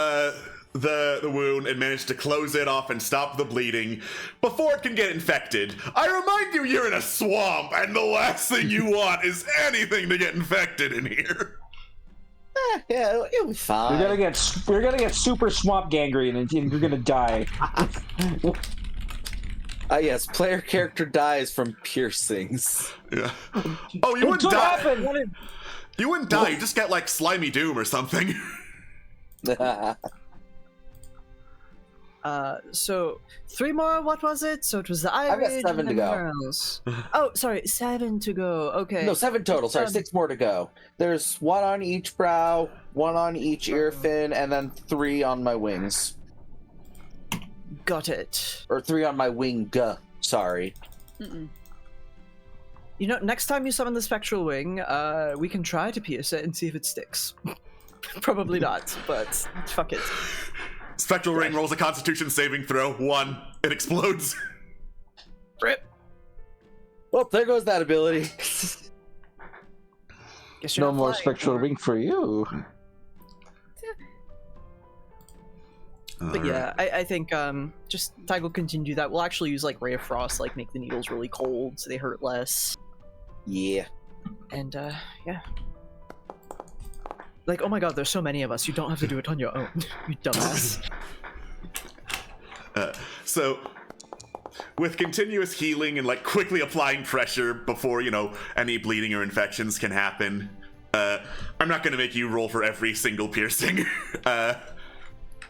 the wound and managed to close it off and stop the bleeding before it can get infected. I remind you, you're in a swamp, and the last thing you want is anything to get infected in here. Yeah, it'll be fine. You're gonna get super swamp gangrene, and you're gonna die. Yes, player character dies from piercings. Yeah. Oh, you wouldn't What die. happened? You wouldn't die. You just get like slimy doom or something. So 3 more. What was it? So it was the I've got Irish. 7 to go. Oh, sorry, 7 to go. Okay. No, 7 total. Sorry, 6 more to go. There's 1 on each brow, 1 on each ear fin, and then 3 on my wings. Got it. Or 3 on my wing. Sorry. You know, next time you summon the spectral wing, we can try to pierce it and see if it sticks. Probably not, but fuck it. Spectral ring rolls a Constitution saving throw. 1. It explodes. Rip. Well, there goes that ability. Guess you're No not more flying spectral anymore. wing for you. But yeah, I think just Tag will continue that. We'll actually use like Ray of Frost, like make the needles really cold so they hurt less. Yeah. And yeah. Like, oh my god, there's so many of us. You don't have to do it on your own. You dumbass. So, with continuous healing and like quickly applying pressure before, you know, any bleeding or infections can happen, I'm not going to make you roll for every single piercing.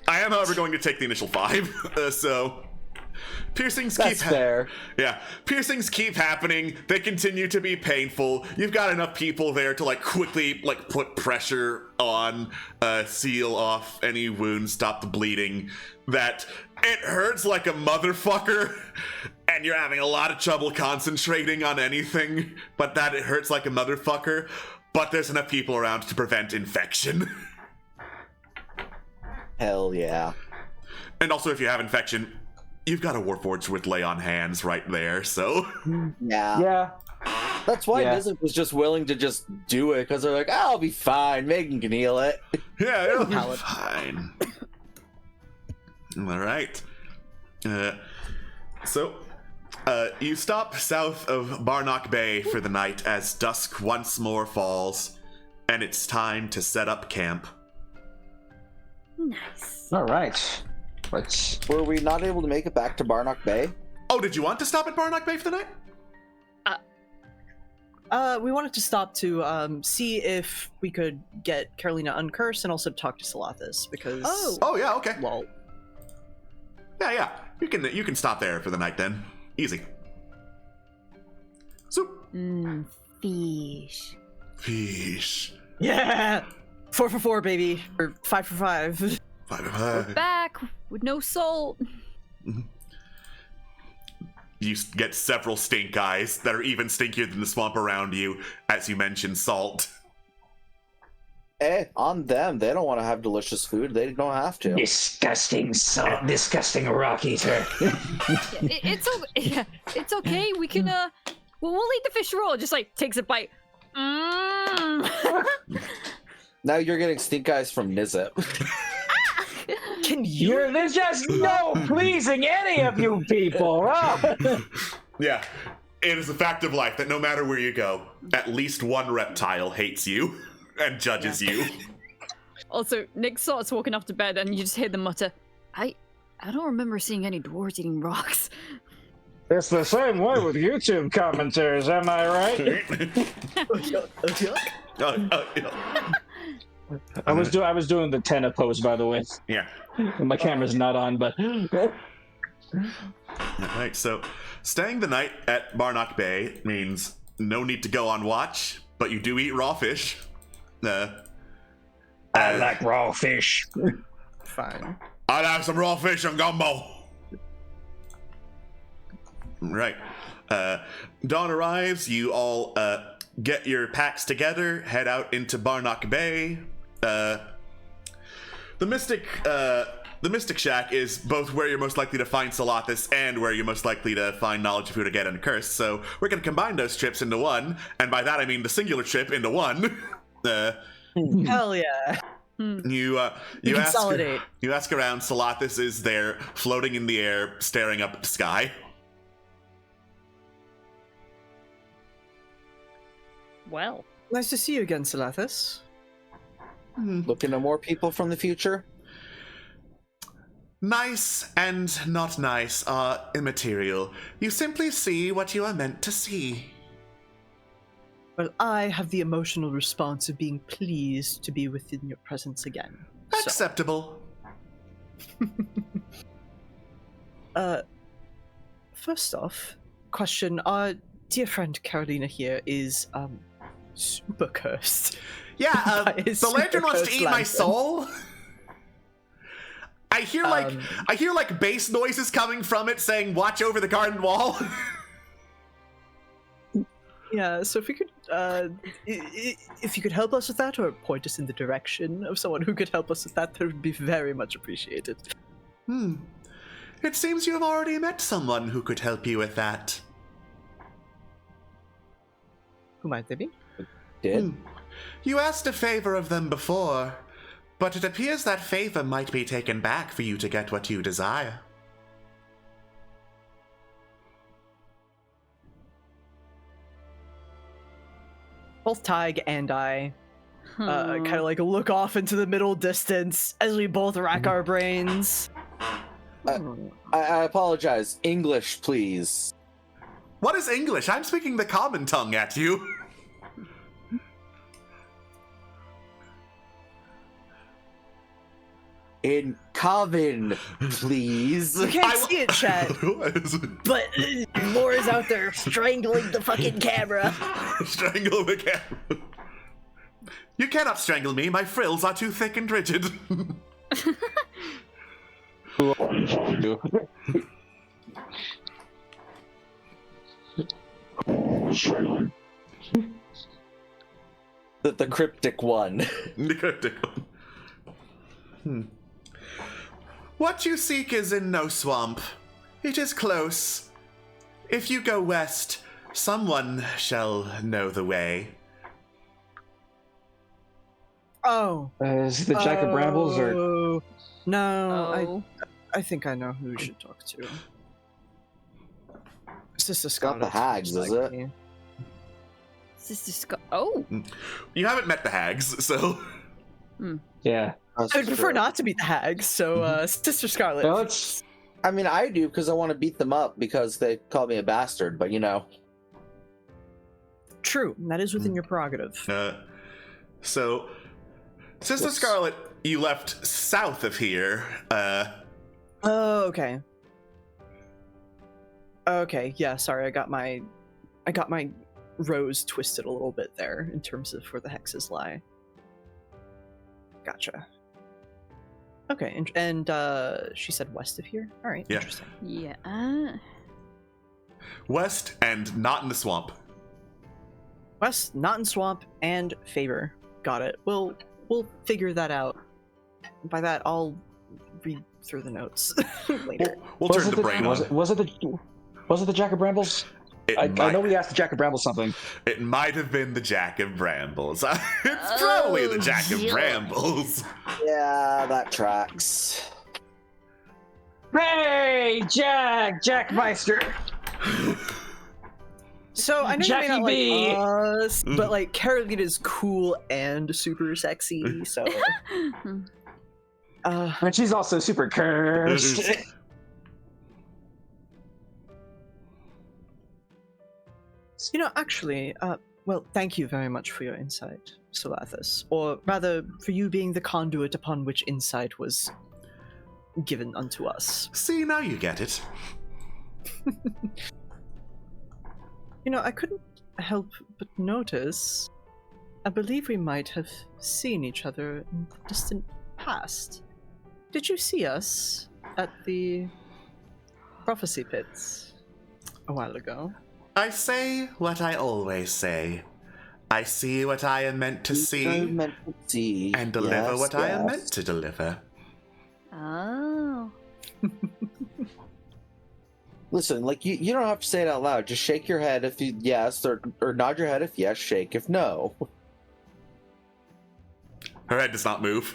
I am, however, going to take the initial 5. So, piercings That's fair. Yeah, piercings keep happening. They continue to be painful. You've got enough people there to like quickly like put pressure on, seal off any wounds, stop the bleeding. That it hurts like a motherfucker, and you're having a lot of trouble concentrating on anything. But that it hurts like a motherfucker. But there's enough people around to prevent infection. Hell yeah. And also, if you have infection, you've got a Warforged with lay on hands right there, so. Yeah. Yeah. That's why Yeah. Nizip was just willing to just do it, because they're like, I'll be fine. Megan can heal it. Yeah, it'll be Pallet. fine. Alright. So, you stop south of Barnock Bay for the night as dusk once more falls, and it's time to set up camp. Nice. All right. Let's. Were we not able to make it back to Barnock Bay? Oh, did you want to stop at Barnock Bay for the night? We wanted to stop to see if we could get Carolina uncursed and also talk to Salathis because Oh, yeah, okay. lol. Yeah. You can stop there for the night then. Easy. So, Fish. fish. Yeah. 4 for 4, baby, or 5 for 5. 5. Back with no soul. You get several stink eyes that are even stinkier than the swamp around you, as you mentioned salt. Eh, on them. They don't want to have delicious food. They don't have to. Disgusting salt. Disgusting rock eater. It's okay. We can we'll eat the fish roll. Just like takes a bite. Now you're getting stink eyes from Nizip. Can you? There's just no pleasing any of you people. Huh? Yeah, it is a fact of life that no matter where you go, at least one reptile hates you and judges you. Also, Nick starts walking off to bed, and you just hear them mutter, "I don't remember seeing any dwarves eating rocks." It's the same way with YouTube commentaries, am I right? I was doing the tenna pose, by the way. Yeah. My camera's not on, but Alright, so staying the night at Barnock Bay means no need to go on watch, but you do eat raw fish. I like raw fish. Fine. I'd have some raw fish and gumbo. Right. Dawn arrives, you all get your packs together, head out into Barnock Bay. The Mystic Shack is both where you're most likely to find Salathis and where you're most likely to find Knowledge of Hudaget and Curse. So we're going to combine those trips into one, and by that I mean the singular trip into one. Hell yeah. You consolidate. You ask around. Salathis is there, floating in the air, staring up at the sky. Well, Nice to see you again, Salathis. Looking at more people from the future? Nice and not nice are immaterial. You simply see what you are meant to see. Well, I have the emotional response of being pleased to be within your presence again. So, Acceptable. first off, question: our dear friend Carolina here is super cursed. Yeah, By his the lantern wants to cursed eat my lantern. soul. I hear like bass noises coming from it saying "Watch over the garden wall." Yeah, so if we could, if you could help us with that, or point us in the direction of someone who could help us with that, that would be very much appreciated. It seems you have already met someone who could help you with that. Who might they be? Did? You asked a favor of them before, but it appears that favor might be taken back for you to get what you desire. Both Tig and I kind of like look off into the middle distance as we both rack our brains. I apologize. English, please. What is English? I'm speaking the common tongue at you. In Coven, please. You can't see it, chat, but Laura's out there strangling the fucking camera. Strangle the camera. You cannot strangle me. My frills are too thick and rigid. What are you talking to? Australian. The cryptic one. The cryptic one. What you seek is in no swamp. It is close. If you go west, someone shall know the way. Oh. Is it the Jack of Brambles or? Oh. No, oh. I think I know who we should talk to. Sister Not Scarlet. the hags, is it? likely. Sister Scott. Oh, You haven't met the hags, so... Yeah. I would prefer not to beat the hags, so Sister Scarlet. Well, it's I mean, I do because I want to beat them up because they call me a bastard, but you know. True, that is within your prerogative. So, Sister Yes. Scarlet, you left south of here. Oh, okay. Okay, yeah, sorry, I got my rows twisted a little bit there in terms of where the hexes lie. Gotcha. Okay, and she said west of here? Alright, Yeah. interesting. yeah. West and not in the swamp. West, not in swamp, and favor. Got it. We'll figure that out. By that, I'll read through the notes later. We'll turn the brain on. was it the Jack of Brambles? I know we asked the Jack of Brambles something. It might have been the Jack of Brambles. It's probably the Jack of yeah. Brambles. Yeah, that tracks. Hey, Jack Meister. So I know Jackie you may B. not like us, but like Carolina's cool and super sexy, so And she's also super cursed. you know, actually, well, thank you very much for your insight, Salathis. Or rather, for you being the conduit upon which insight was given unto us. See, now you get it. You know, I couldn't help but notice, I believe we might have seen each other in the distant past. Did you see us at the prophecy pits a while ago? I say what I always say. I see what I am meant to see, Meant to see. and deliver Yes, what I am yes. meant to deliver. Oh. Listen, like you don't have to say it out loud. Just shake your head if you yes, or nod your head if yes, shake if no. Her head does not move.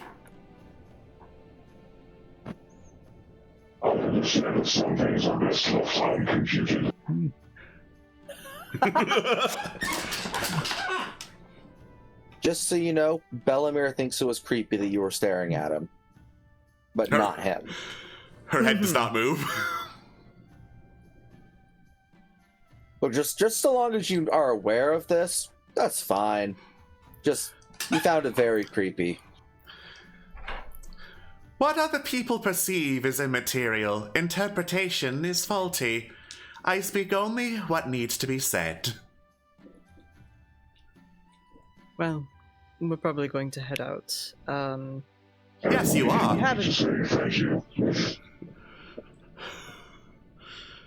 I understand that some things are best left uncomputed. Just so you know, Bellamere thinks it was creepy that you were staring at him, but Her- not him. Her head does not move. But just so long as you are aware of this, that's fine. Just you found it very creepy. What other people perceive is immaterial. Interpretation is faulty. I speak only what needs to be said. Well, we're probably going to head out. Yes, you are. You haven't. Thank you.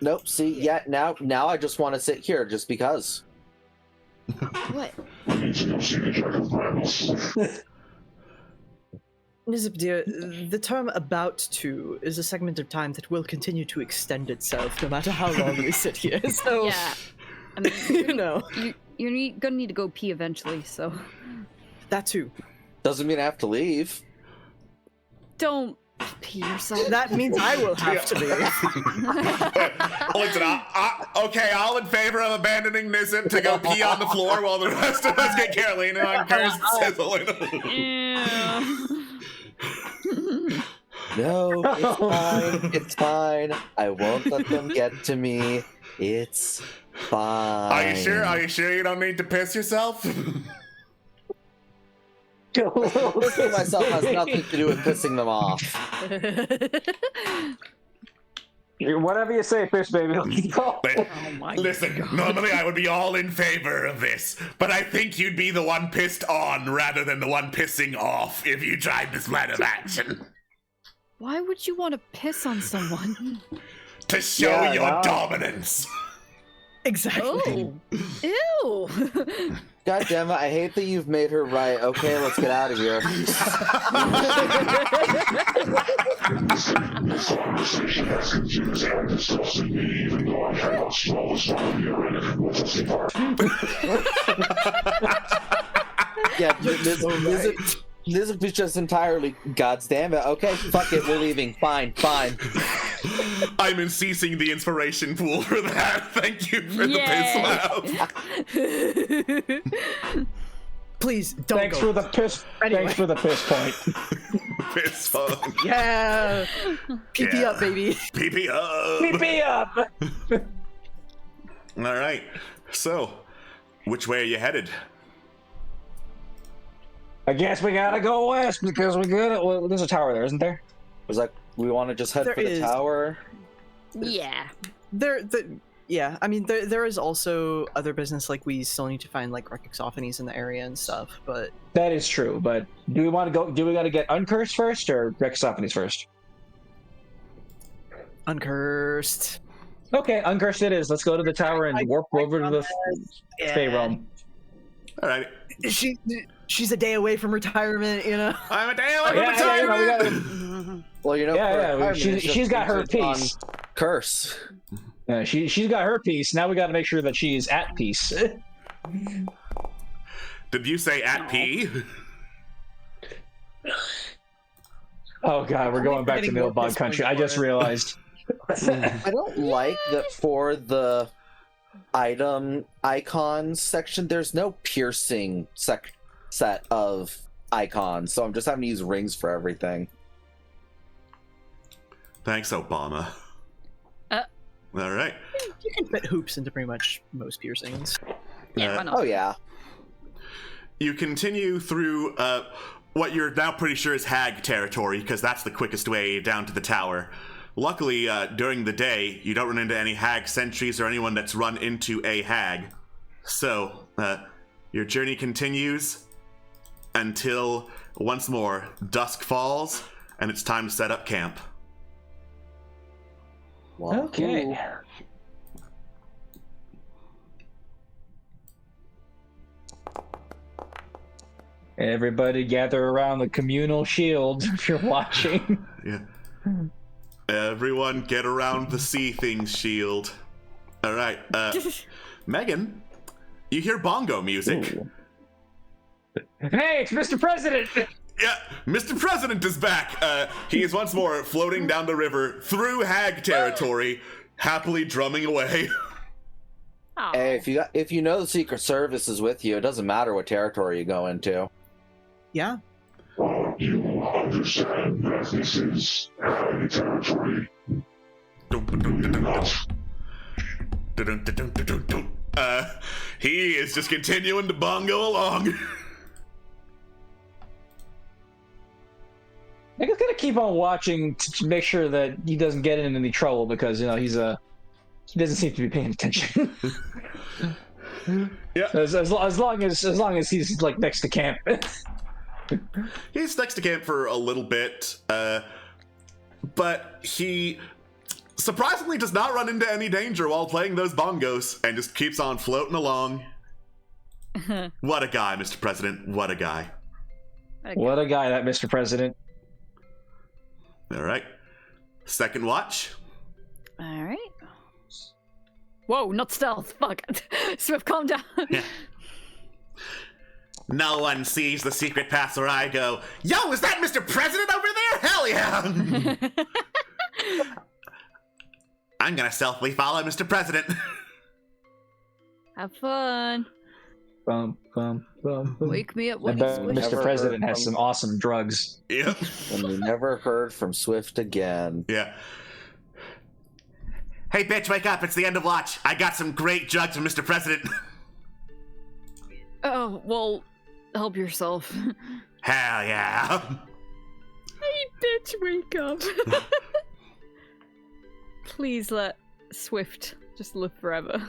Nope. See, yeah. Now I just want to sit here just because. What? We need to go see the Jack of Brambles. Nizip dear, the term "about to" is a segment of time that will continue to extend itself no matter how long we sit here. So, Yeah. I mean, you know, you're gonna need to go pee eventually, so that too. Doesn't mean I have to leave. don't pee yourself. That means I will have to leave. Listen, okay, all in favor of abandoning Nizip to go pee on the floor while the rest of us get Carolina on cursed sizzling. Yeah. No, it's fine. It's fine. I won't let them get to me. It's fine. Are you sure? Are you sure you don't need to piss yourself? Pissing myself has nothing to do with pissing them off. Whatever you say, fish baby. Let's go. But Oh my listen, normally I would be all in favor of this, but I think you'd be the one pissed on rather than the one pissing off if you tried this plan of action. Why would you want to piss on someone? To show Yeah, your no. dominance. Exactly. Oh. Ew. God damn it, I hate that you've made her right. Okay, let's get out of here. This conversation has confused and disgusted me, even though I cannot smell the smell of urine if it was a cigar. Yeah, this is just entirely. God damn it. Okay, fuck it, we're leaving. Fine. I'm ceasing the inspiration pool for that. Thank you for the piss laugh. Please don't Thanks go. for the piss. Anyway. Thanks for the piss point. Piss song. Yeah. PP Yeah. up, baby. PP up. PP up. All right. So, which way are you headed? I guess we gotta go west because we got it. Well, there's a tower there, isn't there? It was like, we want to just head There for the is. tower. Yeah. Yeah, I mean, there is also other business, like we still need to find like Rexophanes in the area and stuff, but That is true, but do we want to go? Do we got to get Uncursed first or Rexophanes first? uncursed. Okay, Uncursed it is. Let's go to the tower and warp over to the Fey realm. All right. She's a day away from retirement, you know. I'm a day away Yeah, from yeah, retirement. Well, you know, Yeah, for yeah, retirement, it's she's just got her contingent on piece. Curse. She's got her piece. Now we got to make sure that she's at peace. Did you say at P? Oh god, we're going back to the old bog country. I just realized. I don't like that for the item icons section, there's no piercing set of icons, so I'm just having to use rings for everything. Thanks, Obama. All right. You can fit hoops into pretty much most piercings. Yeah, why not? Oh yeah. You continue through what you're now pretty sure is hag territory, because that's the quickest way down to the tower. Luckily, during the day, you don't run into any hag sentries or anyone that's run into a hag. So, your journey continues until, once more, dusk falls, and it's time to set up camp. Well, Okay. Everybody gather around the communal shield if you're watching. Yeah. Everyone get around the see things shield. All right. Megan, you hear bongo music. Ooh. Hey, it's Mr. President! Yeah, Mr. President is back. He is once more floating down the river through hag territory, happily drumming away. Aw. Hey, if you know the Secret Service is with you, it doesn't matter what territory you go into. Yeah. You understand that this is hag territory. He is just continuing to bongo along. I'm just gonna keep on watching to make sure that he doesn't get in any trouble because, you know, he doesn't seem to be paying attention. Yeah. As long as he's like next to camp. He's next to camp for a little bit, but he surprisingly does not run into any danger while playing those bongos and just keeps on floating along. What a guy, Mr. President. What a guy. What a guy, that Mr. President. All right. Second watch. All right. Whoa, not stealth. Fuck. Swift, calm down. Yeah. No one sees the secret path where I go. Yo, is that Mr. President over there? Hell yeah! I'm gonna stealthily follow Mr. President. Have fun. Bum, bum, bum, bum. Wake me up I when you bet squish. Mr. Never President heard has from- some awesome drugs. Yep. And we never heard from Swift again. Yeah. Hey, bitch, wake up. It's the end of watch. I got some great drugs from Mr. President. Oh, well, help yourself. Hell yeah. Hey, bitch, wake up. Please let Swift just live forever.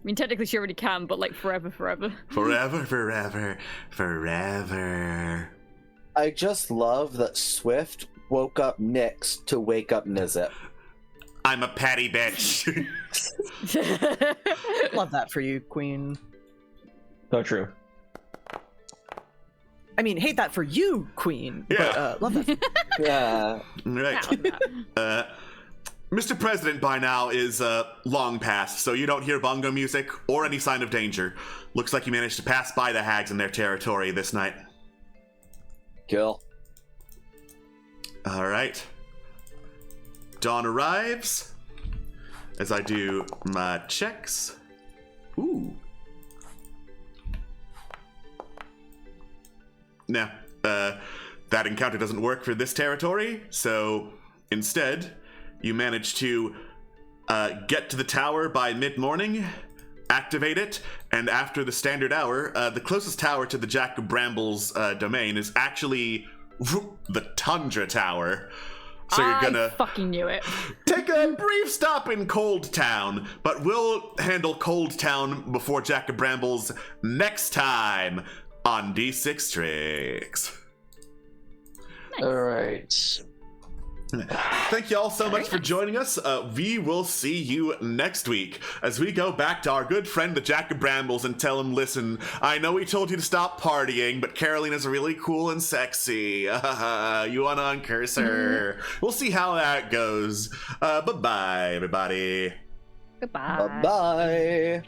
I mean, technically she already can, but like forever. Forever, forever, forever. I just love that Swift woke up Nyx to wake up Nizit. I'm a petty bitch. Love that for you, Queen. So true. I mean, hate that for you, Queen. Yeah. But, love that. Yeah. Right. Mr. President by now is long past, so you don't hear bongo music or any sign of danger. Looks like you managed to pass by the hags in their territory this night. Kill. All right. Dawn arrives as I do my checks. Ooh. Now, that encounter doesn't work for this territory, so instead, you manage to get to the tower by mid-morning, activate it, and after the standard hour, the closest tower to the Jack of Bramble's domain is actually the Tundra Tower. So you're gonna I fucking knew it. take a brief stop in Cold Town, but we'll handle Cold Town before Jack of Bramble's next time on D6 Tricks. All right. Thank you all so much for joining us. We will see you next week as we go back to our good friend the Jack of Brambles and tell him, listen, I know we told you to stop partying, but Carolina's really cool and sexy. You want to uncurse her. We'll see how that goes. Bye-bye, everybody. Goodbye. Bye-bye.